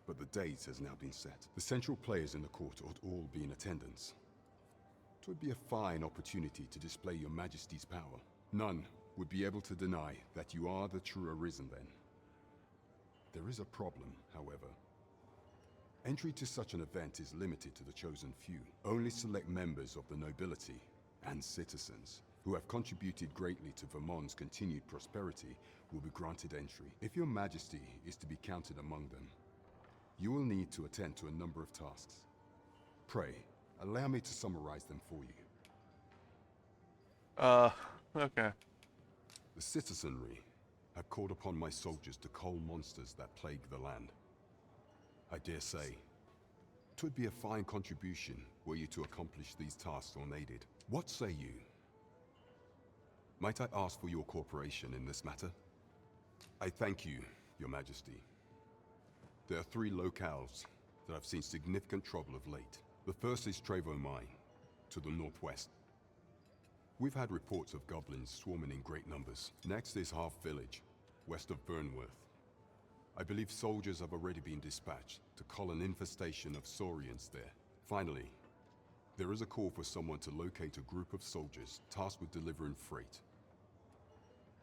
But the date has now been set. The central players in the court ought all be in attendance. It would be a fine opportunity to display your Majesty's power. None would be able to deny that you are the true Arisen then. There is a problem, however. Entry to such an event is limited to the chosen few. Only select members of the nobility and citizens who have contributed greatly to Vermont's continued prosperity will be granted entry. If your Majesty is to be counted among them, you will need to attend to a number of tasks. Pray, allow me to summarize them for you. Okay. The citizenry have called upon my soldiers to cull monsters that plague the land. I dare say, 'twould be a fine contribution were you to accomplish these tasks unaided. What say you? Might I ask for your cooperation in this matter? I thank you, Your Majesty. There are 3 locales that have seen significant trouble of late. The first is Trevo Mine, to the northwest. We've had reports of goblins swarming in great numbers. Next is Half Village, west of Burnworth. I believe soldiers have already been dispatched to cull an infestation of saurians there. Finally, there is a call for someone to locate a group of soldiers tasked with delivering freight.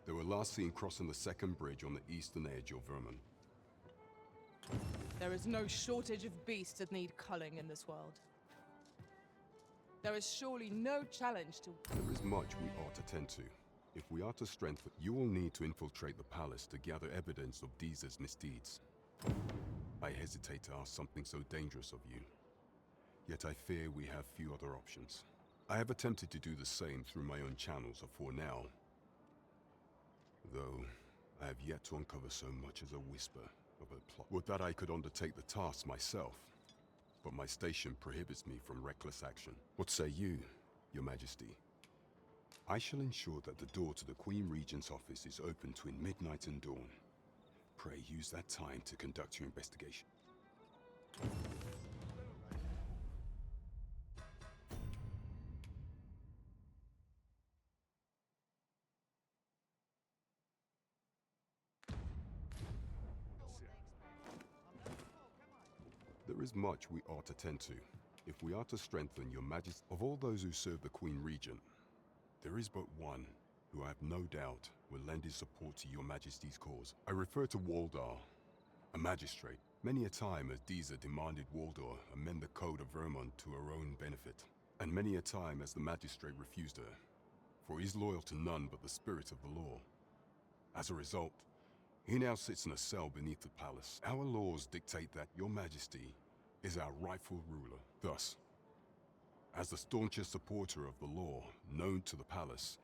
They were last seen crossing the second bridge on the eastern edge of Vermont. There is no shortage of beasts that need culling in this world. There is surely no challenge to... There is much we ought to tend to. If we are to strengthen, you will need to infiltrate the palace to gather evidence of Deezer's misdeeds. I hesitate to ask something so dangerous of you. Yet I fear we have few other options. I have attempted to do the same through my own channels for now. Though, I have yet to uncover so much as a whisper of a plot. Would that I could undertake the task myself, but my station prohibits me from reckless action. What say you, Your Majesty? I shall ensure that the door to the Queen Regent's office is open between midnight and dawn. Pray use that time to conduct your investigation. There is much we ought to tend to, if we are to strengthen your majesty. Of all those who serve the Queen Regent, there is but one who I have no doubt will lend his support to your majesty's cause. I refer to Waldar, a magistrate. Many a time has Deezer demanded Waldar amend the code of Vermont to her own benefit, and many a time has the magistrate refused her, for he is loyal to none but the spirit of the law. As a result, he now sits in a cell beneath the palace. Our laws dictate that your majesty is our rightful ruler. Thus, as the staunchest supporter of the law known to the palace,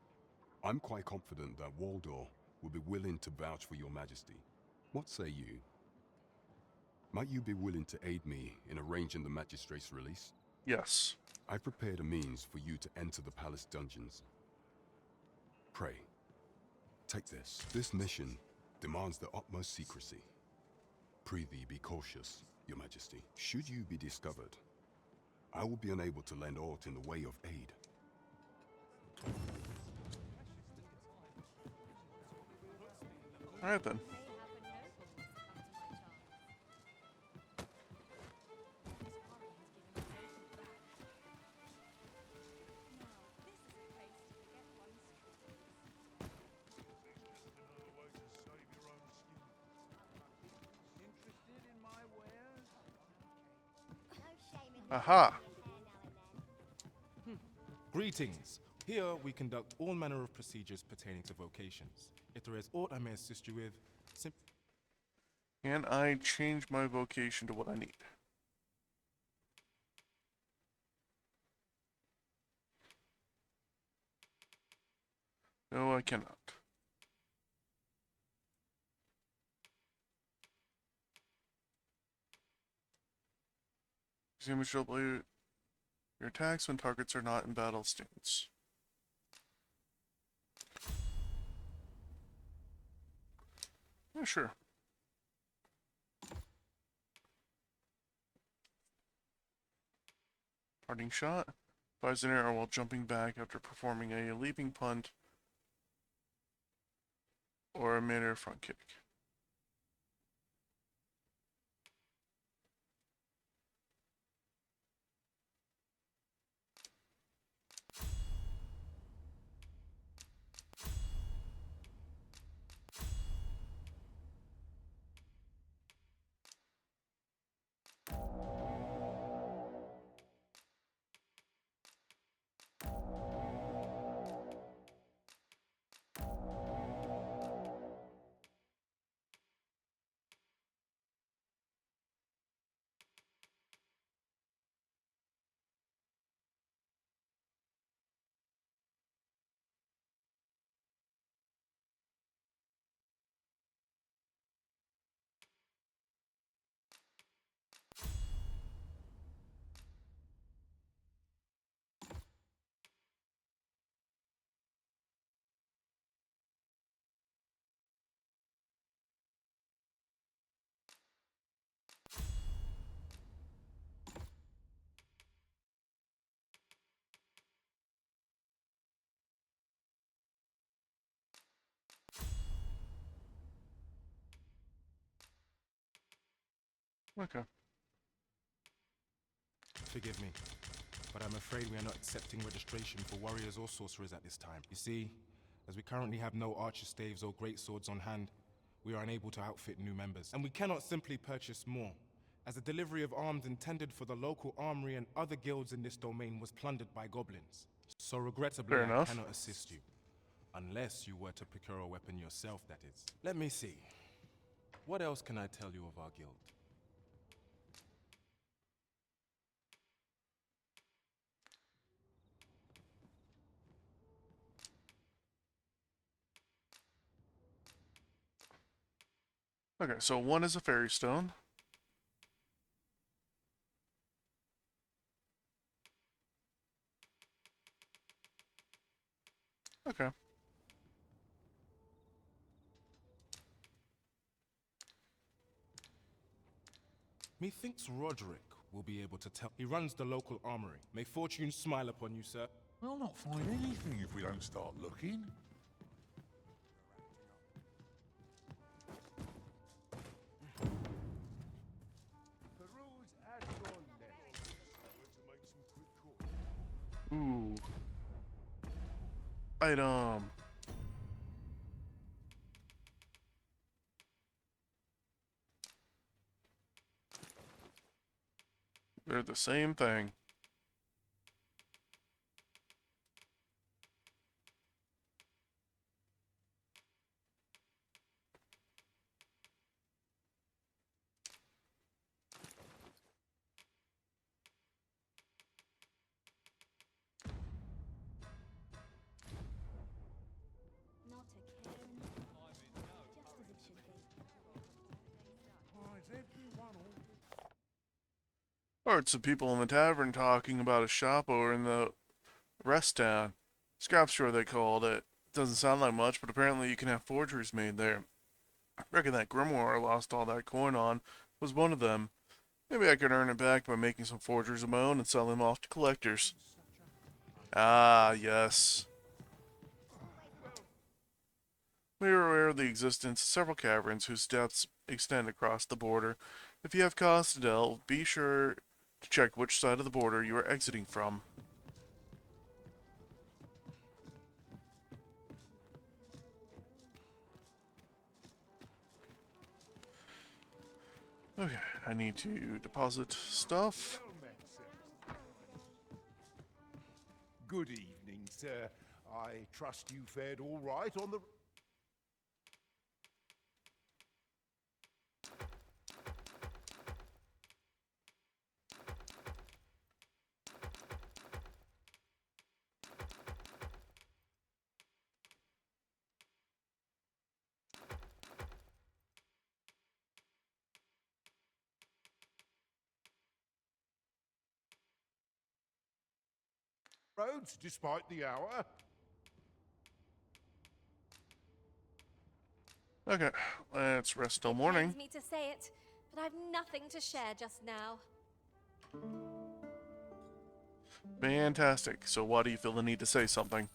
I'm quite confident that Waldor will be willing to vouch for your majesty. What say you? Might you be willing to aid me in arranging the magistrate's release? Yes. I prepared a means for you to enter the palace dungeons. Pray, take this. This mission demands the utmost secrecy. Prithee be cautious, your majesty. Should you be discovered, I will be unable to lend aught in the way of aid. All right then. Aha! Greetings. Here we conduct all manner of procedures pertaining to vocations. If there is aught I may assist you with, Can I change my vocation to what I need? No, I cannot. Damage double your attacks when targets are not in battle stance. Yeah, sure. Parting shot. Fires an arrow while jumping back after performing a leaping punt or a mid-air front kick. Okay. Forgive me, but I'm afraid we are not accepting registration for warriors or sorcerers at this time. You see, as we currently have no archer staves or great swords on hand, we are unable to outfit new members. And we cannot simply purchase more, as the delivery of arms intended for the local armory and other guilds in this domain was plundered by goblins. So regrettably, Fair I enough. cannot assist you. Unless you were to procure a weapon yourself, that is. Let me see. What else can I tell you of our guild? Okay, so one is a fairy stone. Okay. Methinks Roderick will be able to tell. He runs the local armory. May fortune smile upon you, sir. We'll not find anything if we don't start looking. Ooh. Item. They're the same thing. Not a care in the world. Just as it should be. Heard some people in the tavern talking about a shop over in the rest town. Scrap store they called it. Doesn't sound like much, but apparently you can have forgeries made there. I reckon that grimoire I lost all that coin on was one of them. Maybe I could earn it back by making some forgeries of my own and sell them off to collectors. Ah, yes. We are aware of the existence of several caverns whose depths extend across the border. If you have cause to delve, be sure to check which side of the border you are exiting from. Okay, I need to deposit stuff. Good evening, sir. I trust you fared all right on the... roads, despite the hour. Okay, let's rest till It morning. pains me to say it, but I've nothing to share just now. Fantastic. So why do you feel the need to say something?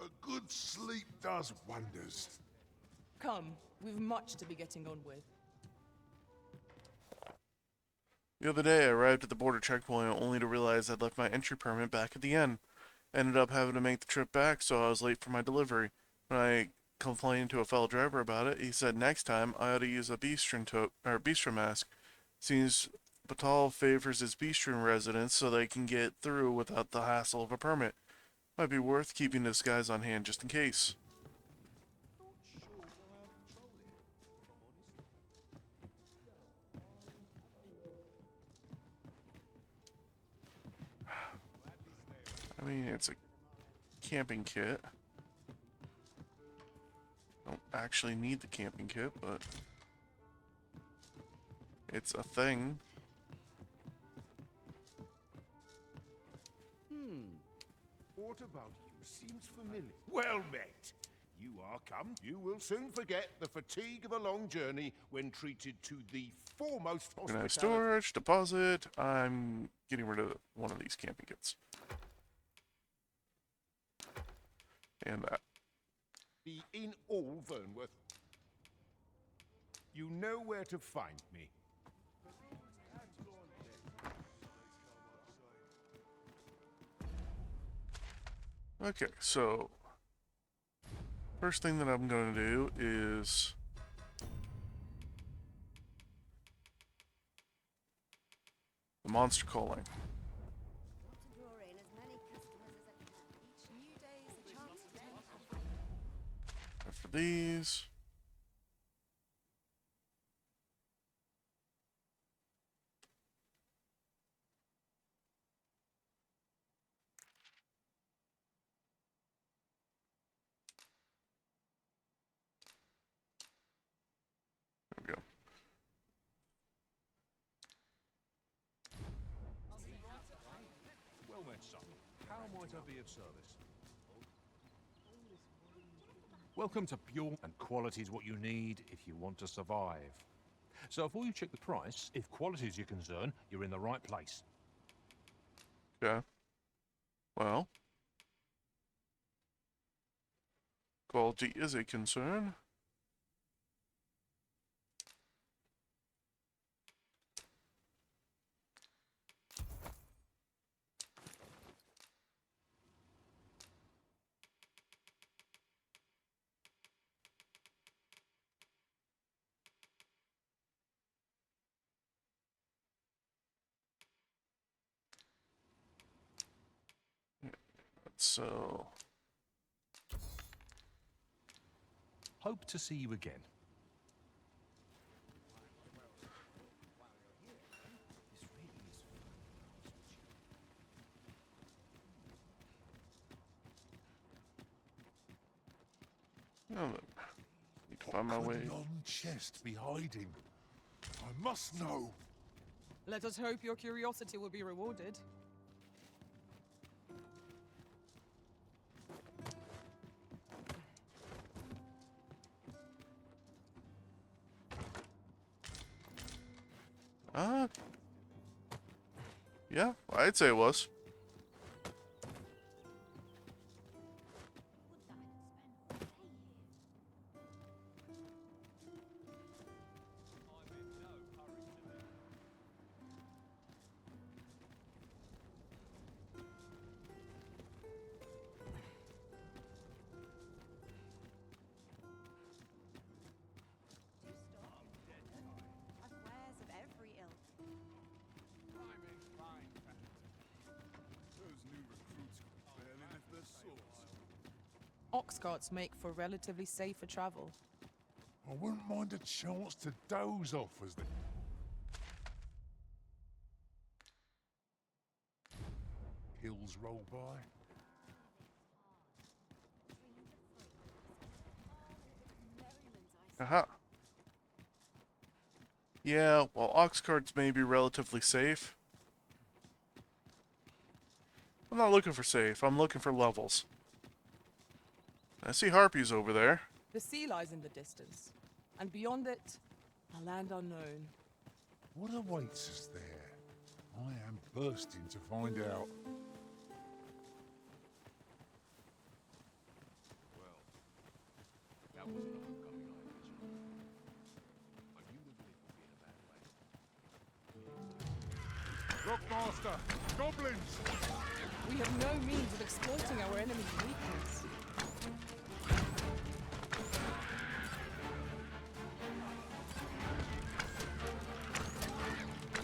A good sleep does wonders. Come, we've much to be getting on with. The other day I arrived at the border checkpoint only to realize I'd left my entry permit back at the inn. Ended up having to make the trip back, so I was late for my delivery. When I complained to a fellow driver about it, he said next time I ought to use a bistro mask. Seems Batal favors his bistro residents so they can get through without the hassle of a permit. Might be worth keeping this guys on hand just in case. I mean, it's a camping kit. Don't actually need the camping kit, but it's a thing. What about you seems familiar. Well met. You are come. You will soon forget the fatigue of a long journey when treated to the foremost Gonna have hospitality. storage, deposit. I'm getting rid of one of these camping kits. And that. Be in all Vernworth. You know where to find me. Okay, so first thing that I'm going to do is the monster calling. And for these, there we go. Well met, son. How might I be of service? Welcome to Pure, and quality is what you need if you want to survive. So before you check the price, if quality is your concern, you're in the right place. Okay. Well, quality is a concern. So, Hope to see you again. oh, need to find my way. Yon chest be hiding. I must know. Let us hope your curiosity will be rewarded. Yeah, I'd say it was. Wares of every ilk. Those new recruits could barely lift their swords. Ox carts make for relatively safer travel. I wouldn't mind a chance to doze off as the hills roll by. Aha. Yeah, while ox carts may be relatively safe, I'm not looking for safe, I'm looking for levels. I see harpies over there. The sea lies in the distance, and beyond it, a land unknown. What awaits us there? I am bursting to find out. Well, that was an homecoming, I imagine. I knew the village would be in a bad way. Rockmaster! Goblins! We have no means of exploiting our enemy's weakness.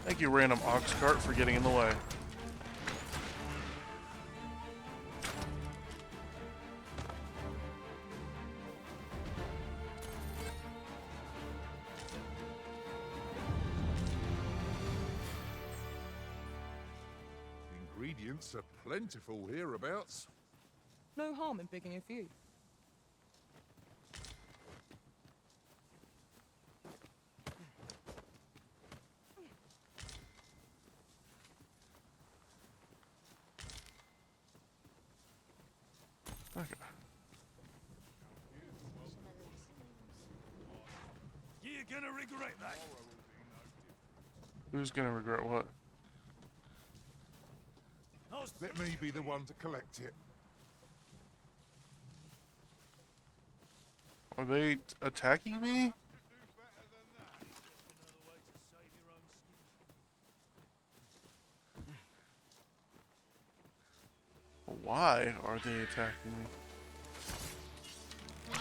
Thank you, random ox cart, for getting in the way. Ingredients are plentiful hereabouts. No harm in picking a few. Okay. You're gonna regret that. Who's gonna regret what? Let me be the one to collect it. Are they attacking me? Why are they attacking me?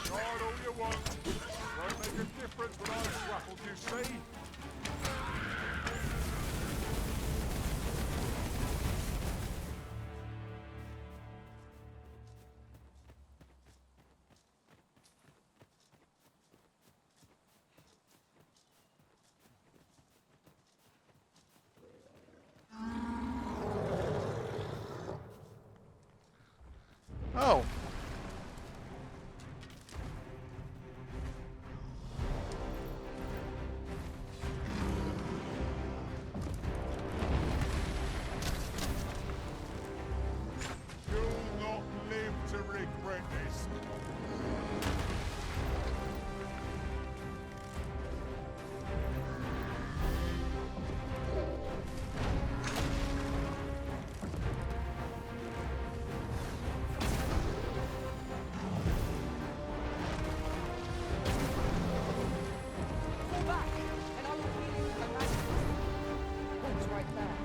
Guard all you want. Won't make a difference when I've swaffled, you see. Oh. You'll not live to regret this. Fall back, and I will heal you with my magic. What's right there?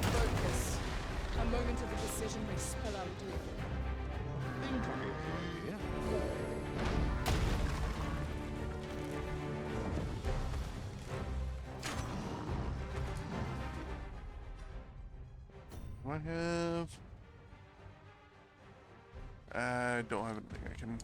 Focus. A moment of indecision may spell out doom. Think I get here. Do I have? I don't have anything I can.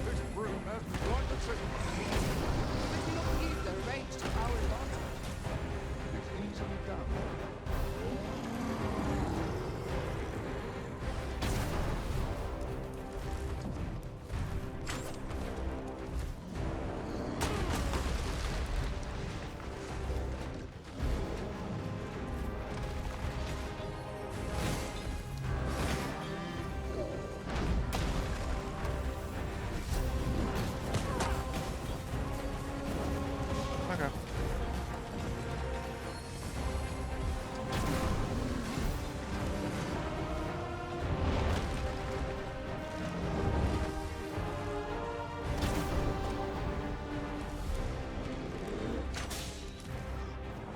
This room has like the second. But you not use the range to our advantage. It's easily done. Okay.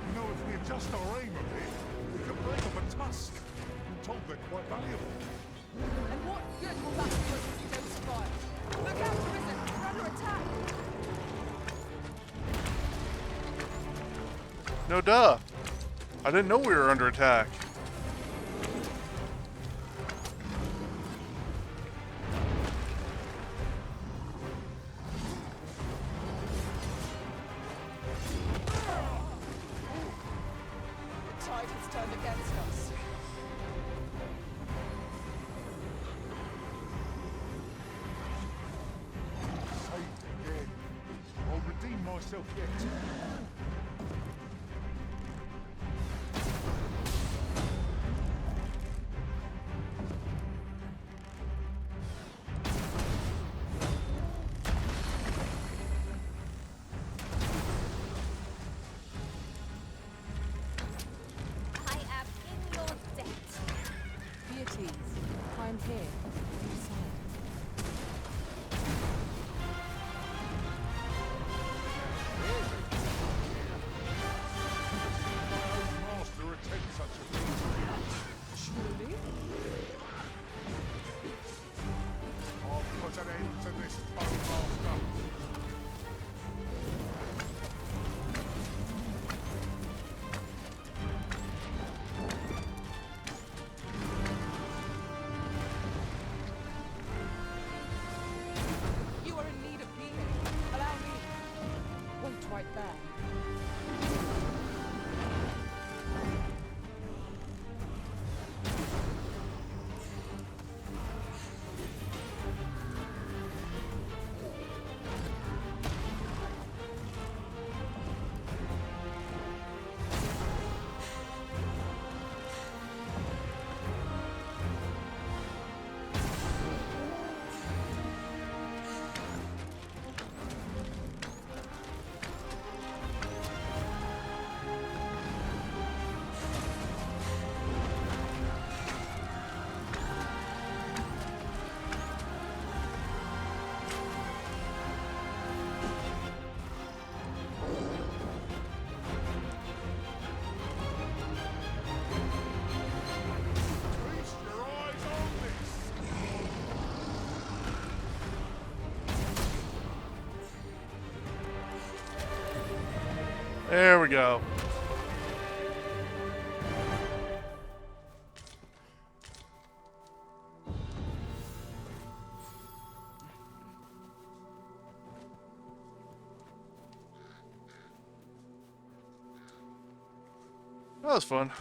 You know, if we adjust our aim a bit, we could break off a tusk. I'm told they're quite valuable. And what good will that do us if you don't survive? Look out, Risen! We're under attack! No duh. I didn't know we were under attack. The tide has turned against us. Saved again. I'll redeem myself yet. I am in your debt. Be at ease. I am here. On your side. There we go. That was fun.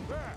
There!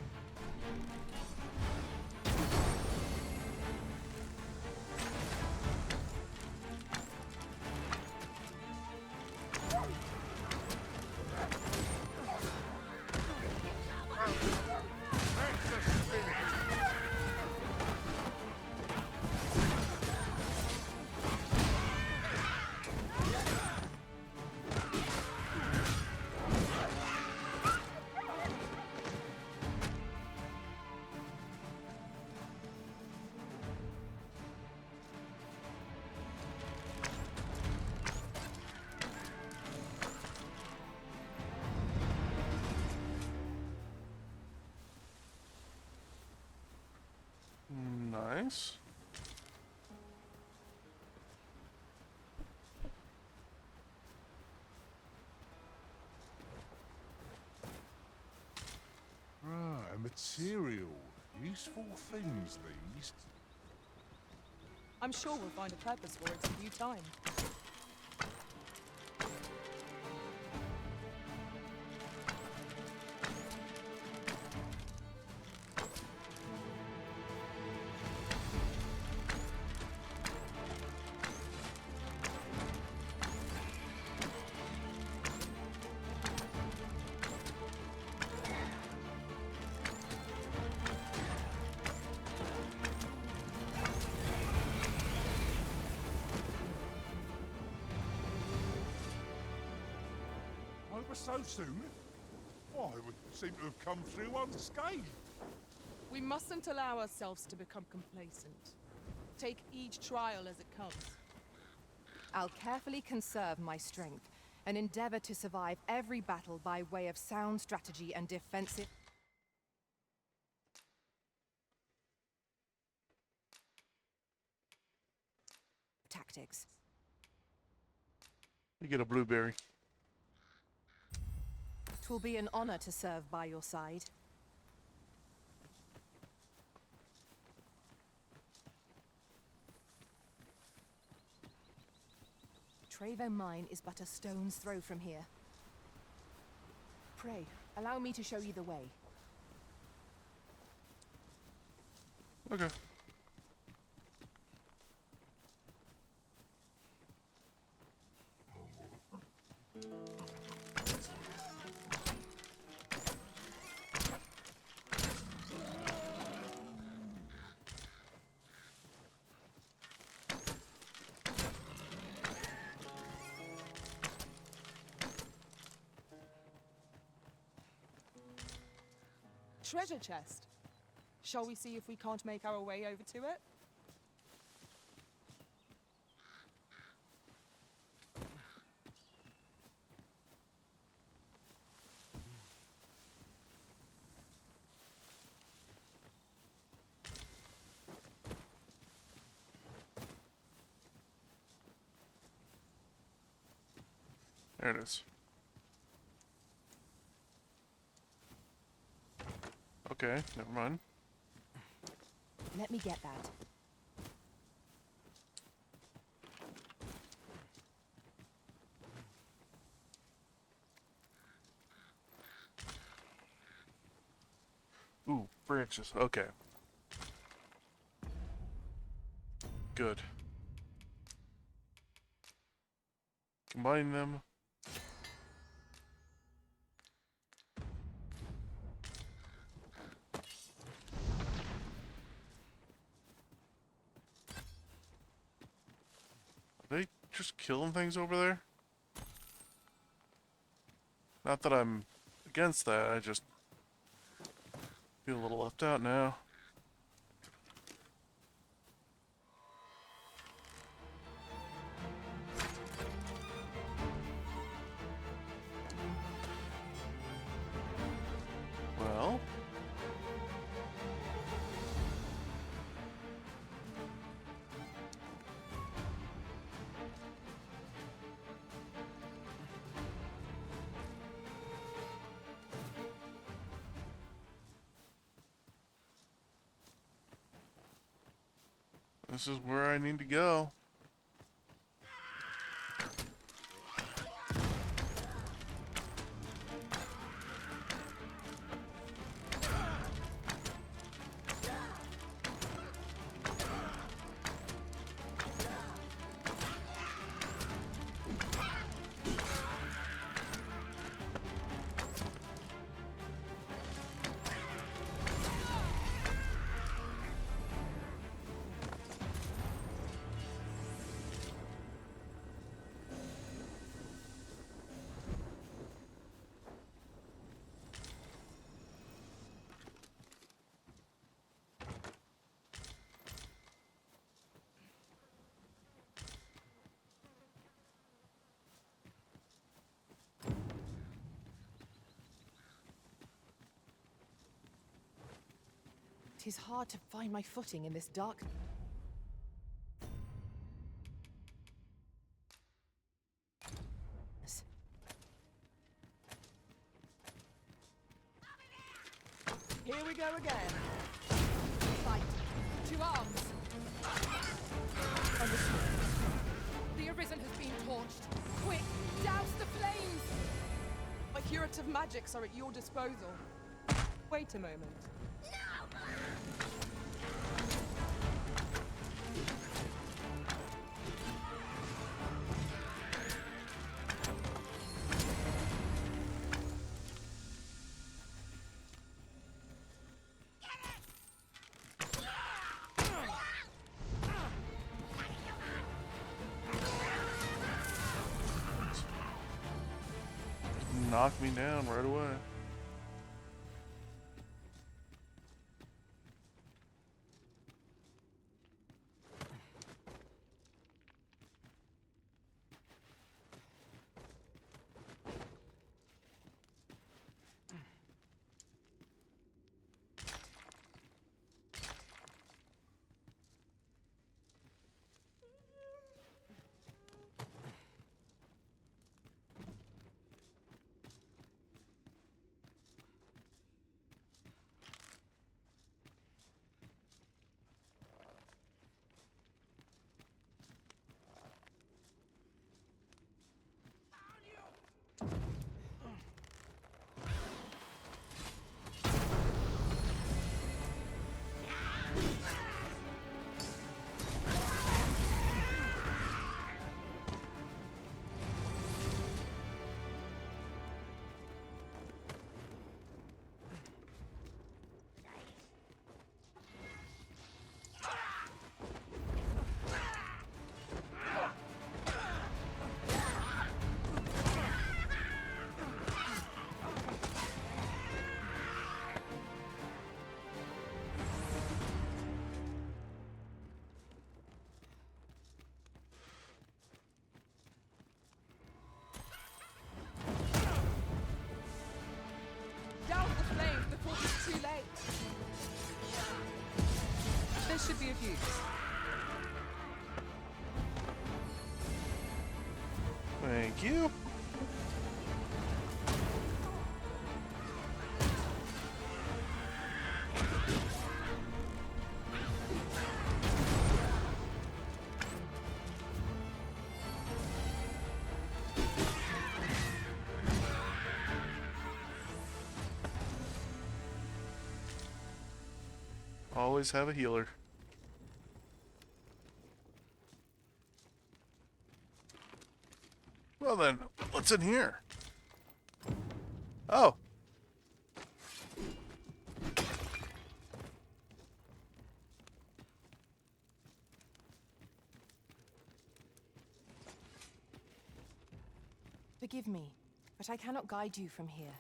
Nice. Right, a material. Useful things, these. I'm sure we'll find a purpose for it in due time. Over so soon? Why, we seem to have come through unscathed. We mustn't allow ourselves to become complacent. Take each trial as it comes. I'll carefully conserve my strength and endeavor to survive every battle by way of sound strategy and defensive tactics. You get a blueberry. Twill be an honor to serve by your side. Trevo Mine is but a stone's throw from here. Pray, allow me to show you the way. Okay. Treasure chest. Shall we see if we can't make our way over to it? There it is. Okay, never mind. Let me get that. Ooh, branches. Okay. Good. Combine them. Are they just killing things over there? Not that I'm against that. I just feel a little left out now. Well, this is where I need to go. It is hard to find my footing in this dark. Here we go again. Fight. To arms. The Arisen has been torched. Quick, douse the flames! My curative magics are at your disposal. Wait a moment. Knock me down right away. Should be of use. Thank you. Always have a healer. Well then, what's in here? Oh. Forgive me, but I cannot guide you from here.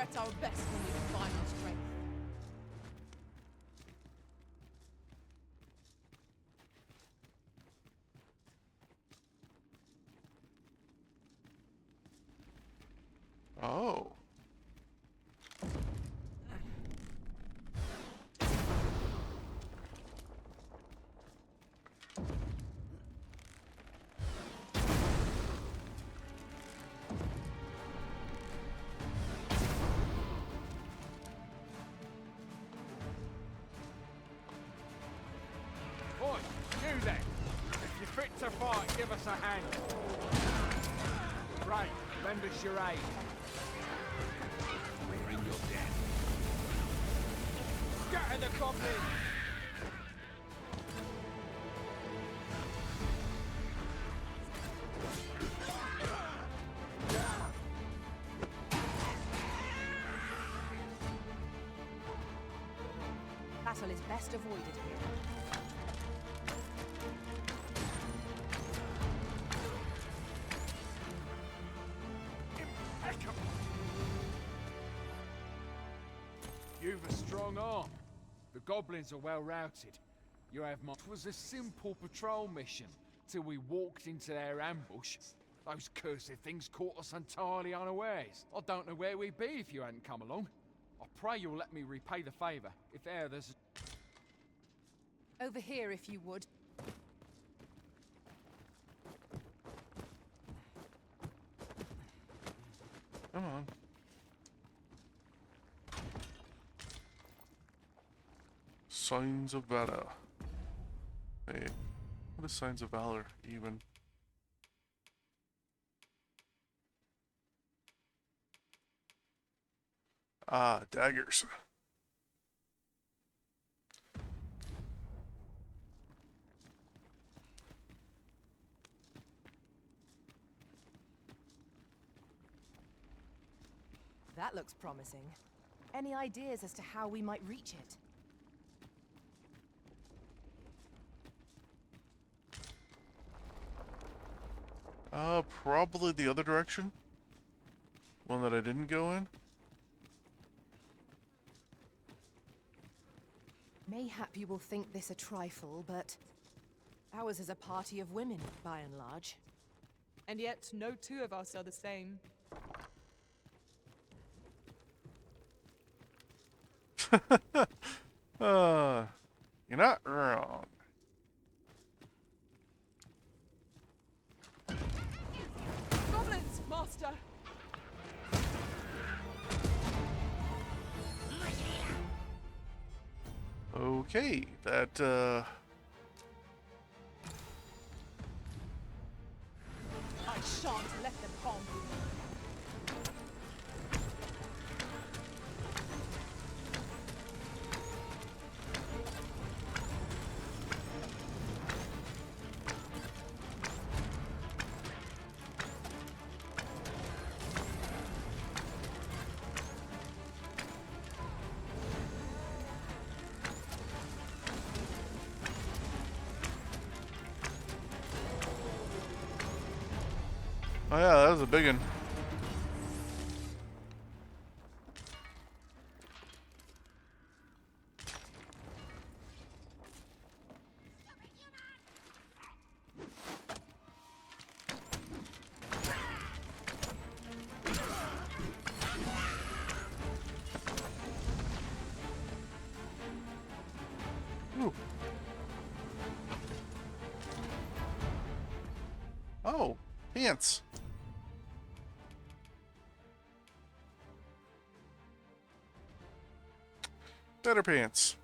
at our best when we combine our strength. Oh. Oi, you then! If you're fit to fight, give us a hand. Right, lend us your aid. We're in your debt. Scatter the goblins! Battle is best avoided here. You've a strong arm. The goblins are well routed. You have my... It was a simple patrol mission, till we walked into their ambush. Those cursed things caught us entirely unawares. I don't know where we'd be if you hadn't come along. I pray you'll let me repay the favour, if e'er there's... Over here, if you would. Come on. Signs of valor. Hey, what is signs of valor even? Ah, daggers. That looks promising. Any ideas as to how we might reach it? Probably the other direction. One that I didn't go in. Mayhap you will think this a trifle, but ours is a party of women, by and large. And yet, no two of us are the same. You're not wrong. Goblins, master! Okay, that, I shan't let them harm you. oh yeah, that was a big one. Ooh. Oh, pants. Better pants.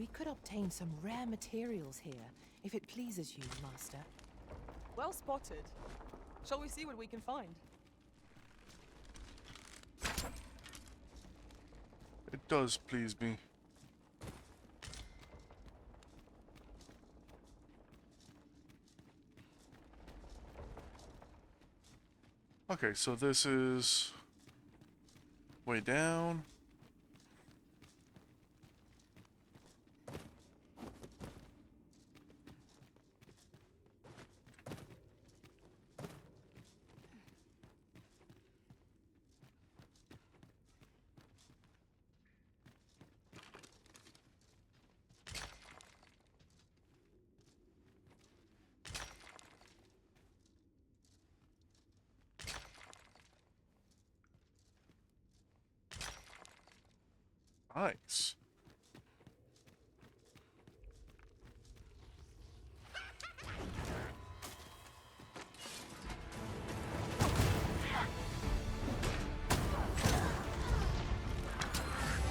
We could obtain some rare materials here, if it pleases you, Master. Well spotted. Shall we see what we can find? It does please me. Okay, so this is way down. Nice.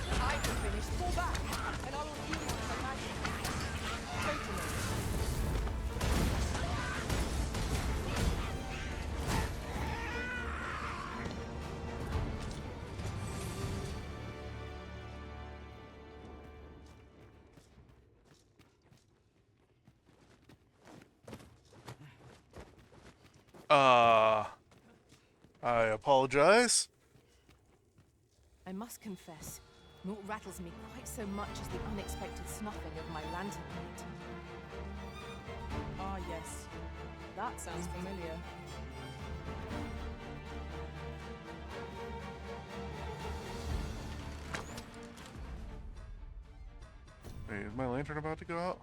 I can finish. Fall back, and I will use my magic. Wait a minute. I apologize. I must confess, naught rattles me quite so much as the unexpected snuffing of my lantern mate. Ah, yes. That sounds familiar. Wait, is my lantern about to go out?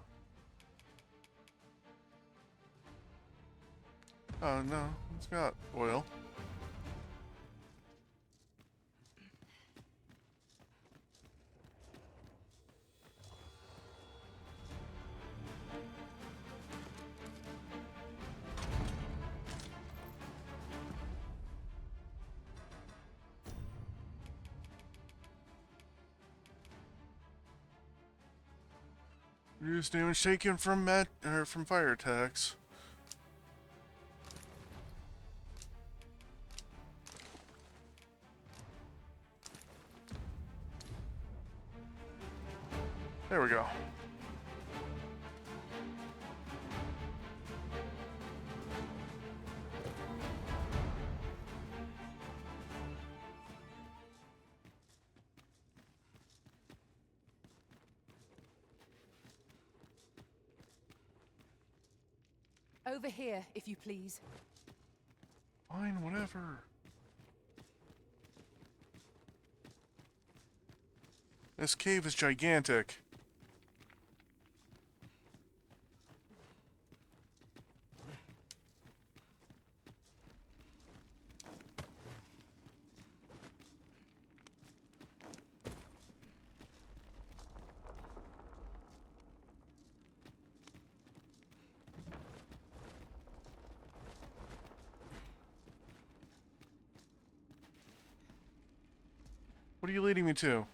Oh no, it's got oil. Reduce damage taken from from fire attacks. There we go. Over here, if you please. Fine, whatever. This cave is gigantic. What are you leading me to?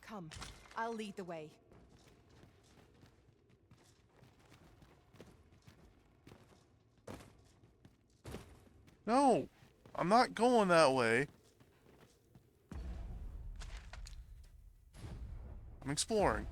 Come, I'll lead the way. No, I'm not going that way. I'm exploring.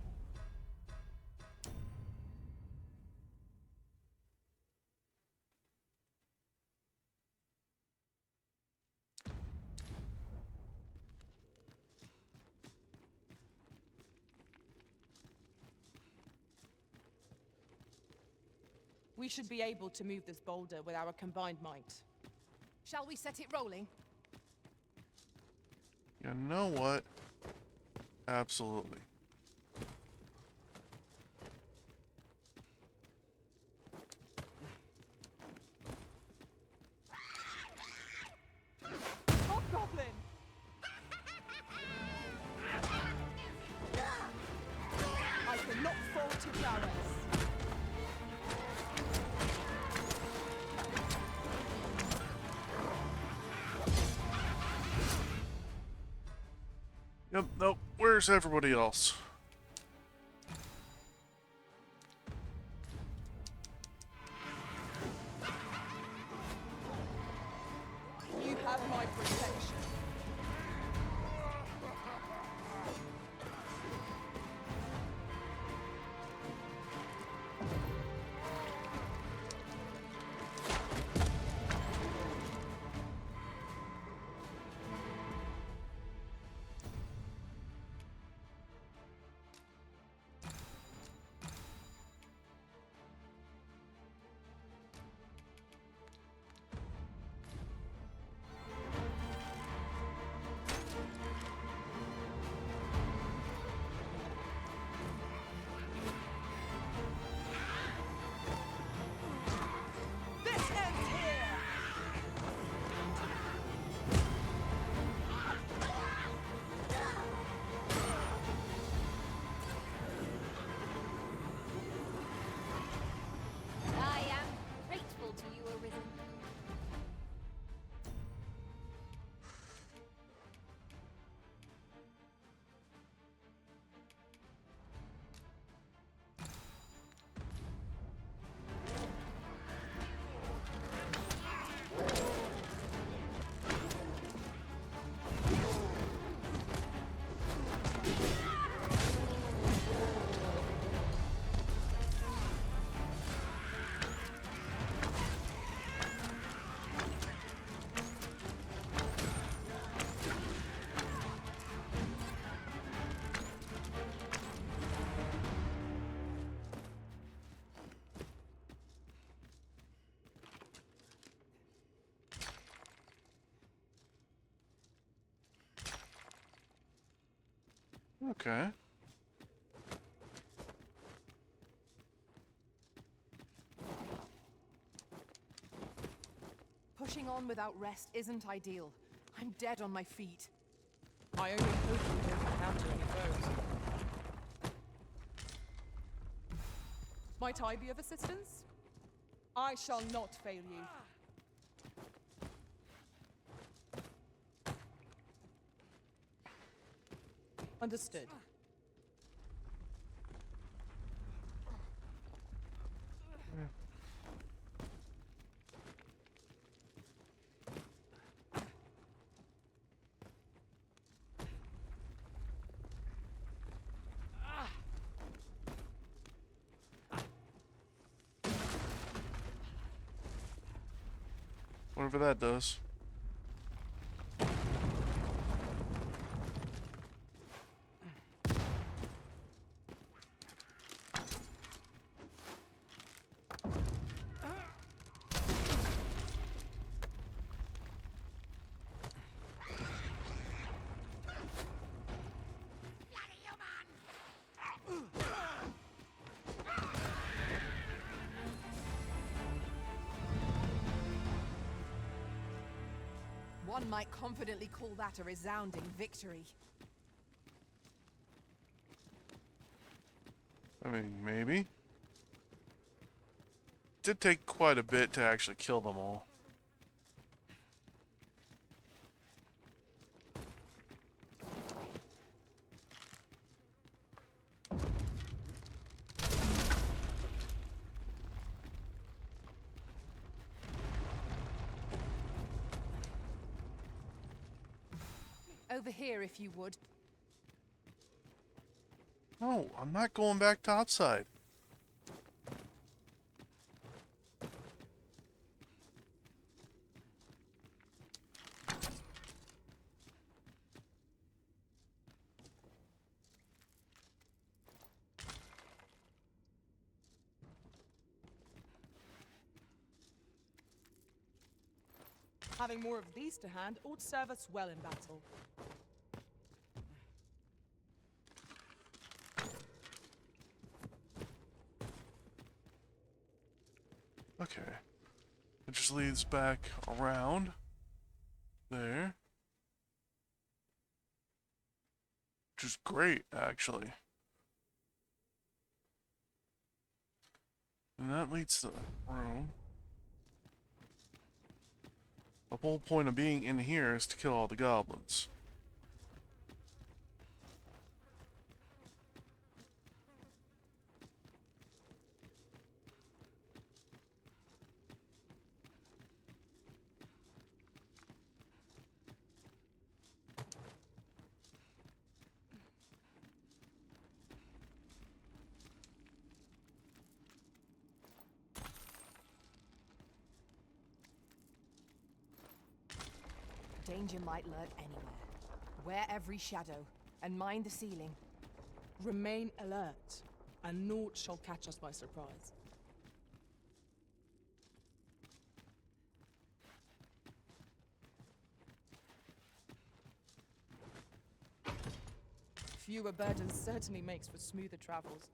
We should be able to move this boulder with our combined might. Shall we set it rolling? You know what? Absolutely. Yep, nope. Where's everybody else? You have my protection. I am grateful to you, Arisen. Okay. Pushing on without rest isn't ideal. I'm dead on my feet. I only hope we don't encounter any foes. Might I be of assistance? I shall not fail you. Understood. Whatever that does. One might confidently call that a resounding victory. I mean, maybe. Did take quite a bit to actually kill them all. Over here, if you would. No, I'm not going back topside. Having more of these to hand ought serve us well in battle. Okay. It just leads back around there. Which is great, actually. And that leads to the room. The whole point of being in here is to kill all the goblins. Danger might lurk anywhere. Wear every shadow, and mind the ceiling. Remain alert, and naught shall catch us by surprise. Fewer burdens certainly makes for smoother travels.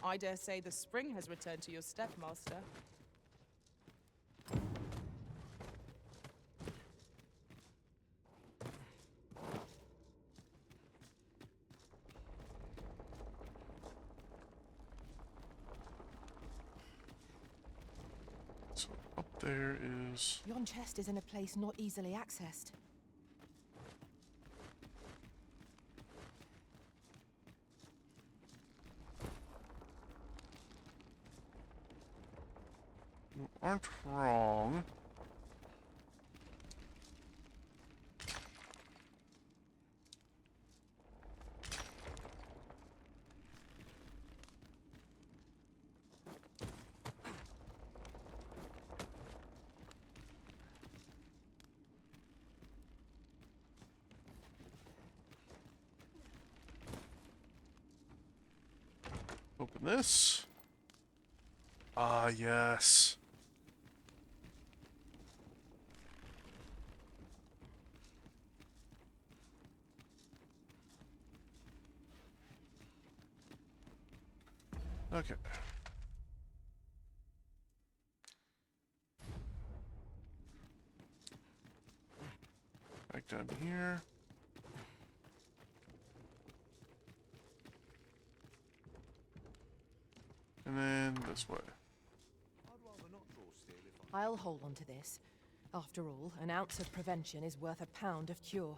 I dare say the spring has returned to your step, Master. So up there is... Yon chest is in a place not easily accessed. You aren't wrong. Open this. Ah, yes. Okay. Back down here. And then this way. I'll hold on to this. After all, an ounce of prevention is worth a pound of cure.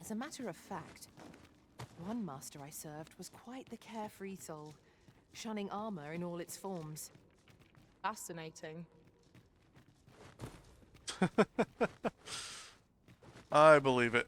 As a matter of fact, one master I served was quite the carefree soul, shunning armor in all its forms. Fascinating. I believe it.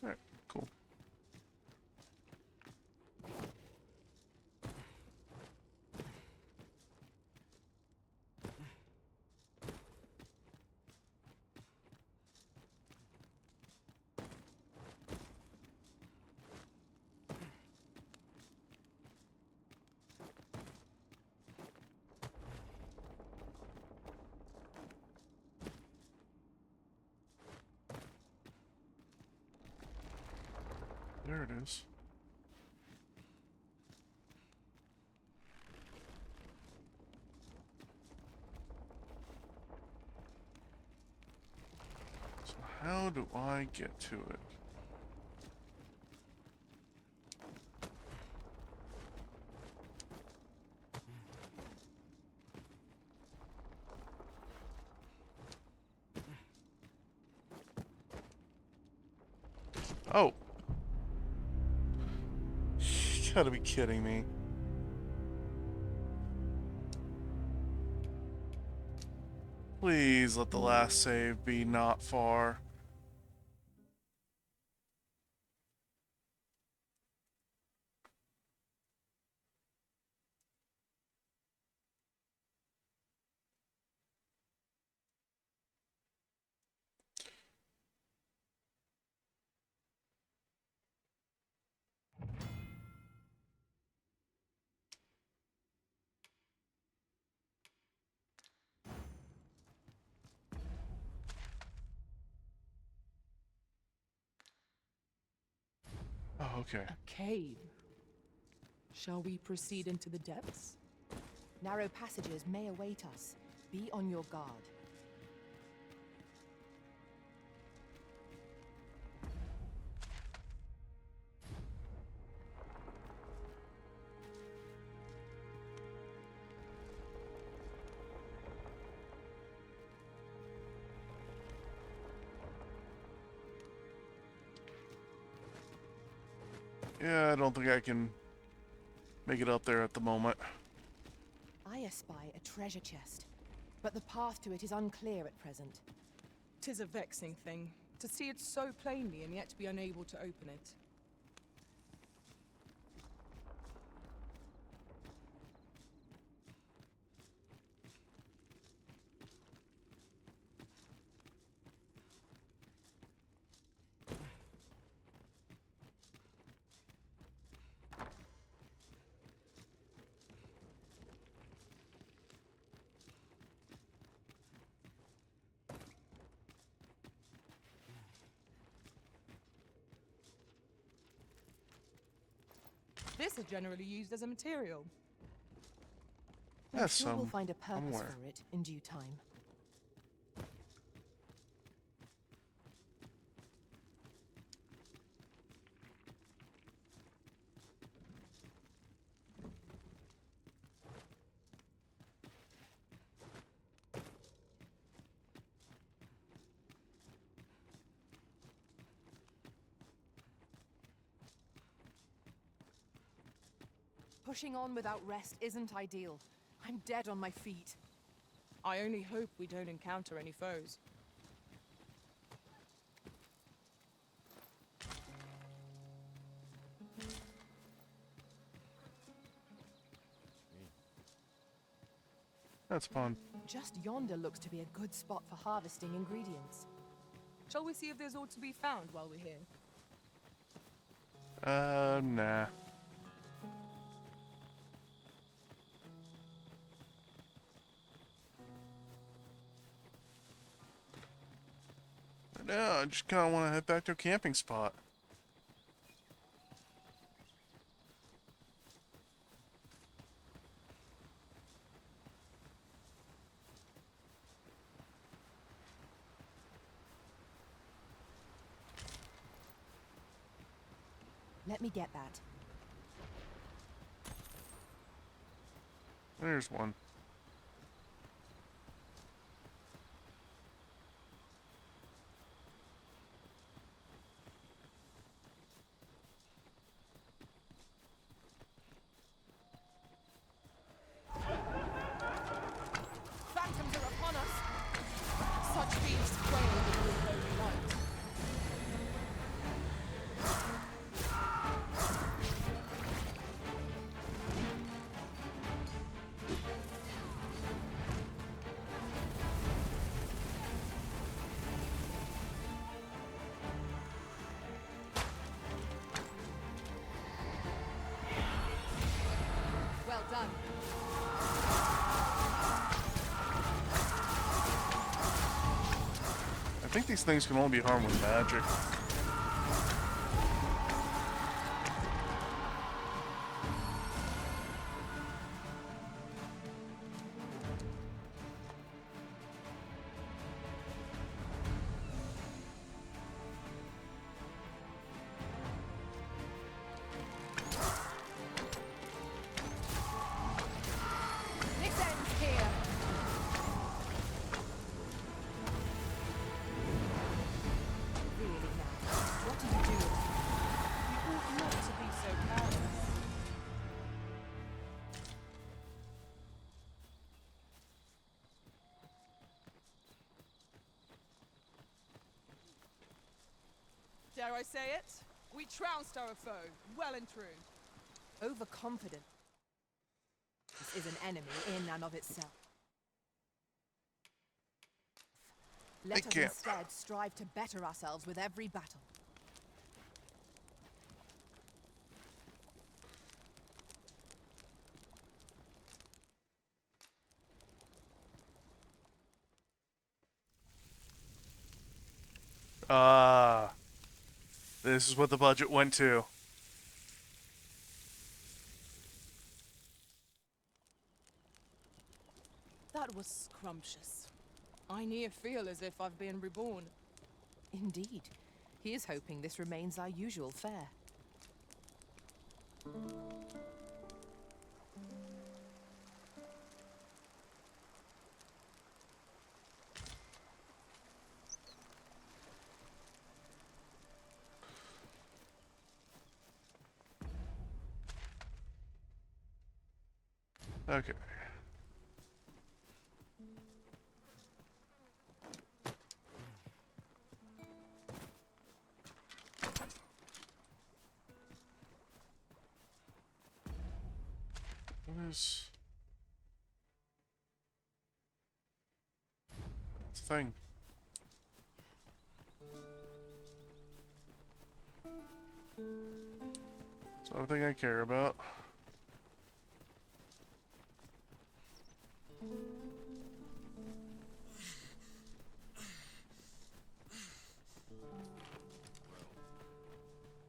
Alright, cool. There it is. So how do I get to it? Oh. You gotta be kidding me. Please let the last save be not far. okay. A cave. Shall we proceed into the depths? Narrow passages may await us. Be on your guard. Yeah, I don't think I can make it up there at the moment. I espy a treasure chest, but the path to it is unclear at present. 'Tis a vexing thing, to see it so plainly and yet be unable to open it. This is generally used as a material. I'm sure we'll find a purpose aware. for it in due time. Pushing on without rest isn't ideal. I'm dead on my feet. I only hope we don't encounter any foes. That's fun. Just yonder looks to be a good spot for harvesting ingredients. Shall we see if there's aught to be found while we're here? Nah. No, I just kind of want to head back to a camping spot. Let me get that. There's one. Phantoms are upon us! Such beasts quail in the holy light. Well done. I think these things can only be harmed with magic. This ends here. Really now, what do you do? You ought not to be so careless. Dare I say it? We trounced our foe, well and true. Overconfident. This is an enemy in and of itself. Let us can't. instead strive to better ourselves with every battle. Ah. This is what the budget went to. scrumptious. I near feel as if I've been reborn. Indeed. He is hoping this remains our usual fare. Okay. What is... It's a thing. It's not a thing I care about.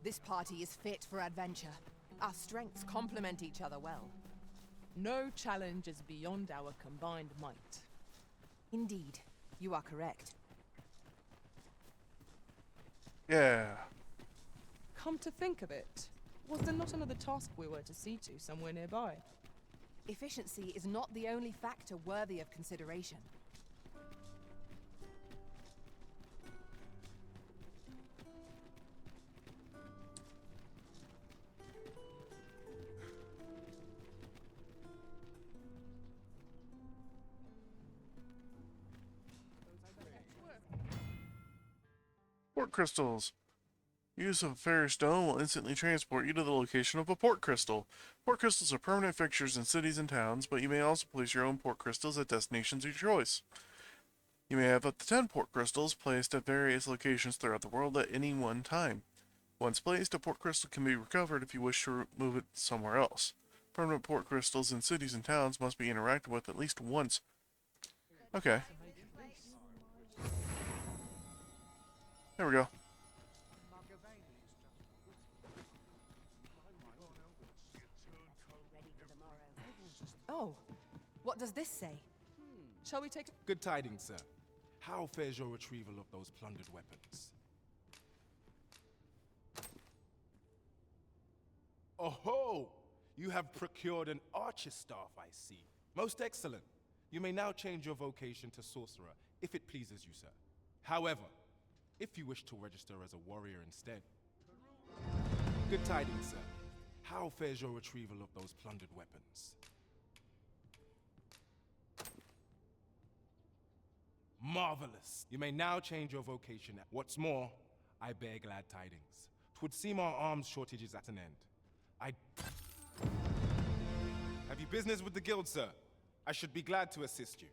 This party is fit for adventure. Our strengths complement each other well. No challenge is beyond our combined might. Indeed, you are correct. Yeah. Come to think of it, was there not another task we were to see to somewhere nearby? Efficiency is not the only factor worthy of consideration. Port crystals. Use of a ferrous stone will instantly transport you to the location of a port crystal. Port crystals are permanent fixtures in cities and towns, but you may also place your own port crystals at destinations of your choice. You may have up to 10 port crystals placed at various locations throughout the world at any one time. Once placed, a port crystal can be recovered if you wish to move it somewhere else. Permanent port crystals in cities and towns must be interacted with at least once. Okay. There we go. Oh, what does this say? Shall we take... Good tidings, sir. How fares your retrieval of those plundered weapons? Oh-ho! You have procured an archer staff, I see. Most excellent. You may now change your vocation to sorcerer, if it pleases you, sir. However, if you wish to register as a warrior instead... Good tidings, sir. How fares your retrieval of those plundered weapons? Marvelous. You may now change your vocation. What's more, I bear glad tidings. 'Twould seem our arms shortage is at an end. Have you business with the guild, sir? I should be glad to assist you.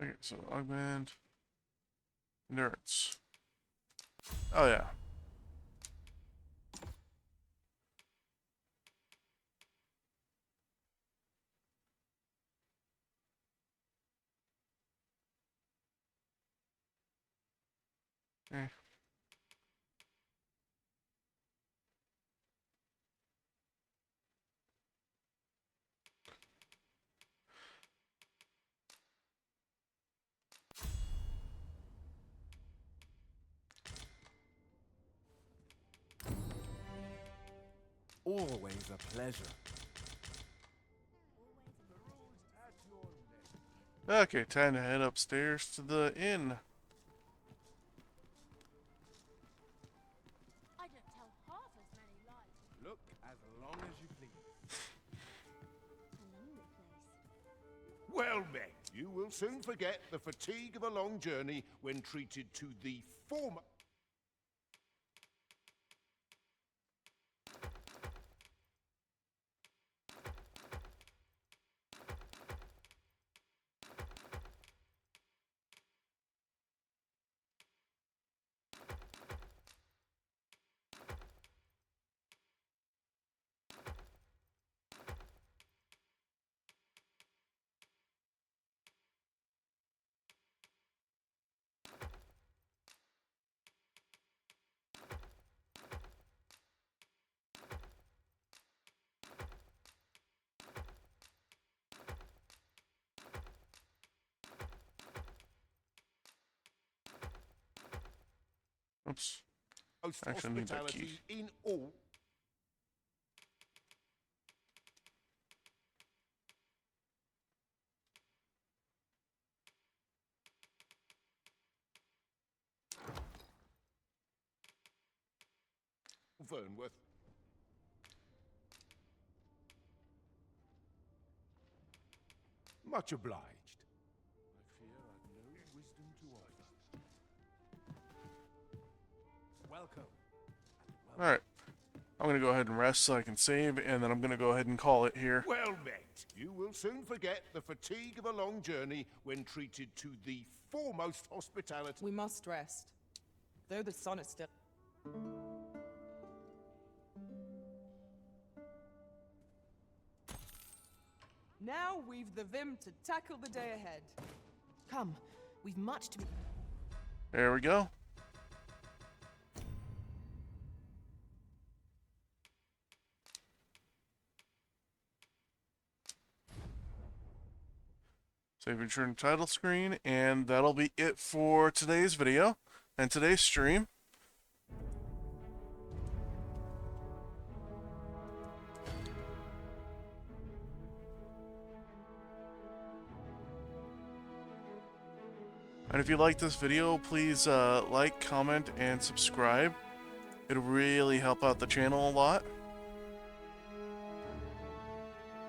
Okay, so augment endurance. Oh yeah. Okay. Always a pleasure. Okay, time to head upstairs to the inn. I don't tell half as many lies. Look as long as you please. Well met. You will soon forget the fatigue of a long journey when treated to the former... Oops. Most Actually, I need that key. hospitality in all. Vernworth. Much obliged. I fear I've no wisdom to offer. Welcome. Alright. I'm going to go ahead and rest so I can save, and then I'm going to go ahead and call it here. Well met. You will soon forget the fatigue of a long journey when treated to the foremost hospitality. We must rest. Though the sun is still... Now we've the vim to tackle the day ahead. Come, we've much to be... There we go. Save and turn title screen, and that'll be it for today's video and today's stream. And if you like this video, please like, comment, and subscribe. It'll really help out the channel a lot.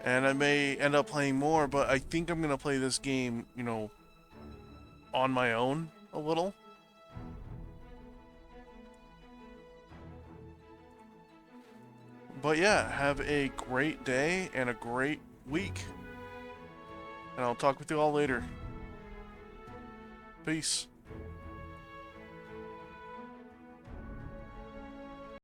And I may end up playing more, but I think I'm going to play this game, you know, on my own a little. But yeah, have a great day and a great week. And I'll talk with you all later. Peace.